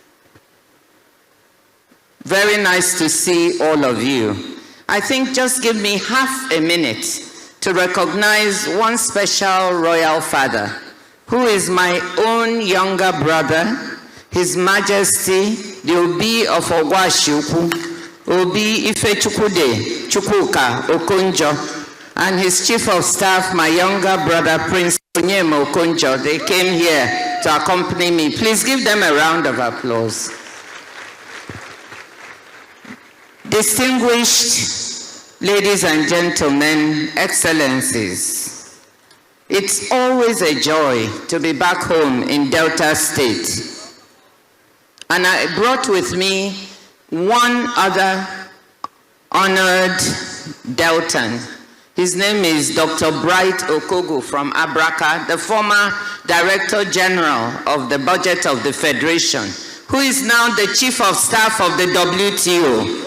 very nice to see all of you. I think just give me half a minute to recognize one special royal father, who is my own younger brother, His Majesty, the Obi of Ogwashiukwu, Obi Ifechukwude Chukwuka Okonjo, and his Chief of Staff, my younger brother, Prince Onyema Okonjo. They came here to accompany me. Please give them a round of applause. Distinguished ladies and gentlemen, excellencies, it's always a joy to be back home in Delta State. And I brought with me one other honored Deltan. His name is Dr. Bright Okogo from Abraka, the former Director General of the Budget of the Federation, who is now the Chief of Staff of the WTO.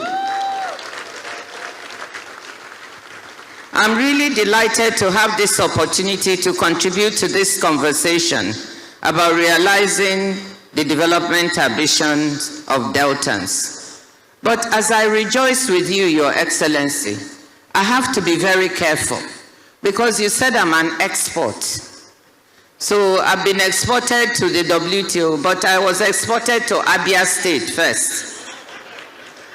I'm really delighted to have this opportunity to contribute to this conversation about realizing the development ambitions of Deltans. But as I rejoice with you, Your Excellency, I have to be very careful because you said I'm an export. So I've been exported to the WTO, but I was exported to Abia State first.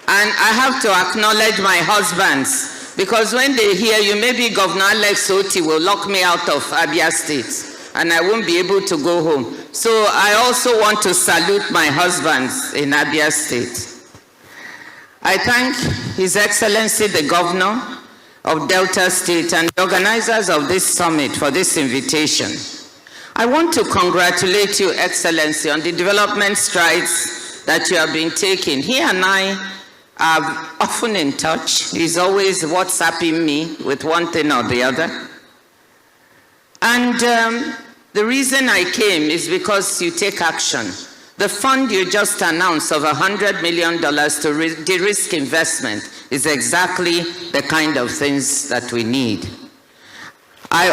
And I have to acknowledge my husbands, because when they hear you, maybe Governor Alex Oti will lock me out of Abia State and I won't be able to go home. So I also want to salute my husbands in Abia State. I thank His Excellency the Governor of Delta State and the organizers of this summit for this invitation. I want to congratulate you, Excellency, on the development strides that you have been taking. He and I are often in touch. He's always WhatsApping me with one thing or the other. And the reason I came is because you take action. The fund you just announced of $100 million to de-risk investment is exactly the kind of things that we need. I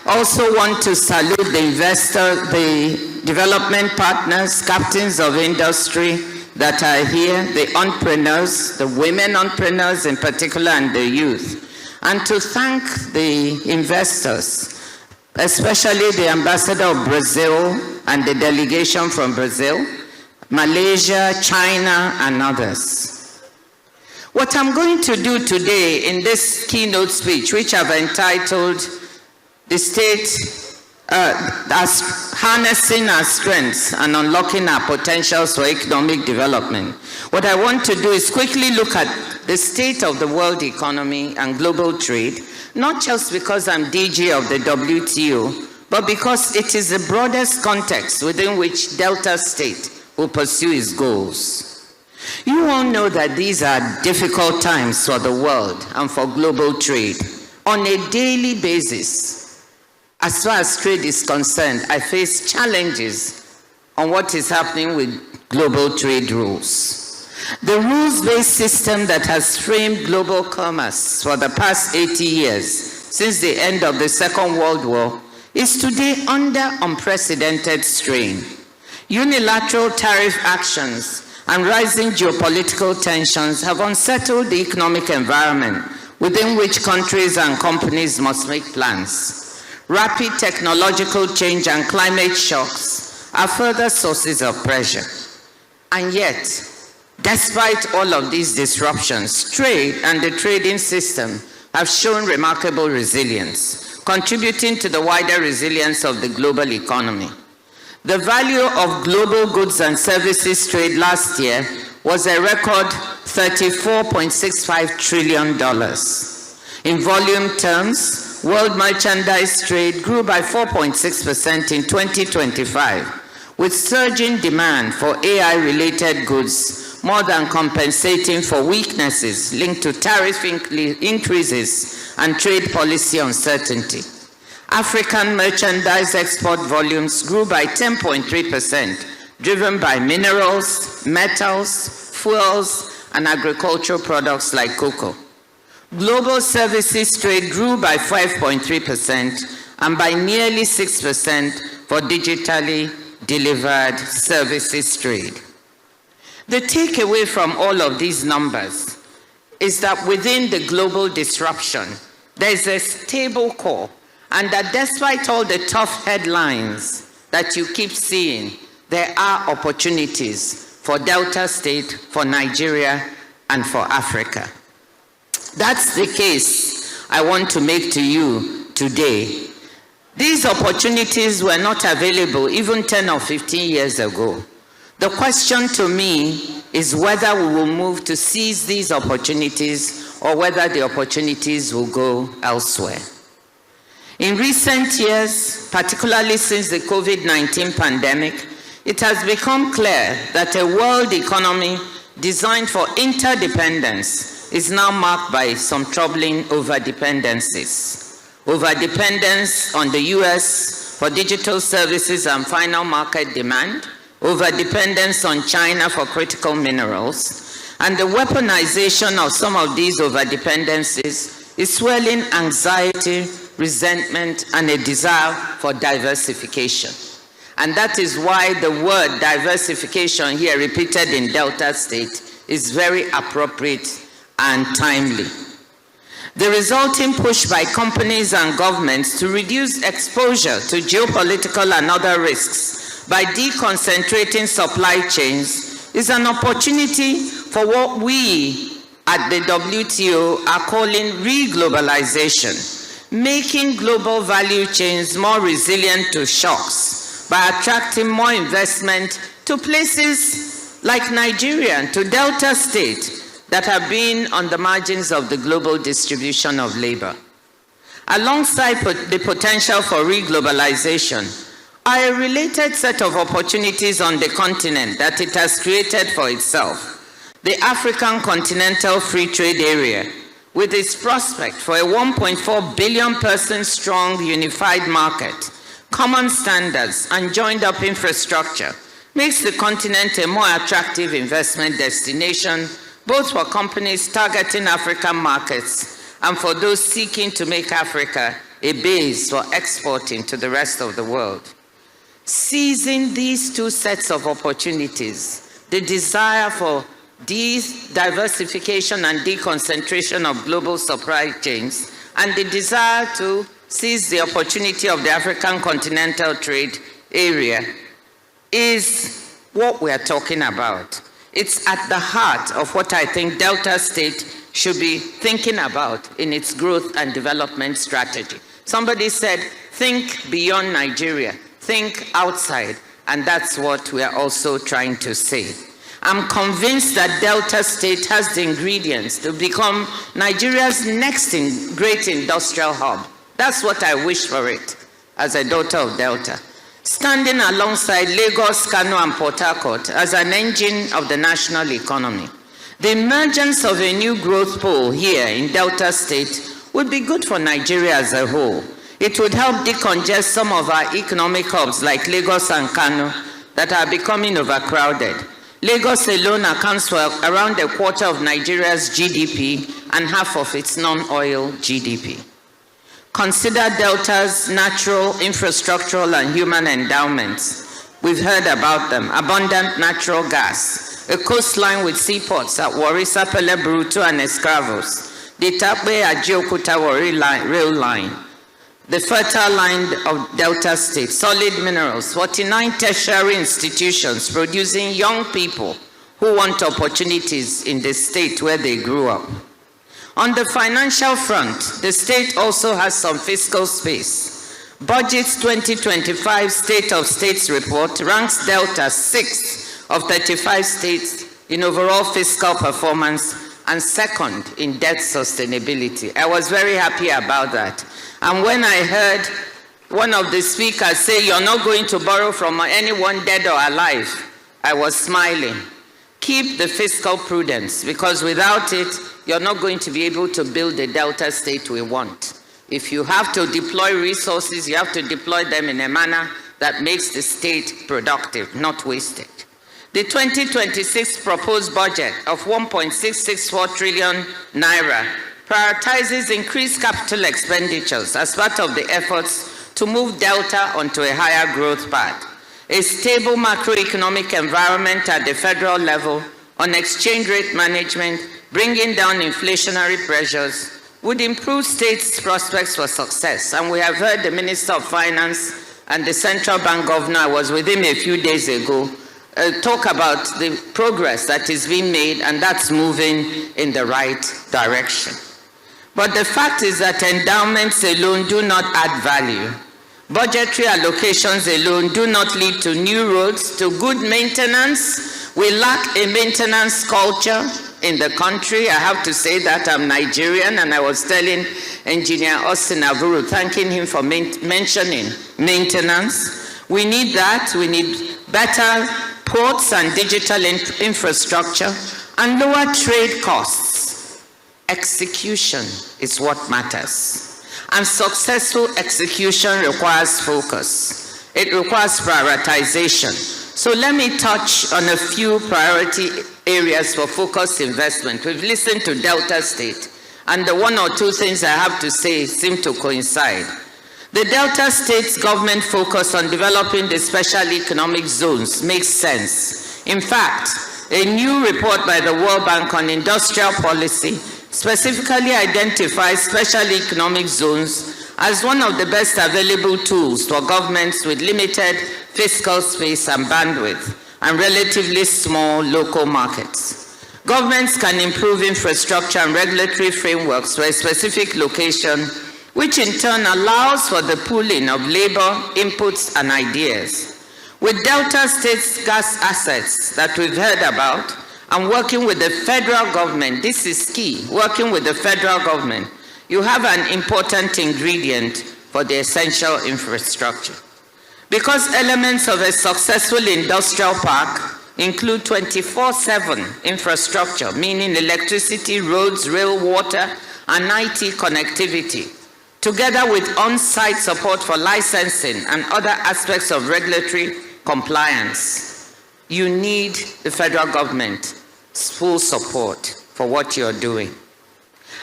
also want to salute the investor, the development partners, captains of industry that are here, the entrepreneurs, the women entrepreneurs in particular, and the youth. And to thank the investors, especially the ambassador of Brazil and the delegation from Brazil, Malaysia, China, and others. What I'm going to do today in this keynote speech, which I've entitled The State as Harnessing Our Strengths and Unlocking Our Potentials for Economic Development. What I want to do is quickly look at the state of the world economy and global trade, not just because I'm DG of the WTO, but because it is the broadest context within which Delta State will pursue its goals. You all know that these are difficult times for the world and for global trade. On a daily basis, as far as trade is concerned, I face challenges on what is happening with global trade rules. The rules-based system that has framed global commerce for the past 80 years, since the end of the Second World War, is today under unprecedented strain. Unilateral tariff actions and rising geopolitical tensions have unsettled the economic environment, within which countries and companies must make plans. Rapid technological change and climate shocks are further sources of pressure. And yet, despite all of these disruptions, trade and the trading system have shown remarkable resilience, contributing to the wider resilience of the global economy. The value of global goods and services trade last year was a record $34.65 trillion. In volume terms, world merchandise trade grew by 4.6% in 2025, with surging demand for AI-related goods more than compensating for weaknesses linked to tariff increases and trade policy uncertainty. African merchandise export volumes grew by 10.3%, driven by minerals, metals, fuels, and agricultural products like cocoa. Global services trade grew by 5.3% and by nearly 6% for digitally delivered services trade. The takeaway from all of these numbers is that within the global disruption, there is a stable core, and that despite all the tough headlines that you keep seeing, there are opportunities for Delta State, for Nigeria, and for Africa. That's the case I want to make to you today. These opportunities were not available even 10 or 15 years ago. The question to me is whether we will move to seize these opportunities or whether the opportunities will go elsewhere. In recent years, particularly since the COVID-19 pandemic, it has become clear that a world economy designed for interdependence is now marked by some troubling overdependencies. Overdependence on the US for digital services and final market demand, overdependence on China for critical minerals, and the weaponization of some of these overdependencies is swelling anxiety, resentment, and a desire for diversification. And that is why the word diversification here repeated in Delta State is very appropriate and timely. The resulting push by companies and governments to reduce exposure to geopolitical and other risks by deconcentrating supply chains is an opportunity for what we at the WTO are calling re-globalization, making global value chains more resilient to shocks by attracting more investment to places like Nigeria and to Delta State that have been on the margins of the global distribution of labor. Alongside the potential for re-globalization are a related set of opportunities on the continent that it has created for itself. The African Continental Free Trade Area, with its prospect for a 1.4 billion person strong unified market, common standards, and joined-up infrastructure, makes the continent a more attractive investment destination, both for companies targeting African markets and for those seeking to make Africa a base for exporting to the rest of the world. Seizing these two sets of opportunities, the desire for diversification and deconcentration of global supply chains, and the desire to seize the opportunity of the African Continental Trade Area is what we are talking about. It's at the heart of what I think Delta State should be thinking about in its growth and development strategy. Somebody said, think beyond Nigeria, think outside, and that's what we are also trying to say. I'm convinced that Delta State has the ingredients to become Nigeria's next great industrial hub. That's what I wish for it as a daughter of Delta. Standing alongside Lagos, Kano, and Port Harcourt as an engine of the national economy. The emergence of a new growth pole here in Delta State would be good for Nigeria as a whole. It would help decongest some of our economic hubs like Lagos and Kano that are becoming overcrowded. Lagos alone accounts for around a quarter of Nigeria's GDP and half of its non-oil GDP. Consider Delta's natural, infrastructural, and human endowments. We've heard about them. Abundant natural gas, a coastline with seaports at Warri, Sapele, Bruto, and Escravos, the Tape-Ajaokuta-Warri rail line, the fertile land of Delta State, solid minerals, 49 tertiary institutions producing young people who want opportunities in the state where they grew up. On the financial front, the state also has some fiscal space. Budget's 2025 State of States report ranks Delta 6th of 35 states in overall fiscal performance and second in debt sustainability. I was very happy about that. And when I heard one of the speakers say, you're not going to borrow from anyone dead or alive, I was smiling. Keep the fiscal prudence, because without it, you're not going to be able to build the Delta State we want. If you have to deploy resources, you have to deploy them in a manner that makes the state productive, not wasted. The 2026 proposed budget of 1.664 trillion naira prioritizes increased capital expenditures as part of the efforts to move Delta onto a higher growth path. A stable macroeconomic environment at the federal level on exchange rate management, bringing down inflationary pressures, would improve states' prospects for success. And we have heard the Minister of Finance and the Central Bank Governor, I was with him a few days ago, talk about the progress that is being made, and that's moving in the right direction. But the fact is that endowments alone do not add value. Budgetary allocations alone do not lead to new roads, to good maintenance. We lack a maintenance culture in the country. I have to say that I'm Nigerian, and I was telling Engineer Austin Avuru, thanking him for mentioning maintenance. We need that. We need better ports and digital infrastructure and lower trade costs. Execution is what matters. And successful execution requires focus. It requires prioritization. So let me touch on a few priority areas for focused investment. We've listened to Delta State, and the one or two things I have to say seem to coincide. The Delta State's government focus on developing the special economic zones makes sense. In fact, a new report by the World Bank on industrial policy specifically identifies special economic zones as one of the best available tools for governments with limited fiscal space and bandwidth and relatively small local markets. Governments can improve infrastructure and regulatory frameworks for a specific location, which in turn allows for the pooling of labor, inputs, and ideas. With Delta State's gas assets that we've heard about, and working with the federal government, this is key, working with the federal government, you have an important ingredient for the essential infrastructure. Because elements of a successful industrial park include 24/7 infrastructure, meaning electricity, roads, rail, water, and IT connectivity, together with on-site support for licensing and other aspects of regulatory compliance, you need the federal government's full support for what you're doing.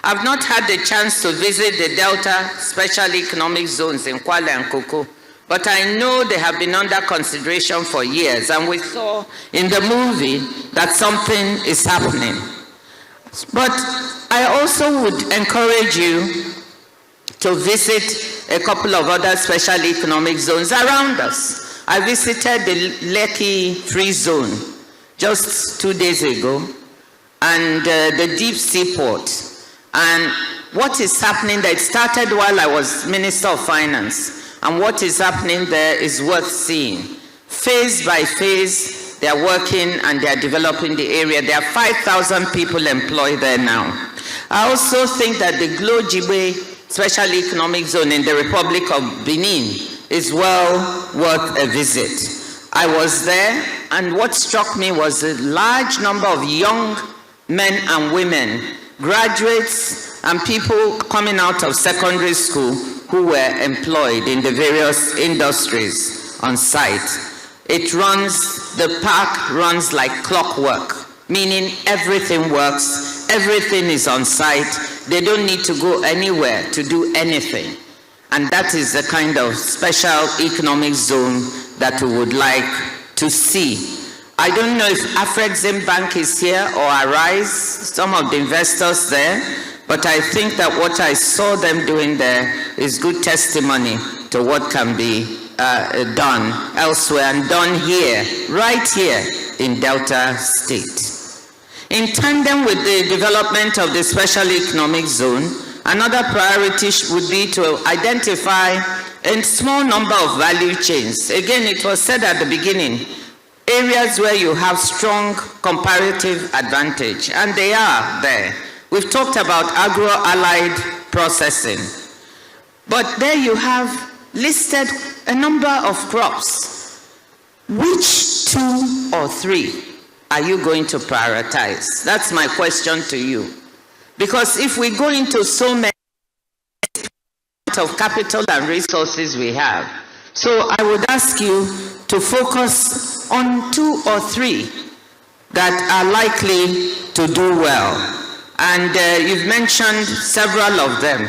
I've not had the chance to visit the Delta Special Economic Zones in Kwale and Koko, but I know they have been under consideration for years, and we saw in the movie that something is happening. But I also would encourage you to visit a couple of other special economic zones around us. I visited the Lekki Free Zone just 2 days ago, and the deep sea port. And what is happening there, it started while I was Minister of Finance, and what is happening there is worth seeing. Phase by phase, they are working and they are developing the area. There are 5,000 people employed there now. I also think that the Glo-Jibe Special Economic Zone in the Republic of Benin is well worth a visit. I was there, and what struck me was a large number of young men and women, graduates and people coming out of secondary school who were employed in the various industries on site. The park runs like clockwork, meaning everything works, everything is on site. They don't need to go anywhere to do anything. And that is the kind of special economic zone that we would like to see. I don't know if Afrexim Bank is here or Arise, some of the investors there, But I think that what I saw them doing there is good testimony to what can be done elsewhere and done here, right here in Delta State. In tandem with the development of the special economic zone, another priority would be to identify a small number of value chains. Again, it was said at the beginning, areas where you have strong comparative advantage, and they are there. We've talked about agro-allied processing, but there you have listed a number of crops. Which 2 or 3 are you going to prioritize? That's my question to you. Because if we go into so many of capital and resources we have, so I would ask you to focus on 2 or 3 that are likely to do well. And you've mentioned several of them.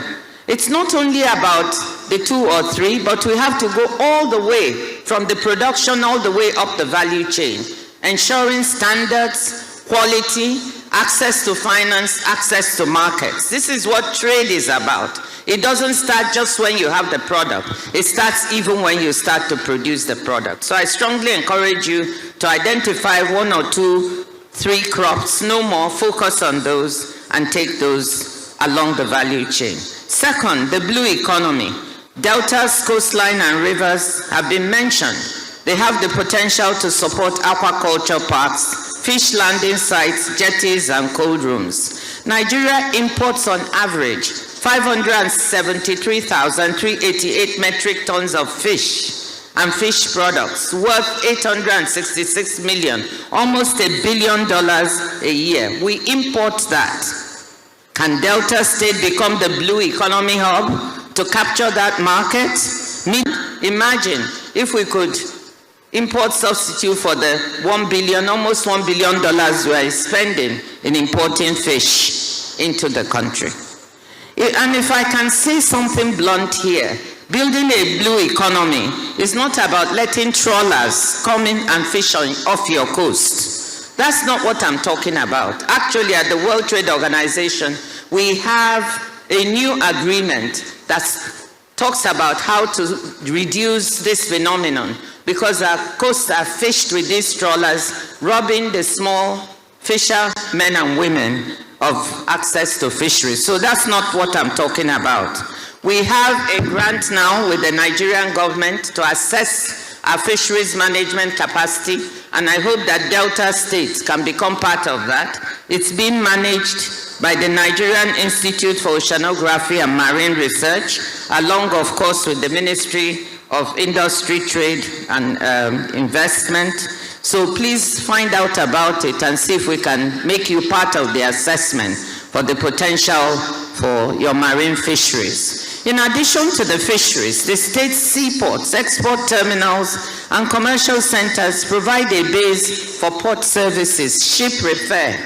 It's not only about the 2 or 3, but we have to go all the way from the production all the way up the value chain, ensuring standards, quality, access to finance, access to markets. This is what trade is about. It doesn't start just when you have the product. It starts even when you start to produce the product. So I strongly encourage you to identify 1 or 2, 3 crops, no more, focus on those and take those along the value chain. Second, the blue economy. Deltas, coastline, and rivers have been mentioned. They have the potential to support aquaculture parks, fish landing sites, jetties, and cold rooms. Nigeria imports on average 573,388 metric tons of fish and fish products worth $866 million, almost $1 billion a year. We import that. Can Delta State become the blue economy hub to capture that market? Imagine if we could import substitute for the $1 billion, almost $1 billion we're spending in importing fish into the country. And if I can say something blunt here, building a blue economy is not about letting trawlers come in and fish off your coast. That's not what I'm talking about. Actually, at the World Trade Organization, we have a new agreement that talks about how to reduce this phenomenon, because our coasts are fished with these trawlers, robbing the small fishermen and women of access to fisheries. So that's not what I'm talking about. We have a grant now with the Nigerian government to assess our fisheries management capacity, and I hope that Delta State can become part of that. It's being managed by the Nigerian Institute for Oceanography and Marine Research, along, of course, with the Ministry of Industry, Trade, and Investment. So please find out about it and see if we can make you part of the assessment for the potential for your marine fisheries. In addition to the fisheries, the state's seaports, export terminals, and commercial centers provide a base for port services, ship repair,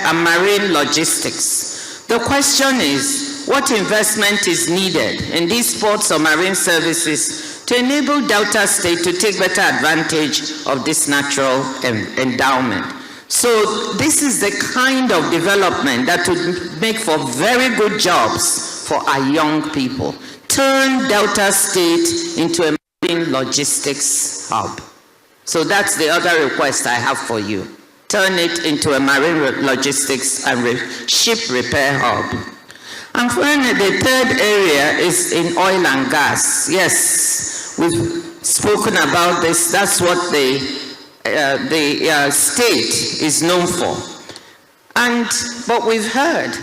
and marine logistics. The question is, what investment is needed in these ports or marine services to enable Delta State to take better advantage of this natural endowment? So this is the kind of development that would make for very good jobs for our young people. Turn Delta State into a marine logistics hub. So that's the other request I have for you. Turn it into a marine logistics and ship repair hub. And finally, the third area is in oil and gas. Yes, we've spoken about this. That's what the state is known for. But we've heard,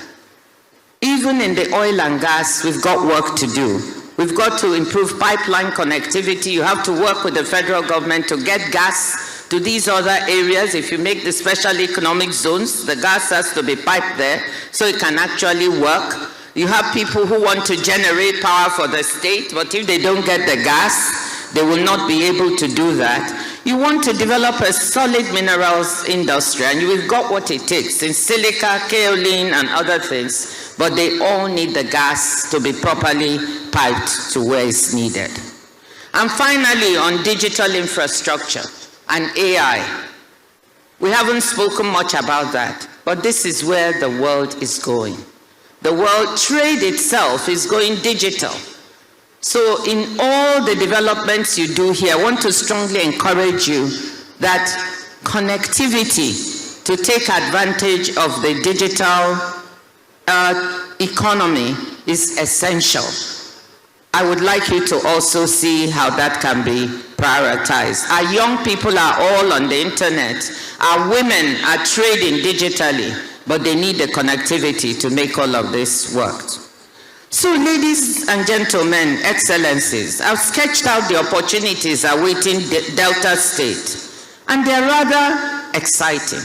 even in the oil and gas, we've got work to do. We've got to improve pipeline connectivity. You have to work with the federal government to get gas to these other areas. If you make the special economic zones, the gas has to be piped there so it can actually work. You have people who want to generate power for the state, but if they don't get the gas, they will not be able to do that. You want to develop a solid minerals industry, and we've got what it takes in silica, kaolin, and other things, but they all need the gas to be properly piped to where it's needed. And finally, on digital infrastructure and AI. We haven't spoken much about that, but this is where the world is going. The world trade itself is going digital. So in all the developments you do here, I want to strongly encourage you that connectivity to take advantage of the digital economy is essential. I would like you to also see how that can be prioritized. Our young people are all on the internet. Our women are trading digitally, but they need the connectivity to make all of this work. So, ladies and gentlemen, excellencies, I've sketched out the opportunities awaiting Delta State, and they're rather exciting.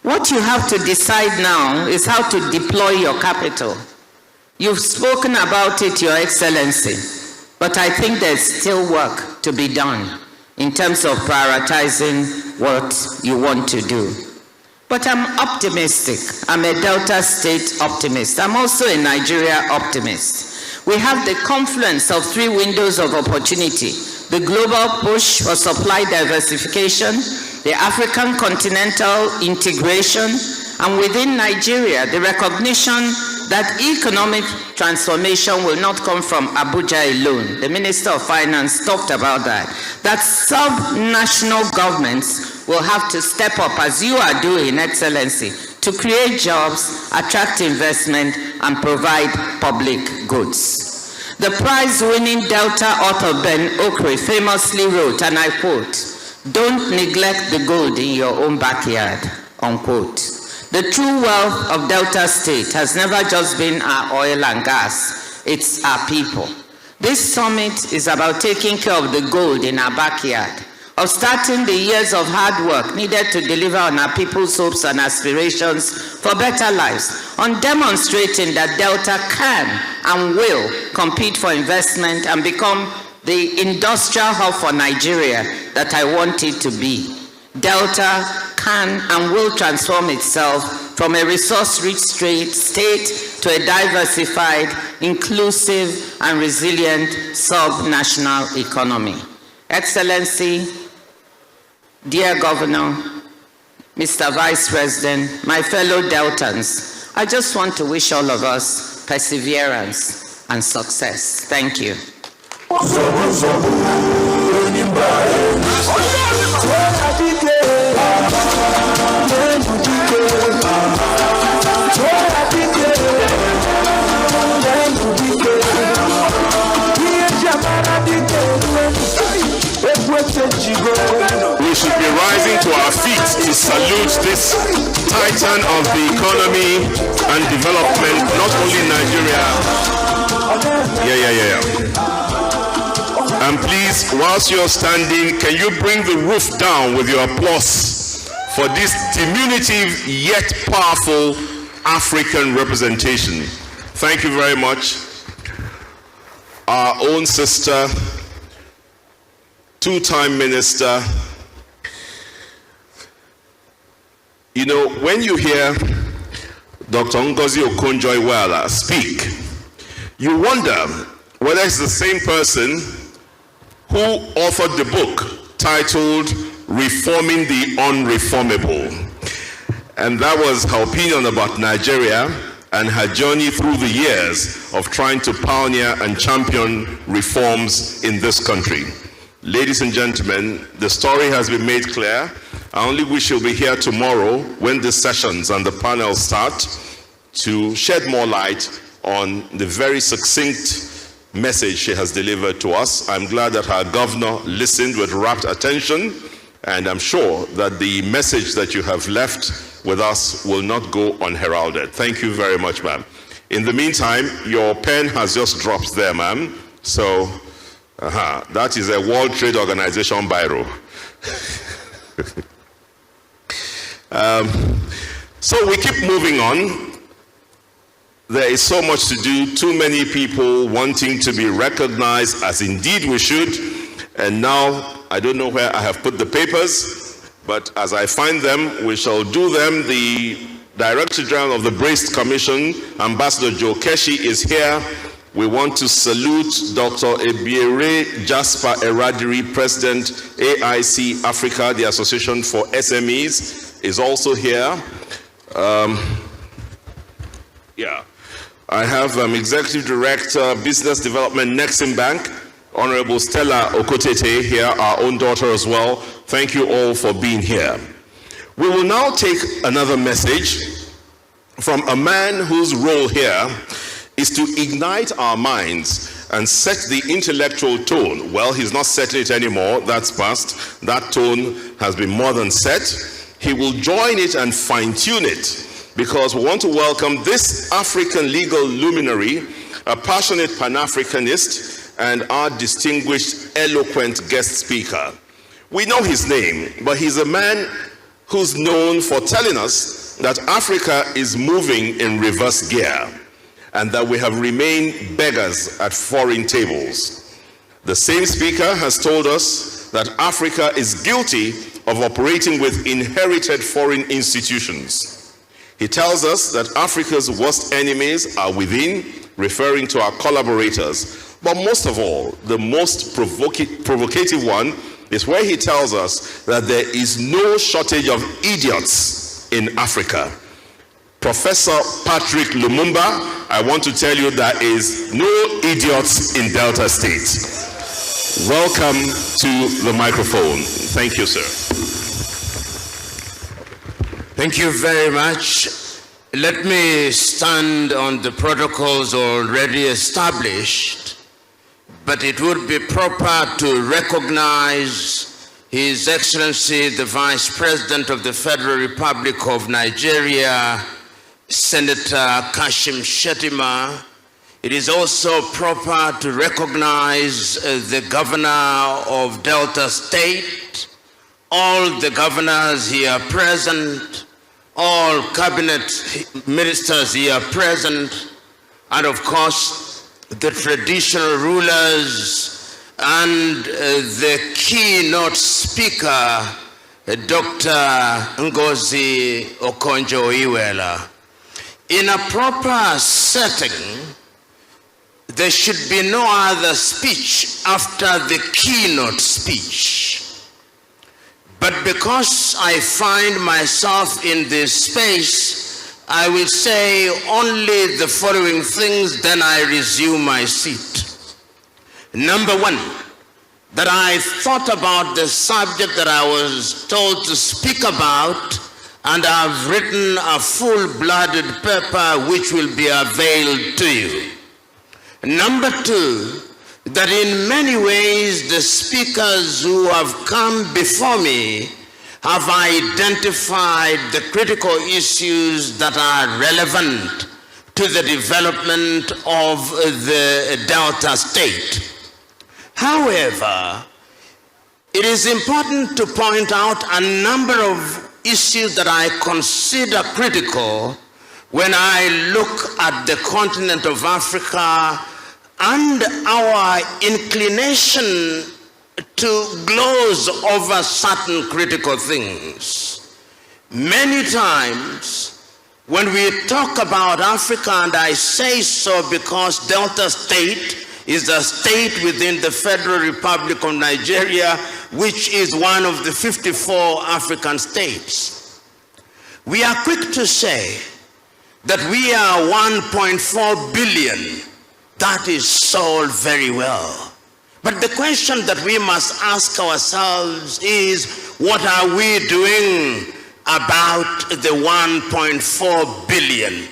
What you have to decide now is how to deploy your capital. You've spoken about it, Your Excellency, but I think there's still work to be done in terms of prioritizing what you want to do. But I'm optimistic. I'm a Delta State optimist. I'm also a Nigeria optimist. We have the confluence of three windows of opportunity: the global push for supply diversification, the African continental integration, and within Nigeria, the recognition that economic transformation will not come from Abuja alone. The Minister of Finance talked about that. That sub-national governments will have to step up, as you are doing, Excellency, to create jobs, attract investment, and provide public goods. The prize-winning Delta author Ben Okri famously wrote, and I quote, "Don't neglect the gold in your own backyard," unquote. The true wealth of Delta State has never just been our oil and gas, it's our people. This summit is about taking care of the gold in our backyard, of starting the years of hard work needed to deliver on our people's hopes and aspirations for better lives, on demonstrating that Delta can and will compete for investment and become the industrial hub for Nigeria that I want it to be. Delta can and will transform itself from a resource-rich state to a diversified, inclusive, and resilient sub-national economy. Excellency, dear Governor, Mr. Vice President, my fellow Deltans, I just want to wish all of us perseverance and success. Thank you. We should be rising to our feet to salute this titan of the economy and development, not only Nigeria. And please, whilst you're standing, can you bring the roof down with your applause for this diminutive yet powerful African representation? Thank you very much. Our own sister, two-time minister. You know, when you hear Dr. Ngozi Okonjo-Iweala speak, you wonder whether it's the same person who authored the book titled Reforming the Unreformable. And that was her opinion about Nigeria and her journey through the years of trying to pioneer and champion reforms in this country. Ladies and gentlemen, the story has been made clear. I only wish you'll be here tomorrow when the sessions and the panels start to shed more light on the very succinct message she has delivered to us. I'm glad that our governor listened with rapt attention, and I'm sure that the message that you have left with us will not go unheralded. Thank you very much, ma'am. In the meantime, your pen has just dropped there, ma'am. So, that is a World Trade Organization biro. So we keep moving on. There is so much to do, too many people wanting to be recognized, as indeed we should. And now, I don't know where I have put the papers, but as I find them, we shall do them. The Director General of the Braced Commission, Ambassador Joe Keshi, is here. We want to salute Dr. Ebiere Jasper Eradiri, President, AIC Africa, the Association for SMEs, is also here. I have Executive Director, Business Development, Nexim Bank, Honorable Stella Okotete here, our own daughter as well. Thank you all for being here. We will now take another message from a man whose role here is to ignite our minds and set the intellectual tone. Well, he's not setting it anymore, that's past. That tone has been more than set. He will join it and fine-tune it, because we want to welcome this African legal luminary, a passionate Pan-Africanist, and our distinguished, eloquent guest speaker. We know his name, but he's a man who's known for telling us that Africa is moving in reverse gear and that we have remained beggars at foreign tables. The same speaker has told us that Africa is guilty of operating with inherited foreign institutions. He tells us that Africa's worst enemies are within, referring to our collaborators. But most of all, the most provocative one is where he tells us that there is no shortage of idiots in Africa. Professor Patrick Lumumba, I want to tell you there is no idiots in Delta State. Welcome to the microphone. Thank you, sir. Thank you very much. Let me stand on the protocols already established, but it would be proper to recognize His Excellency, the Vice President of the Federal Republic of Nigeria, Senator Kashim Shettima. It is also proper to recognize the Governor of Delta State, all the governors here present, all cabinet ministers here present, and of course the traditional rulers and the keynote speaker, Dr. Ngozi Okonjo-Iweala. In a proper setting, there should be no other speech after the keynote speech. But because I find myself in this space, I will say only the following things, then I resume my seat. Number one, that I thought about the subject that I was told to speak about, and I've written a full-blooded paper which will be availed to you. Number two, that in many ways the speakers who have come before me have identified the critical issues that are relevant to the development of the Delta State. However, it is important to point out a number of issues that I consider critical when I look at the continent of Africa and our inclination to gloss over certain critical things. Many times when we talk about Africa, and I say so because Delta State is a state within the Federal Republic of Nigeria, which is one of the 54 African states. We are quick to say that we are 1.4 billion. That is all very well. But the question that we must ask ourselves is, what are we doing about the 1.4 billion?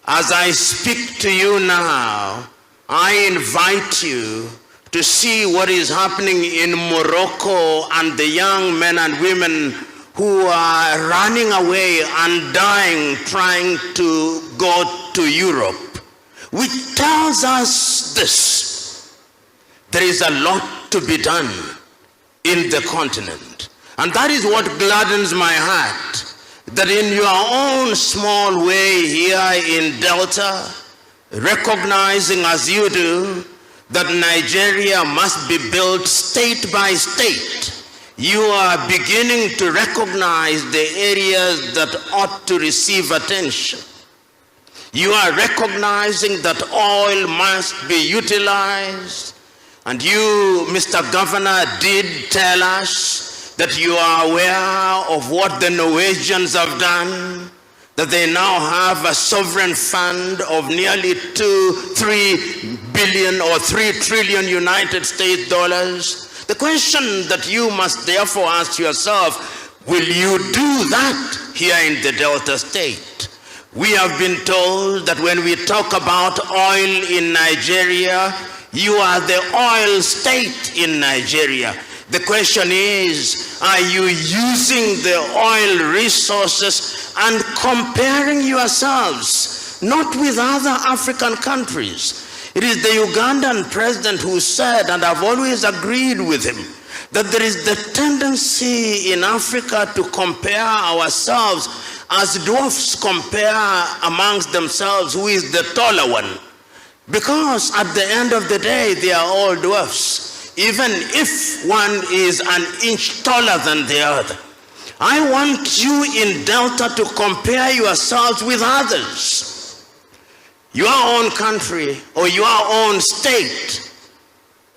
As I speak to you now, I invite you to see what is happening in Morocco and the young men and women who are running away and dying trying to go to Europe, which tells us this: there is a lot to be done in the continent. And that is what gladdens my heart, that in your own small way here in Delta, recognizing as you do that Nigeria must be built state by state, you are beginning to recognize the areas that ought to receive attention. You are recognizing that oil must be utilized. And you, Mr. Governor, did tell us that you are aware of what the Norwegians have done. that they now have a sovereign fund of nearly 3 billion or 3 trillion United States dollars. The question that you must therefore ask yourself, will you do that here in the Delta State? We have been told that when we talk about oil in Nigeria, you are the oil state in Nigeria. The question is, are you using the oil resources and comparing yourselves, not with other African countries? It is the Ugandan president who said, and I've always agreed with him, that there is the tendency in Africa to compare ourselves as dwarfs compare amongst themselves who is the taller one. Because at the end of the day, they are all dwarfs, even if one is an inch taller than the other. I want you in Delta to compare yourselves with others. Your own country or your own state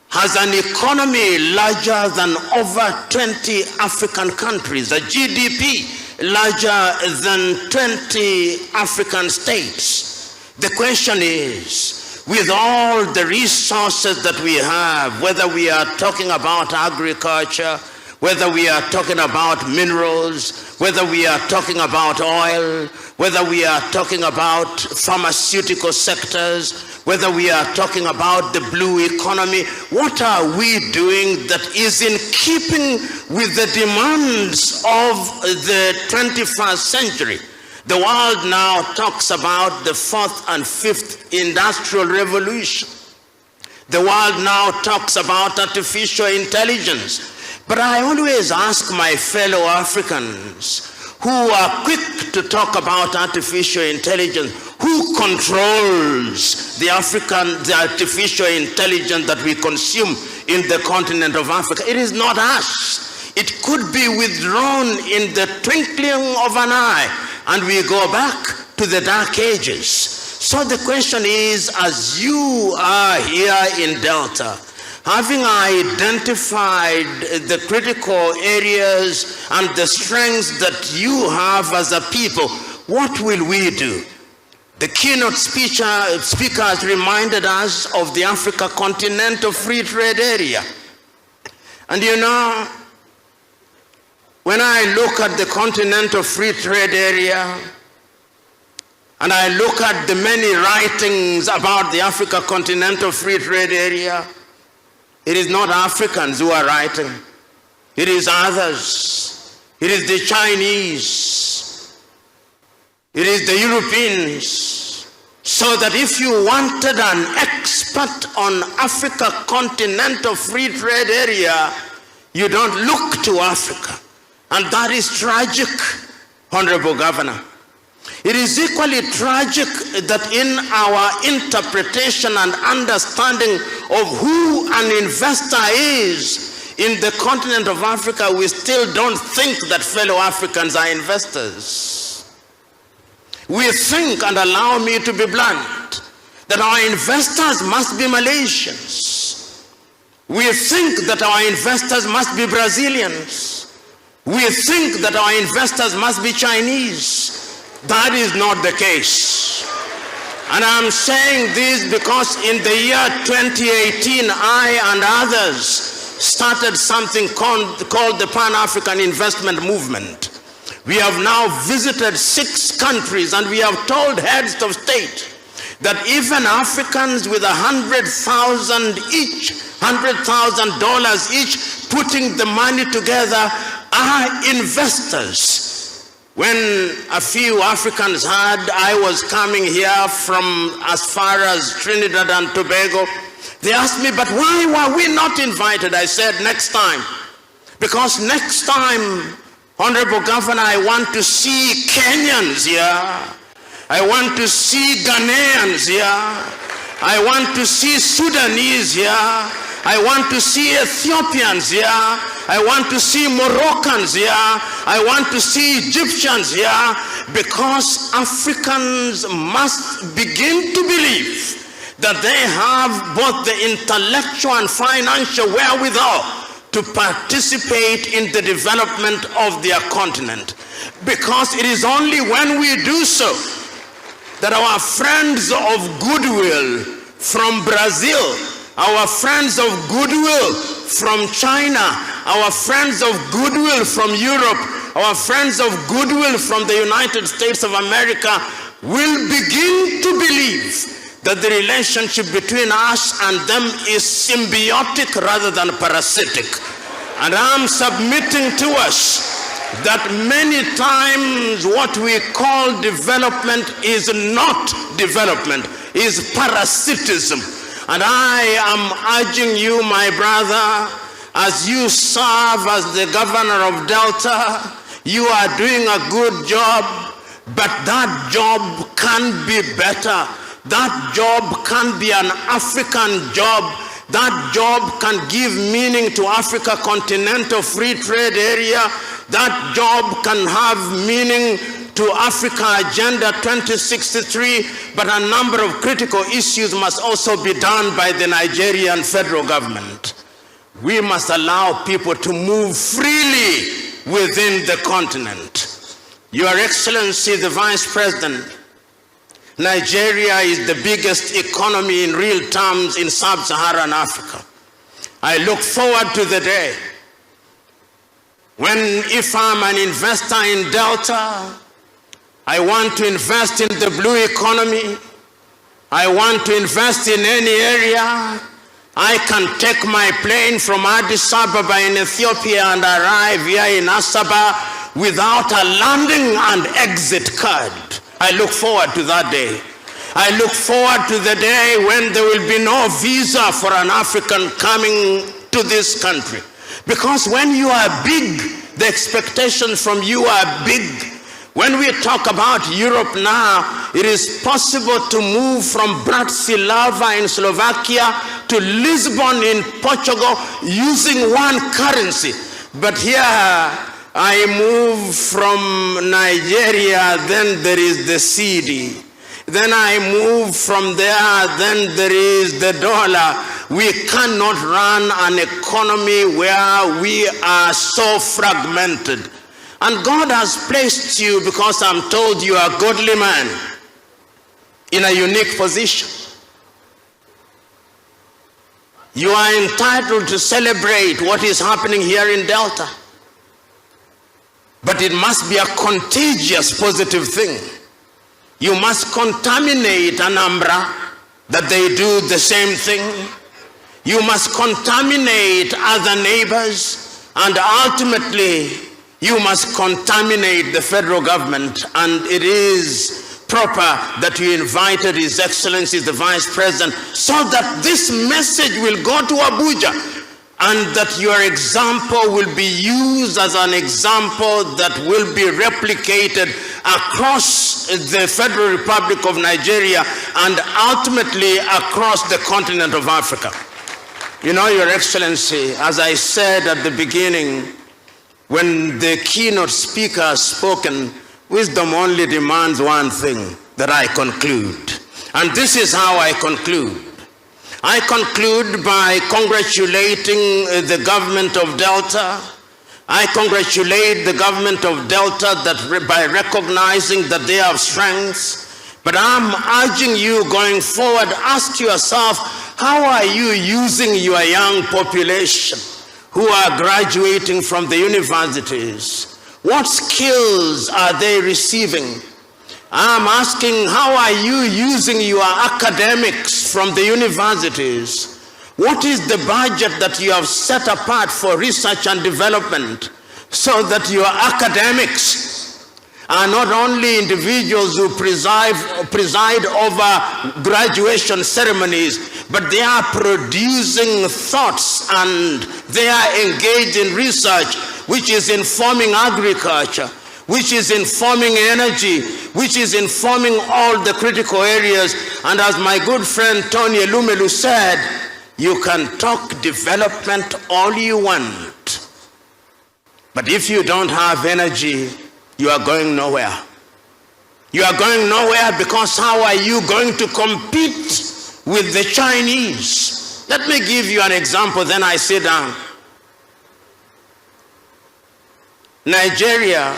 has an economy larger than over 20 African countries, a GDP larger than 20 African states. The question is, with all the resources that we have, whether we are talking about agriculture, whether we are talking about minerals, whether we are talking about oil, whether we are talking about pharmaceutical sectors, whether we are talking about the blue economy, what are we doing that is in keeping with the demands of the 21st century? The world now talks about the 4th and 5th industrial revolution. The world now talks about artificial intelligence. But I always ask my fellow Africans who are quick to talk about artificial intelligence, who controls the artificial intelligence that we consume in the continent of Africa? It is not us. It could be withdrawn in the twinkling of an eye, and we go back to the dark ages. So the question is, as you are here in Delta, having identified the critical areas and the strengths that you have as a people, what will we do? The keynote speakers reminded us of the Africa Continental Free Trade Area. And you know, when I look at the Continental Free Trade Area, and I look at the many writings about the Africa Continental Free Trade Area, it is not Africans who are writing. It is others. It is the Chinese. It is the Europeans. So that if you wanted an expert on Africa Continental Free Trade Area, you don't look to Africa. And that is tragic, Honorable Governor. It is equally tragic that in our interpretation and understanding of who an investor is in the continent of Africa, we still don't think that fellow Africans are investors. We think, and allow me to be blunt, that our investors must be Malaysians. We think that our investors must be Brazilians. We think that our investors must be Chinese. That is not the case. And I'm saying this because in the year 2018, I and others started something called the Pan-African Investment Movement. We have now visited 6 countries, and we have told heads of state that even Africans with $100,000 each, putting the money together, are investors. When a few Africans heard I was coming here from as far as Trinidad and Tobago, they asked me, but why were we not invited? I said, next time. Because next time, Honorable Governor, I want to see Kenyans here. I want to see Ghanaians here. I want to see Sudanese here. I want to see Ethiopians here. I want to see Moroccans here. I want to see Egyptians here, because Africans must begin to believe that they have both the intellectual and financial wherewithal to participate in the development of their continent. Because it is only when we do so that our friends of goodwill from Brazil, our friends of goodwill from China, our friends of goodwill from Europe, our friends of goodwill from the United States of America will begin to believe that the relationship between us and them is symbiotic rather than parasitic. And I'm submitting to us that many times what we call development is not development, is parasitism. And I am urging you, my brother, as you serve as the governor of Delta, you are doing a good job, but that job can be better. That job can be an African job. That job can give meaning to Africa Continental Free Trade Area. That job can have meaning to Africa Agenda 2063, but a number of critical issues must also be done by the Nigerian federal government. We must allow people to move freely within the continent. Your Excellency, the Vice President, Nigeria is the biggest economy in real terms in sub-Saharan Africa. I look forward to the day when, if I'm an investor in Delta, I want to invest in the blue economy, I want to invest in any area, I can take my plane from Addis Ababa in Ethiopia and arrive here in Asaba without a landing and exit card. I look forward to that day. I look forward to the day when there will be no visa for an African coming to this country. Because when you are big, the expectations from you are big. When we talk about Europe now, it is possible to move from Bratislava in Slovakia to Lisbon in Portugal using one currency. But here I move from Nigeria, then there is the cedi. Then I move from there, then there is the dollar. We cannot run an economy where we are so fragmented. And God has placed you, because I'm told you are a godly man, in a unique position. You are entitled to celebrate what is happening here in Delta. But it must be a contagious positive thing. You must contaminate Anambra that they do the same thing. You must contaminate other neighbors, and ultimately you must contaminate the federal government. And it is proper that you invited His Excellency the Vice President so that this message will go to Abuja, and that your example will be used as an example that will be replicated across the Federal Republic of Nigeria and ultimately across the continent of Africa. You know, Your Excellency, as I said at the beginning, when the keynote speaker has spoken, wisdom only demands one thing, that I conclude. And this is how I conclude. I conclude by congratulating the government of Delta. I congratulate the government of Delta by recognizing that they have strengths. But I'm urging you going forward, ask yourself, how are you using your young population who are graduating from the universities? What skills are they receiving? I'm asking, how are you using your academics from the universities? What is the budget that you have set apart for research and development so that your academics are not only individuals who preside over graduation ceremonies, but they are producing thoughts and they are engaged in research which is informing agriculture, which is informing energy, which is informing all the critical areas. And as my good friend Tony Elumelu said, you can talk development all you want, but if you don't have energy, you are going nowhere. You are going nowhere, because how are you going to compete with the Chinese? Let me give you an example, then I sit down. Nigeria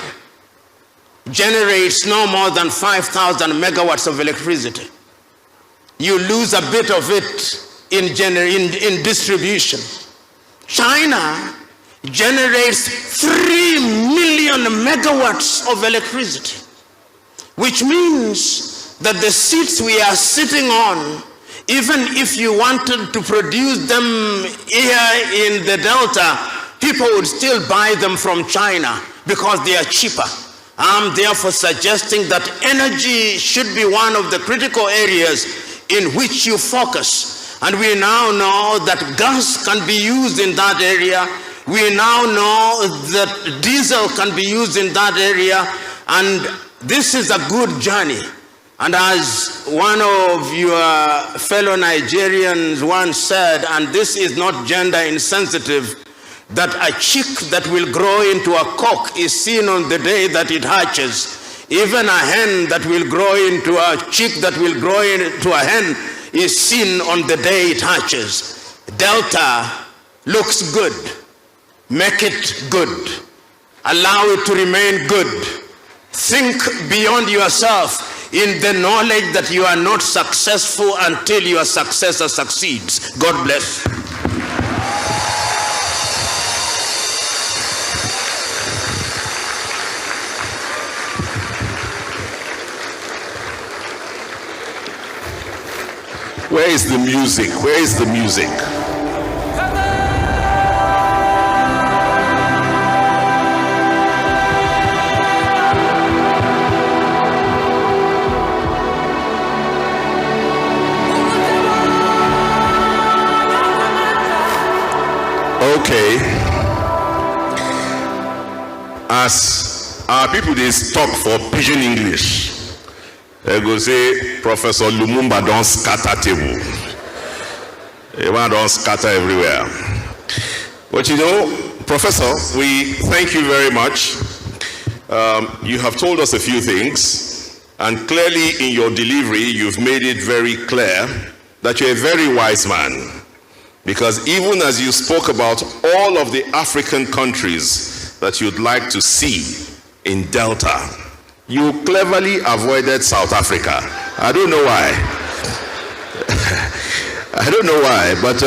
generates no more than 5,000 megawatts of electricity. You lose a bit of it in distribution. China generates 3 million megawatts of electricity, which means that the seats we are sitting on, even if you wanted to produce them here in the Delta, people would still buy them from China because they are cheaper. I'm therefore suggesting that energy should be one of the critical areas in which you focus. And we now know that gas can be used in that area. We now know that diesel can be used in that area. And this is a good journey. And as one of your fellow Nigerians once said, and this is not gender insensitive, that a chick that will grow into a cock is seen on the day that it hatches. Even a hen that will grow into a chick that will grow into a hen is seen on the day it hatches. Delta looks good. Make it good. Allow it to remain good. Think beyond yourself in the knowledge that you are not successful until your successor succeeds. God bless. Where is the music? Where is the music? Okay. As our people they talk for pidgin English, they go say Professor Lumumba don't scatter table. Everyone don't scatter everywhere. But you know, Professor, we thank you very much. You have told us a few things, and clearly in your delivery, you've made it very clear that you're a very wise man. Because even as you spoke about all of the African countries that you'd like to see in Delta, you cleverly avoided South Africa. I don't know why. I don't know why, but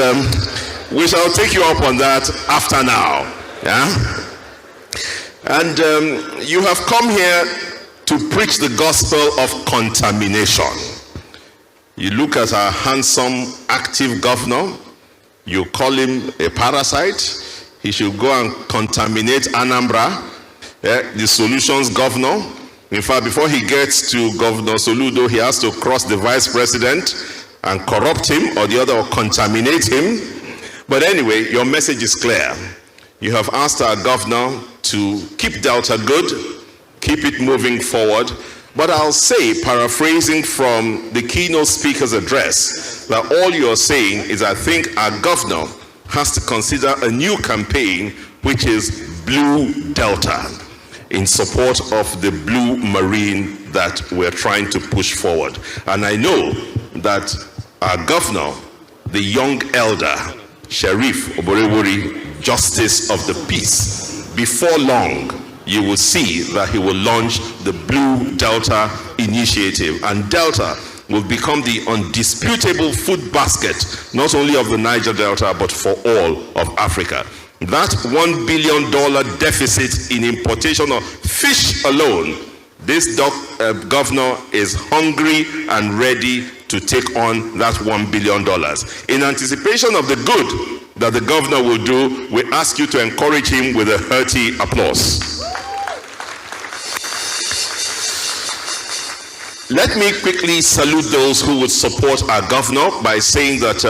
we shall take you up on that after now. Yeah? And you have come here to preach the gospel of contamination. You look at our handsome, active governor, you call him a parasite. He should go and contaminate Anambra, the solutions governor. In fact, before he gets to Governor Soludo, he has to cross the vice president and corrupt him or the other, or contaminate him. But anyway, your message is clear. You have asked our governor to keep Delta good, keep it moving forward. But I'll say, paraphrasing from the keynote speaker's address, that all you're saying is I think our governor has to consider a new campaign, which is Blue Delta, in support of the blue marine that we're trying to push forward. And I know that our governor, the young elder, Sheriff Oborewori, Justice of the Peace, before long, you will see that he will launch the Blue Delta initiative. And Delta will become the undisputable food basket, not only of the Niger Delta, but for all of Africa. That $1 billion deficit in importation of fish alone, this governor is hungry and ready to take on that $1 billion. In anticipation of the good that the governor will do, we ask you to encourage him with a hearty applause. Let me quickly salute those who would support our governor by saying that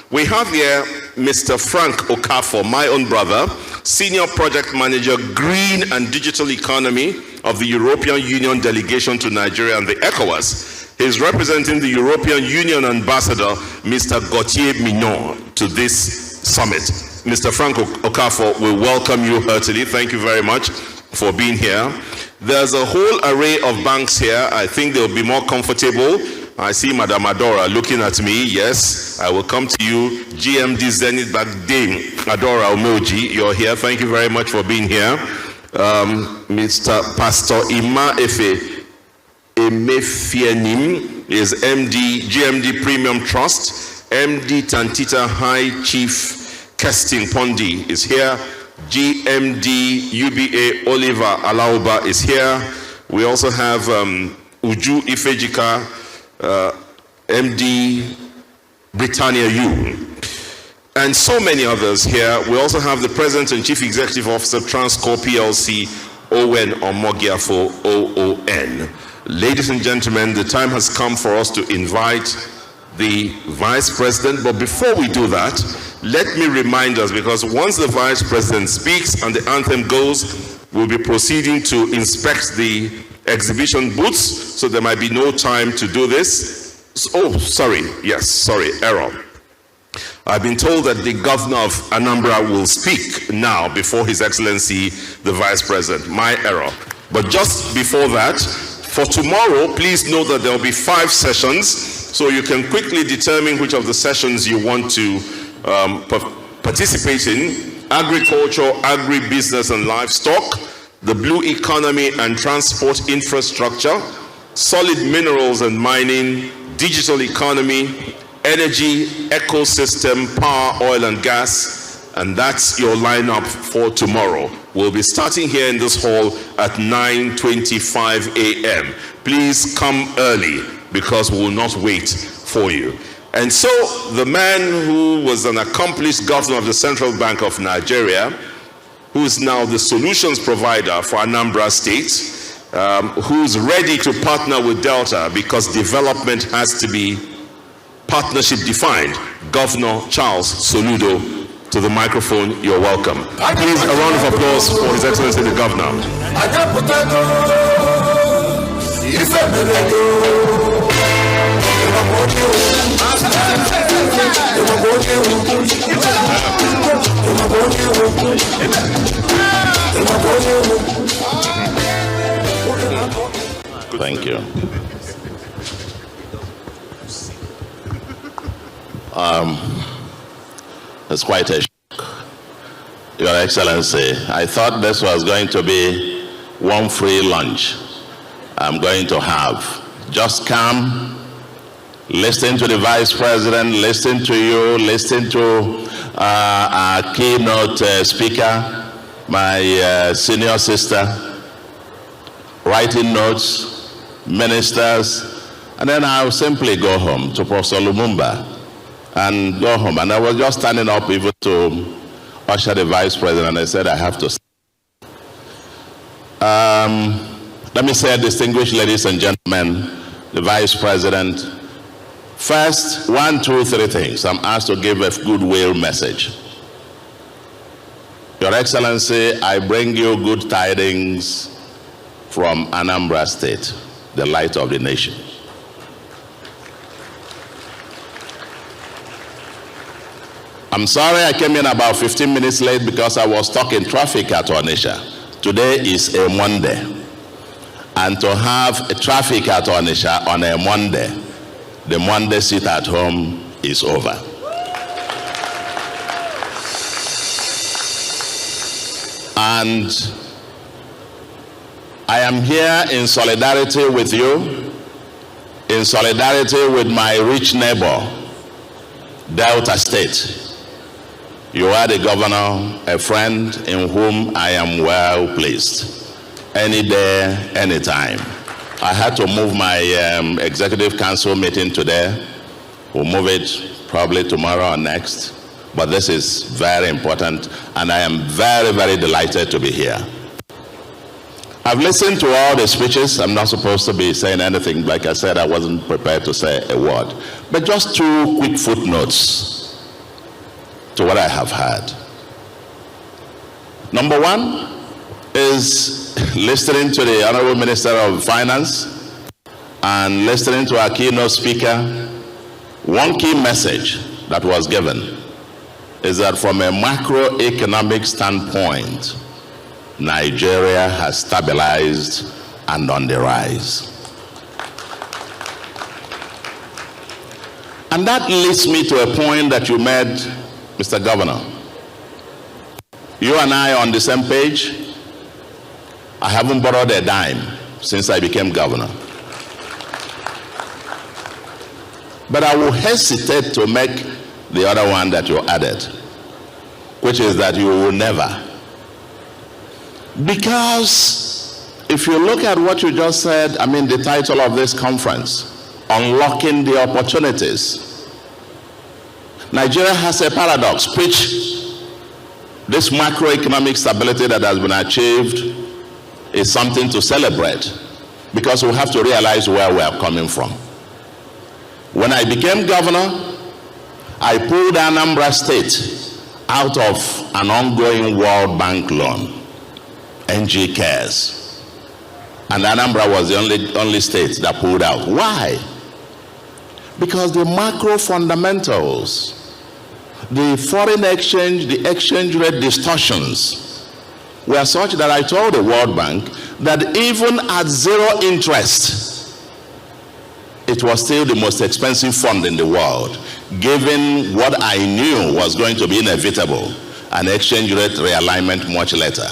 we have here Mr. Frank Okafor, my own brother, Senior Project Manager, Green and Digital Economy of the European Union Delegation to Nigeria and the ECOWAS. He's representing the European Union Ambassador, Mr. Gauthier Mignon, to this summit. Mr. Frank Okafor, we welcome you heartily. Thank you very much for being here. There's a whole array of banks here. I think they'll be more comfortable. I see Madam Adora looking at me. Yes, I will come to you. GMD Zenith Bank Dame Adora Omoji, you're here. Thank you very much for being here. Mr. Pastor Ima Emefienim is MD, GMD Premium Trust. MD Tantita High Chief Kesting Pondi is here. GMD UBA Oliver Alauba is here. We also have Uju Ifejika, MD Britannia U, and so many others here. We also have the President and Chief Executive Officer of Transcorp PLC, Owen Omogiafo, OON. Ladies and gentlemen, the time has come for us to invite the Vice President, but before we do that, let me remind us, because once the Vice President speaks and the anthem goes, we'll be proceeding to inspect the exhibition booths, so there might be no time to do this. Oh, sorry, yes, sorry, error. I've been told that the Governor of Anambra will speak now before His Excellency, the Vice President. My error. But just before that, for tomorrow, please note that there will be 5 sessions, so you can quickly determine which of the sessions you want to participate in: agriculture, agribusiness and livestock, the blue economy and transport infrastructure, solid minerals and mining, digital economy, energy, ecosystem, power, oil and gas. And that's your lineup for tomorrow. We'll be starting here in this hall at 9:25 a.m. Please come early, because we will not wait for you. And so the man who was an accomplished governor of the Central Bank of Nigeria, who is now the solutions provider for Anambra State, who's ready to partner with Delta because development has to be partnership defined, Governor Charles Soludo, to the microphone. You're welcome. Please, a round of applause for His Excellency the Governor. Thank you. It's quite a shock, Your Excellency. I thought this was going to be one free lunch I'm going to have. Just come, listen to the Vice President, listen to you, listen to our keynote speaker, my senior sister, writing notes, ministers, and then I'll simply go home to Professor Lumumba and go home. And I was just standing up even to usher the Vice President, and I said, I have to stay. Let me say, distinguished ladies and gentlemen, the Vice President, first, 1, 2, 3 things. I'm asked to give a goodwill message. Your Excellency, I bring you good tidings from Anambra State, the light of the nation. I'm sorry I came in about 15 minutes late because I was stuck in traffic at Onitsha. Today is a Monday. And to have a traffic at Onitsha on a Monday, the Monday sit at home is over. And I am here in solidarity with you, in solidarity with my rich neighbor, Delta State. You are the governor, a friend in whom I am well pleased. Any day, anytime. I had to move my executive council meeting today. We'll move it probably tomorrow or next. But this is very important, and I am very, very delighted to be here. I've listened to all the speeches. I'm not supposed to be saying anything. Like I said, I wasn't prepared to say a word. But just 2 quick footnotes to what I have heard. Number 1 is listening to the Honorable Minister of Finance and listening to our keynote speaker. One key message that was given is that from a macroeconomic standpoint, Nigeria has stabilized and on the rise. And that leads me to a point that you made, Mr. Governor. You and I are on the same page. I haven't borrowed a dime since I became governor. But I will hesitate to make the other one that you added, which is that you will never. Because if you look at what you just said, I mean the title of this conference, Unlocking the Opportunities. Nigeria has a paradox, which this macroeconomic stability that has been achieved is something to celebrate, because we have to realize where we are coming from. When I became governor, I pulled Anambra State out of an ongoing World Bank loan, NG Cares. And Anambra was the only state that pulled out. Why? Because the macro fundamentals, the foreign exchange, the exchange rate distortions were such that I told the World Bank that even at zero interest, it was still the most expensive fund in the world, given what I knew was going to be inevitable, an exchange rate realignment much later.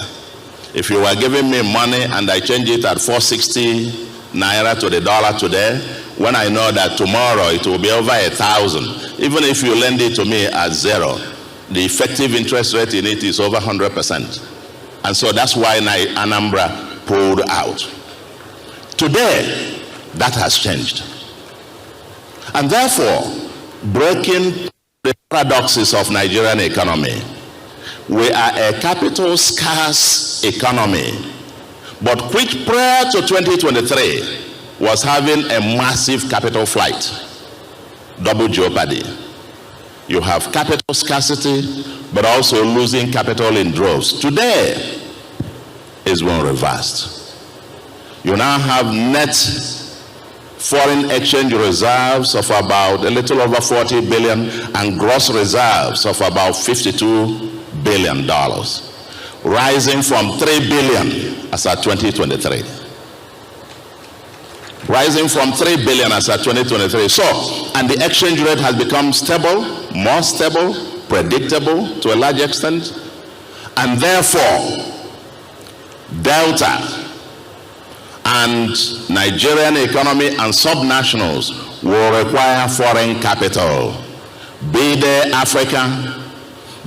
If you were giving me money and I change it at 460 naira to the dollar today, when I know that tomorrow it will be over 1,000, even if you lend it to me at zero, the effective interest rate in it is over 100%. And so that's why Anambra pulled out. Today, that has changed. And therefore, breaking the paradoxes of Nigerian economy, we are a capital scarce economy, but which prior to 2023 was having a massive capital flight, double jeopardy. You have capital scarcity, but also losing capital in droves. Today is one reversed. You now have net foreign exchange reserves of about a little over 40 billion and gross reserves of about $52 billion, rising from 3 billion as at 2023. Rising from 3 billion as at 2023. So, and the exchange rate has become stable, more stable, predictable to a large extent, and therefore, Delta and Nigerian economy and subnationals will require foreign capital. Be there Africa,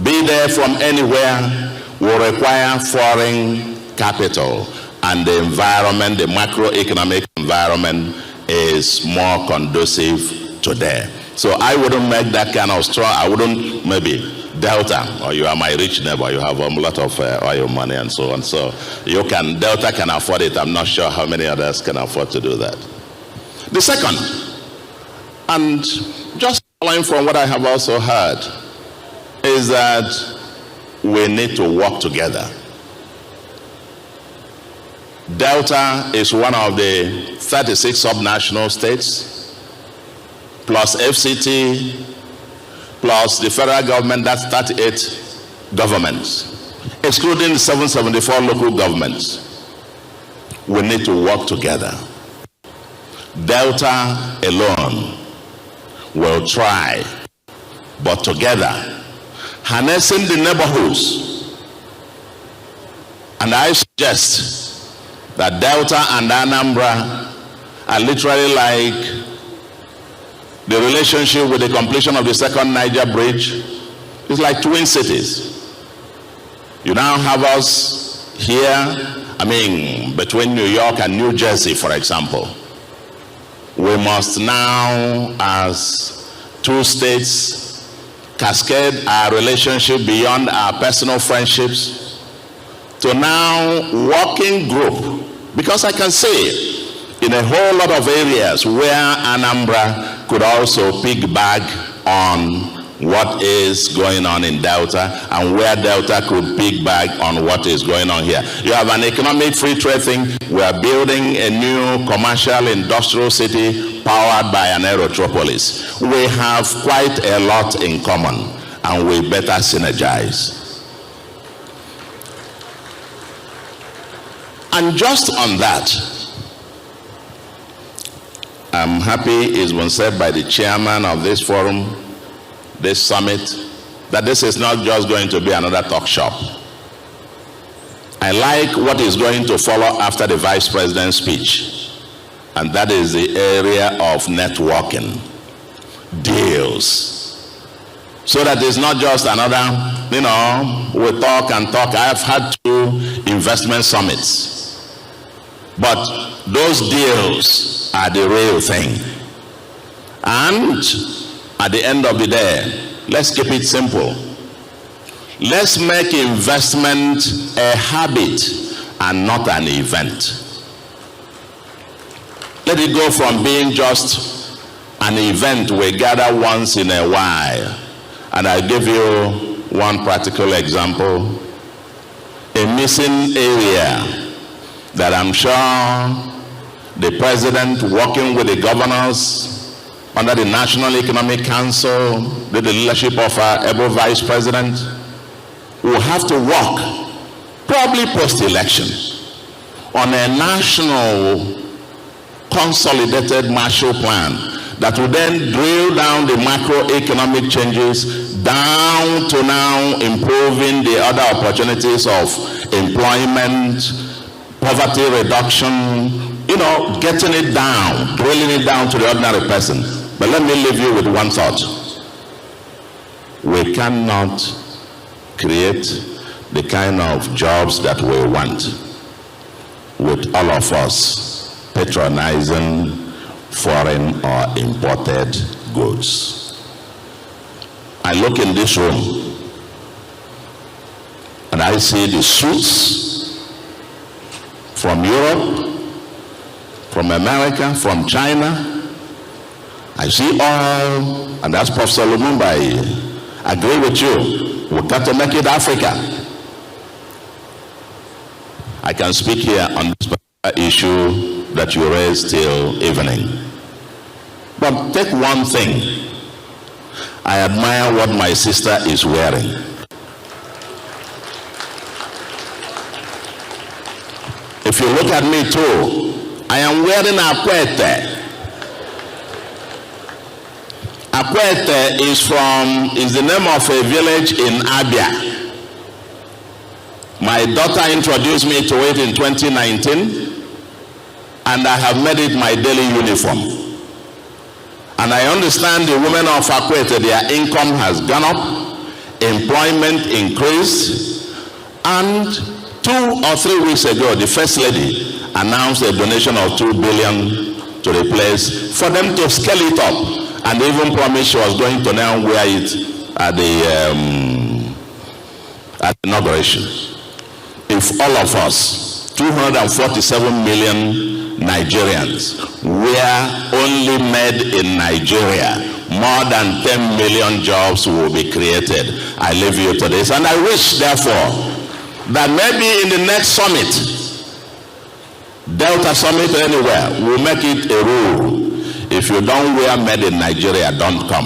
be there from anywhere, will require foreign capital. And the environment, the macroeconomic environment is more conducive today. So I wouldn't make that kind of straw. I wouldn't, maybe Delta, or you are my rich neighbor, you have a lot of oil money and so on. So you can, Delta can afford it. I'm not sure how many others can afford to do that. The second, and just following from what I have also heard, is that we need to work together. Delta is one of the 36 subnational states, plus FCT, plus the federal government, that's 38 governments, excluding 774 local governments. We need to work together. Delta alone will try, but together, harnessing the neighborhoods. And I suggest that Delta and Anambra are literally like the relationship with the completion of the second Niger Bridge. It's like twin cities. You now have us here, I mean, between New York and New Jersey, for example. We must now, as two states, cascade our relationship beyond our personal friendships to now working group. Because I can see in a whole lot of areas where Anambra could also piggyback on what is going on in Delta, and where Delta could piggyback on what is going on here. You have an economic free trade thing. We are building a new commercial industrial city powered by an aerotropolis. We have quite a lot in common, and we better synergize. And just on that, I'm happy it's been said by the chairman of this forum, this summit, that this is not just going to be another talk shop. I like what is going to follow after the Vice President's speech, and that is the area of networking, deals. So that it's not just another, we talk and talk. I've had 2 investment summits. But those deals are the real thing. And at the end of the day, let's keep it simple. Let's make investment a habit and not an event. Let it go from being just an event we gather once in a while. And I'll give you one practical example. A missing area that I'm sure the president, working with the governors under the National Economic Council, with the leadership of our able vice president, will have to work, probably post-election, on a national consolidated Marshall Plan that will then drill down the macroeconomic changes down to now improving the other opportunities of employment, poverty reduction, getting it down, drilling it down to the ordinary person. But let me leave you with one thought. We cannot create the kind of jobs that we want with all of us patronizing foreign or imported goods. I look in this room and I see the suits from Europe, from America, from China. I see oil, and that's Professor Lumumba. I agree with you. We've got to make it Africa. I can speak here on this issue that you raised till evening. But take one thing. I admire what my sister is wearing. If you look at me too, I am wearing Akwete. Akwete is the name of a village in Abia. My daughter introduced me to it in 2019, and I have made it my daily uniform. And I understand the women of Akwete, their income has gone up, employment increased, and 2 or 3 weeks ago, the First Lady announced a donation of $2 billion to the place for them to scale it up, and even promised she was going to now wear it at the inauguration. If all of us, 247 million Nigerians, were only made in Nigeria, more than 10 million jobs will be created. I leave you to this, and I wish, therefore, that maybe in the next summit, Delta Summit anywhere, we'll make it a rule. If you don't wear made in Nigeria, don't come.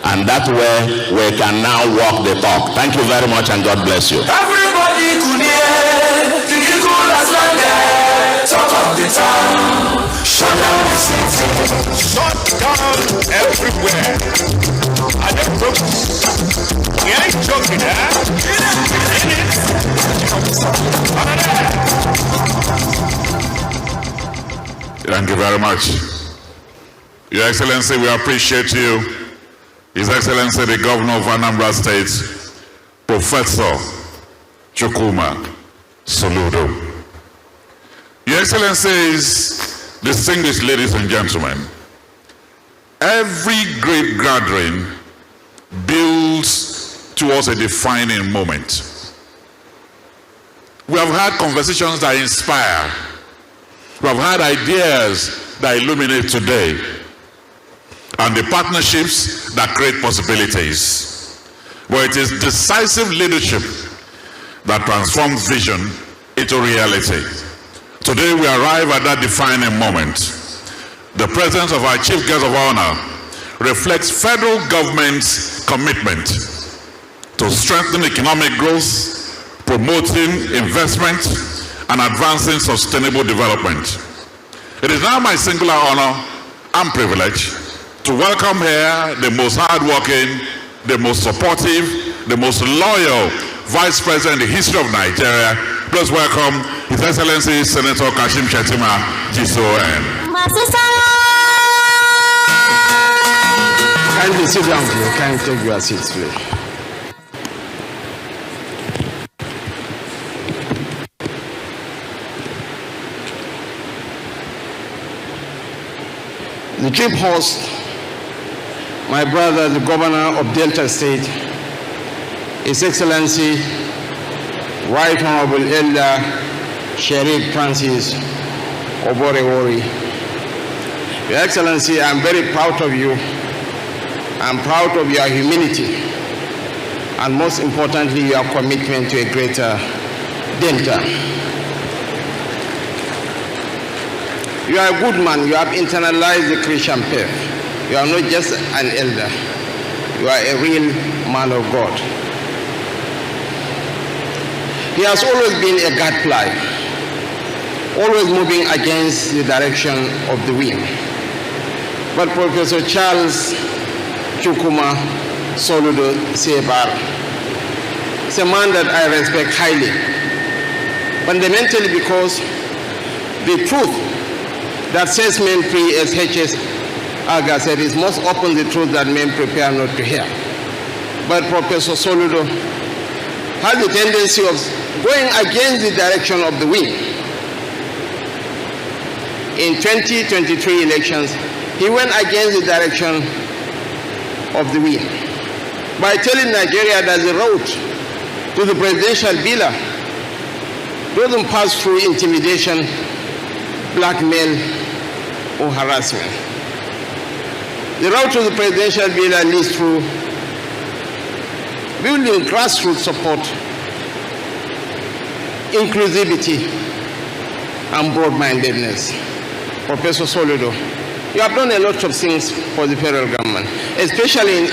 And that way, we can now walk the talk. Thank you very much, and God bless you. Everybody could hear the eagle has landed, top of the town. Shut down the city. Shut down everywhere. And the folks, we ain't joking, Thank you very much. Your Excellency, we appreciate you. His Excellency, the Governor of Anambra State, Professor Chukwuma Soludo. Your Excellencies, distinguished ladies and gentlemen, every great gathering builds towards a defining moment. We have had conversations that inspire. We have had ideas that illuminate today, and the partnerships that create possibilities. But it is decisive leadership that transforms vision into reality. Today we arrive at that defining moment. The presence of our Chief Guest of Honor reflects federal government's commitment to strengthen economic growth, promoting investment, and advancing sustainable development. It is now my singular honor and privilege to welcome here the most hardworking, the most supportive, the most loyal Vice President in the history of Nigeria, Please welcome His Excellency Senator Kashim Shettima, GSON. Kindly sit down, please. Kindly take your seats, please. The chief host, my brother, the governor of Delta State, His Excellency, Right Honorable Elder Sheriff Francis Oborewori. Your Excellency, I'm very proud of you. I'm proud of your humility and most importantly, your commitment to a greater Delta. You are a good man. You have internalized the Christian faith. You are not just an elder. You are a real man of God. He has always been a gadfly, always moving against the direction of the wind. But Professor Charles Chukwuma Soludo Sebar is a man that I respect highly, fundamentally because the truth that sets men free, as H.S. Aga said, is most often the truth that men prepare not to hear. But Professor Soludo has the tendency of going against the direction of the wind. In 2023 elections, he went against the direction of the wind by telling Nigeria that the road to the presidential villa doesn't pass through intimidation, blackmail, or harassment. The route to the presidential villa leads through building grassroots support, inclusivity, and broad-mindedness. Professor Soludo, you have done a lot of things for the federal government, especially in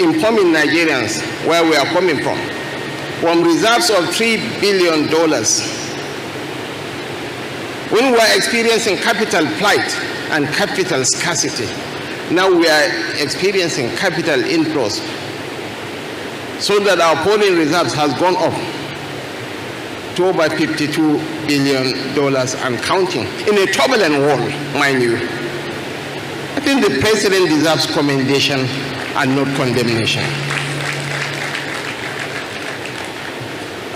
informing Nigerians where we are coming from reserves of $3 billion. When we are experiencing capital plight and capital scarcity, now we are experiencing capital inflows, so that our foreign reserves has gone up to over $52 billion and counting in a turbulent world, mind you. I think the president deserves commendation and not condemnation.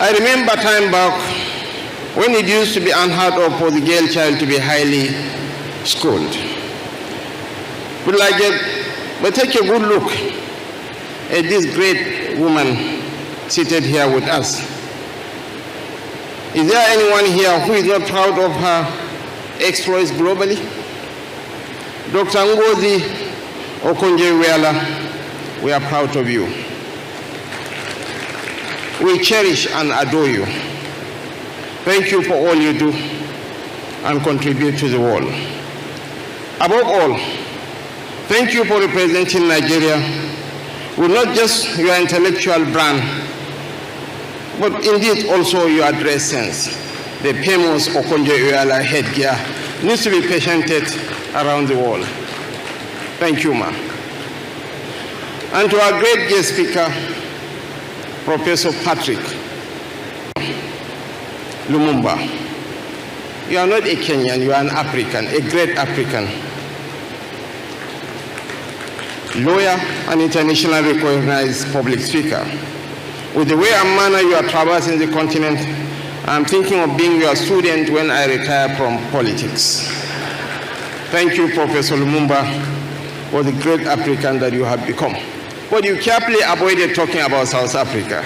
I remember time back when it used to be unheard of for the girl child to be highly schooled. But take a good look at this great woman seated here with us. Is there anyone here who is not proud of her exploits globally? Dr. Ngozi Okonjo-Iweala, we are proud of you. We cherish and adore you. Thank you for all you do and contribute to the world. Above all, thank you for representing Nigeria with not just your intellectual brand, but indeed also your dress sense. The famous Okonjo-Iweala headgear needs to be patented around the world. Thank you, ma'am. And to our great guest speaker, Professor Patrick Lumumba. You are not a Kenyan, you are an African, a great African. Lawyer and internationally recognized public speaker. With the way and manner you are traversing the continent, I'm thinking of being your student when I retire from politics. Thank you, Professor Lumumba, for the great African that you have become. But you carefully avoided talking about South Africa.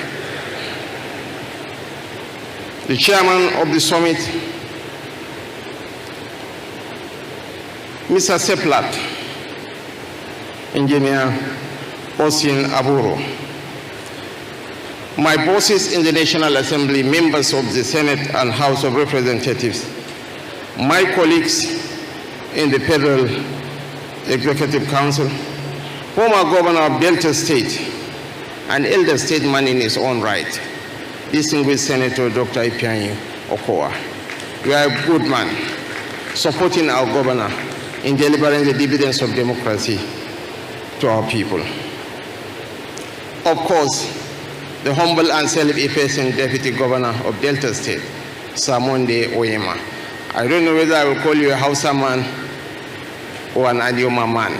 The chairman of the summit, Mr. Seplat, Engineer Osin Aburo, my bosses in the National Assembly, members of the Senate and House of Representatives, my colleagues in the Federal Executive Council, former governor of Delta State, an elder statesman in his own right, distinguished Senator Dr. Ifeanyi Okowa. You are a good man, supporting our governor in delivering the dividends of democracy to our people. Of course, the humble and self-effacing Deputy Governor of Delta State, Samonde Oyema. I don't know whether I will call you a Hausa man or an Adioma man.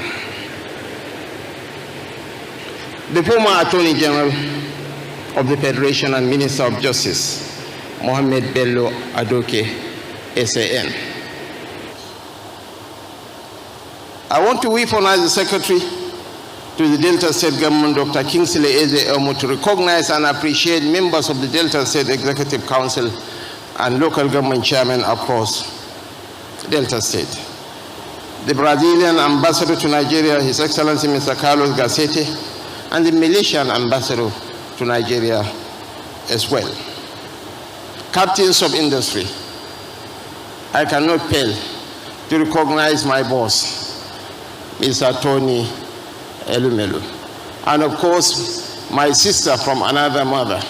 The former Attorney General of the Federation and Minister of Justice, Mohamed Bello Adoke, SAN. I want to recognize the Secretary to the Delta State Government, Dr. Kingsley Eze Elmo, to recognize and appreciate members of the Delta State Executive Council and local government chairmen across Delta State. The Brazilian ambassador to Nigeria, His Excellency Mr. Carlos Garcete, and the Malaysian ambassador to Nigeria as well. Captains of industry, I cannot fail to recognize my boss, Mr. Tony Elumelu, and of course, my sister from another mother,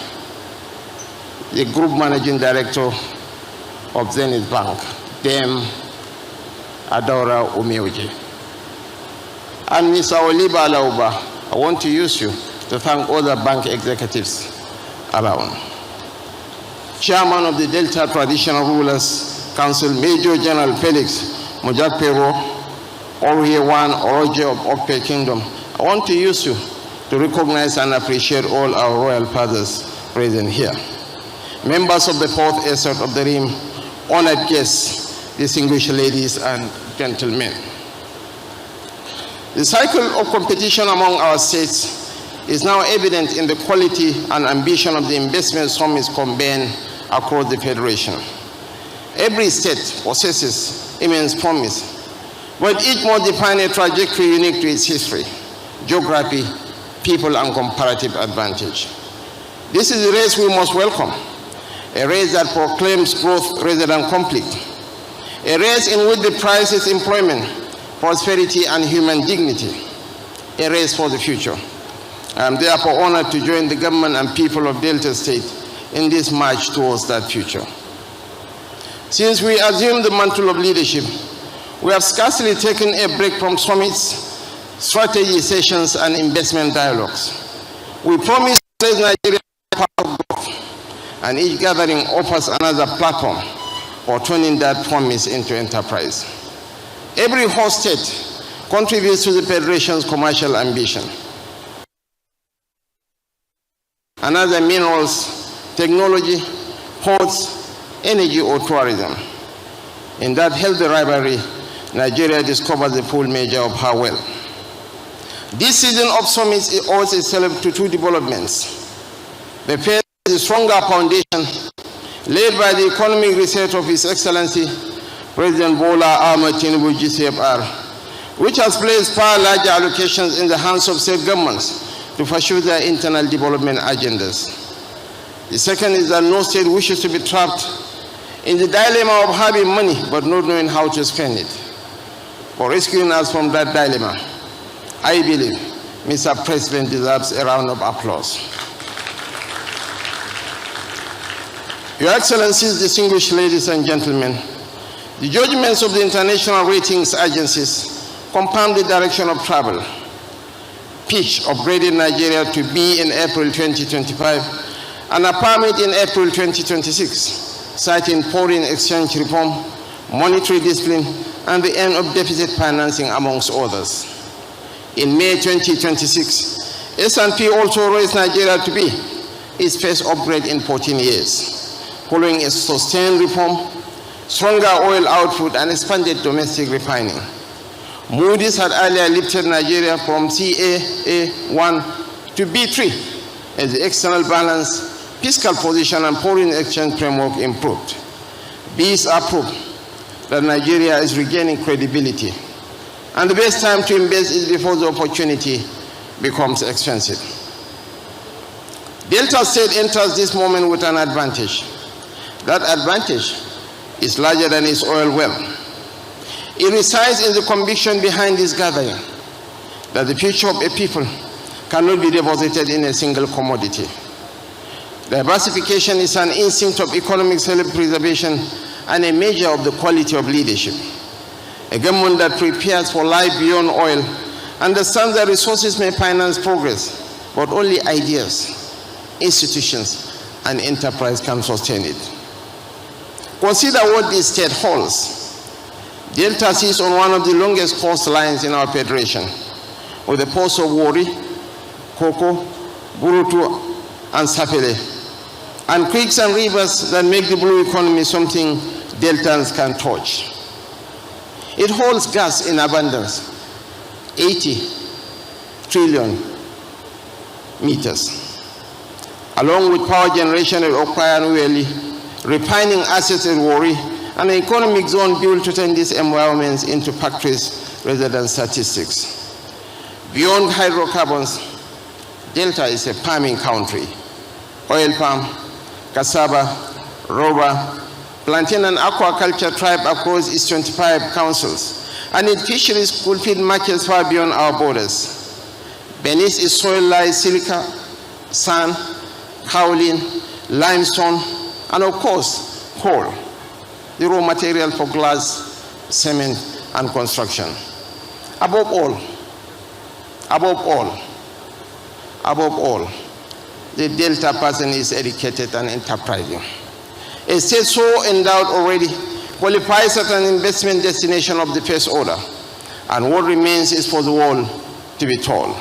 the Group Managing Director of Zenith Bank, Dame Adora Umioji. And Mr. Oliba Alauba, I want to use you to thank all the bank executives around. Chairman of the Delta Traditional Rulers Council, Major General Felix Mojapero, Oriewan Oroje of Okpe Kingdom, I want to use you to recognize and appreciate all our royal fathers present here. Members of the fourth escort of the Rim, honored guests, distinguished ladies and gentlemen. The cycle of competition among our states is now evident in the quality and ambition of the investment summits convened across the Federation. Every state possesses immense promise, but each must define a trajectory unique to its history, geography, people, and comparative advantage. This is a race we must welcome, a race that proclaims growth rather than conflict, a race in which the prize is employment, prosperity, and human dignity, a race for the future. I am therefore honored to join the government and people of Delta State in this march towards that future. Since we assumed the mantle of leadership, we have scarcely taken a break from summits, strategy sessions, and investment dialogues. We promise to place Nigeria part of growth, and each gathering offers another platform for turning that promise into enterprise. Every host state contributes to the Federation's commercial ambition. Another minerals, technology, ports, energy, or tourism. In that healthy rivalry, Nigeria discovers the full measure of her wealth. This season of summits owes itself to two developments. The first is a stronger foundation laid by the economic research of His Excellency President Bola Ahmed Tinubu GCFR, which has placed far larger allocations in the hands of state governments to pursue their internal development agendas. The second is that no state wishes to be trapped in the dilemma of having money but not knowing how to spend it. For rescuing us from that dilemma, I believe Mr. President deserves a round of applause. Your Excellencies, distinguished ladies and gentlemen, the judgments of the international ratings agencies confirm the direction of travel. Fitch upgraded Nigeria to B in April 2025 and a permit in April 2026, citing foreign exchange reform, monetary discipline, and the end of deficit financing, amongst others. In May 2026, S&P also raised Nigeria to B, its first upgrade in 14 years, following a sustained reform, stronger oil output, and expanded domestic refining. Moody's had earlier lifted Nigeria from CAA1 to B3 as the external balance, fiscal position, and foreign exchange framework improved. These are proof that Nigeria is regaining credibility, and the best time to invest is before the opportunity becomes expensive. Delta State enters this moment with an advantage. That advantage is larger than its oil wealth. It resides in the conviction behind this gathering that the future of a people cannot be deposited in a single commodity. Diversification is an instinct of economic self-preservation and a measure of the quality of leadership. A government that prepares for life beyond oil understands that resources may finance progress, but only ideas, institutions, and enterprise can sustain it. Consider what this state holds. Delta sits on one of the longest coastlines in our federation, with the ports of Warri, Koko, Burutu, and Sapele, and creeks and rivers that make the blue economy something Deltans can touch. It holds gas in abundance, 80 trillion meters, along with power generation at Okpa and Ueli, refining assets at Warri, and an economic zone built to turn these environments into factories rather than statistics. Beyond hydrocarbons, Delta is a farming country. Oil palm, cassava, rubber, plantain and aquaculture thrive across its 25 councils, and its fisheries could feed markets far beyond our borders. Beneath its soil lies silica, sand, kaolin, limestone, and of course, coal, the raw material for glass, cement, and construction. Above all, the Delta person is educated and enterprising. A state so endowed already qualifies as an investment destination of the first order, and what remains is for the world to be told.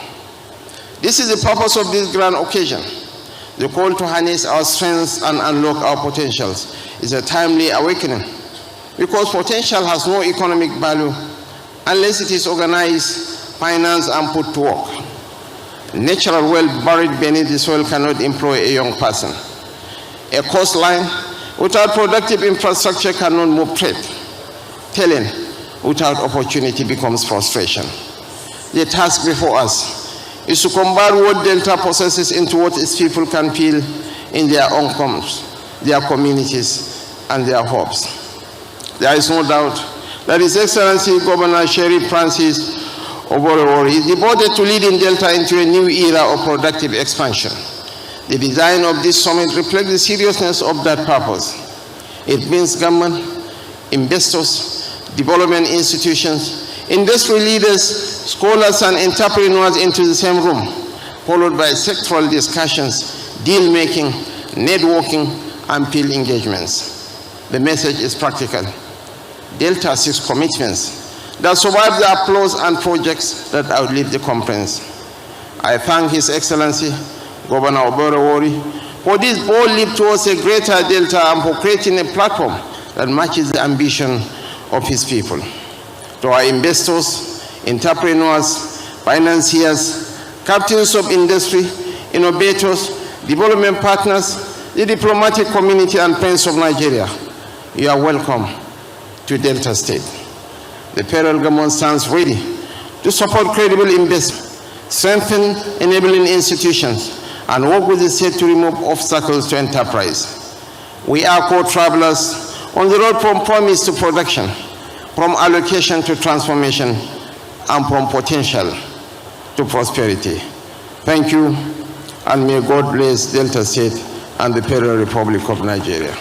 This is the purpose of this grand occasion. The call to harness our strengths and unlock our potentials is a timely awakening, because potential has no economic value unless it is organized, financed, and put to work. Natural wealth buried beneath the soil cannot employ a young person. A coastline without productive infrastructure cannot move trade. Talent without opportunity becomes frustration. The task before us is to convert what Delta possesses into what its people can feel in their own homes, their communities, and their hopes. There is no doubt that His Excellency Governor Sheriff Francis Oborowori is devoted to leading Delta into a new era of productive expansion. The design of this summit reflects the seriousness of that purpose. It brings government, investors, development institutions, industry leaders, scholars, and entrepreneurs into the same room, followed by sectoral discussions, deal-making, networking, and field engagements. The message is practical. Delta seeks commitments that survive the applause and projects that outlive the conference. I thank His Excellency, Governor Oborowori, for this bold leap towards a greater Delta and for creating a platform that matches the ambition of his people. To our investors, entrepreneurs, financiers, captains of industry, innovators, development partners, the diplomatic community, and friends of Nigeria, you are welcome to Delta State. The federal government stands ready to support credible investment, strengthen enabling institutions, and work with the state to remove obstacles to enterprise. We are co-travelers on the road from promise to production, from allocation to transformation, and from potential to prosperity. Thank you, and may God bless Delta State and the Federal Republic of Nigeria.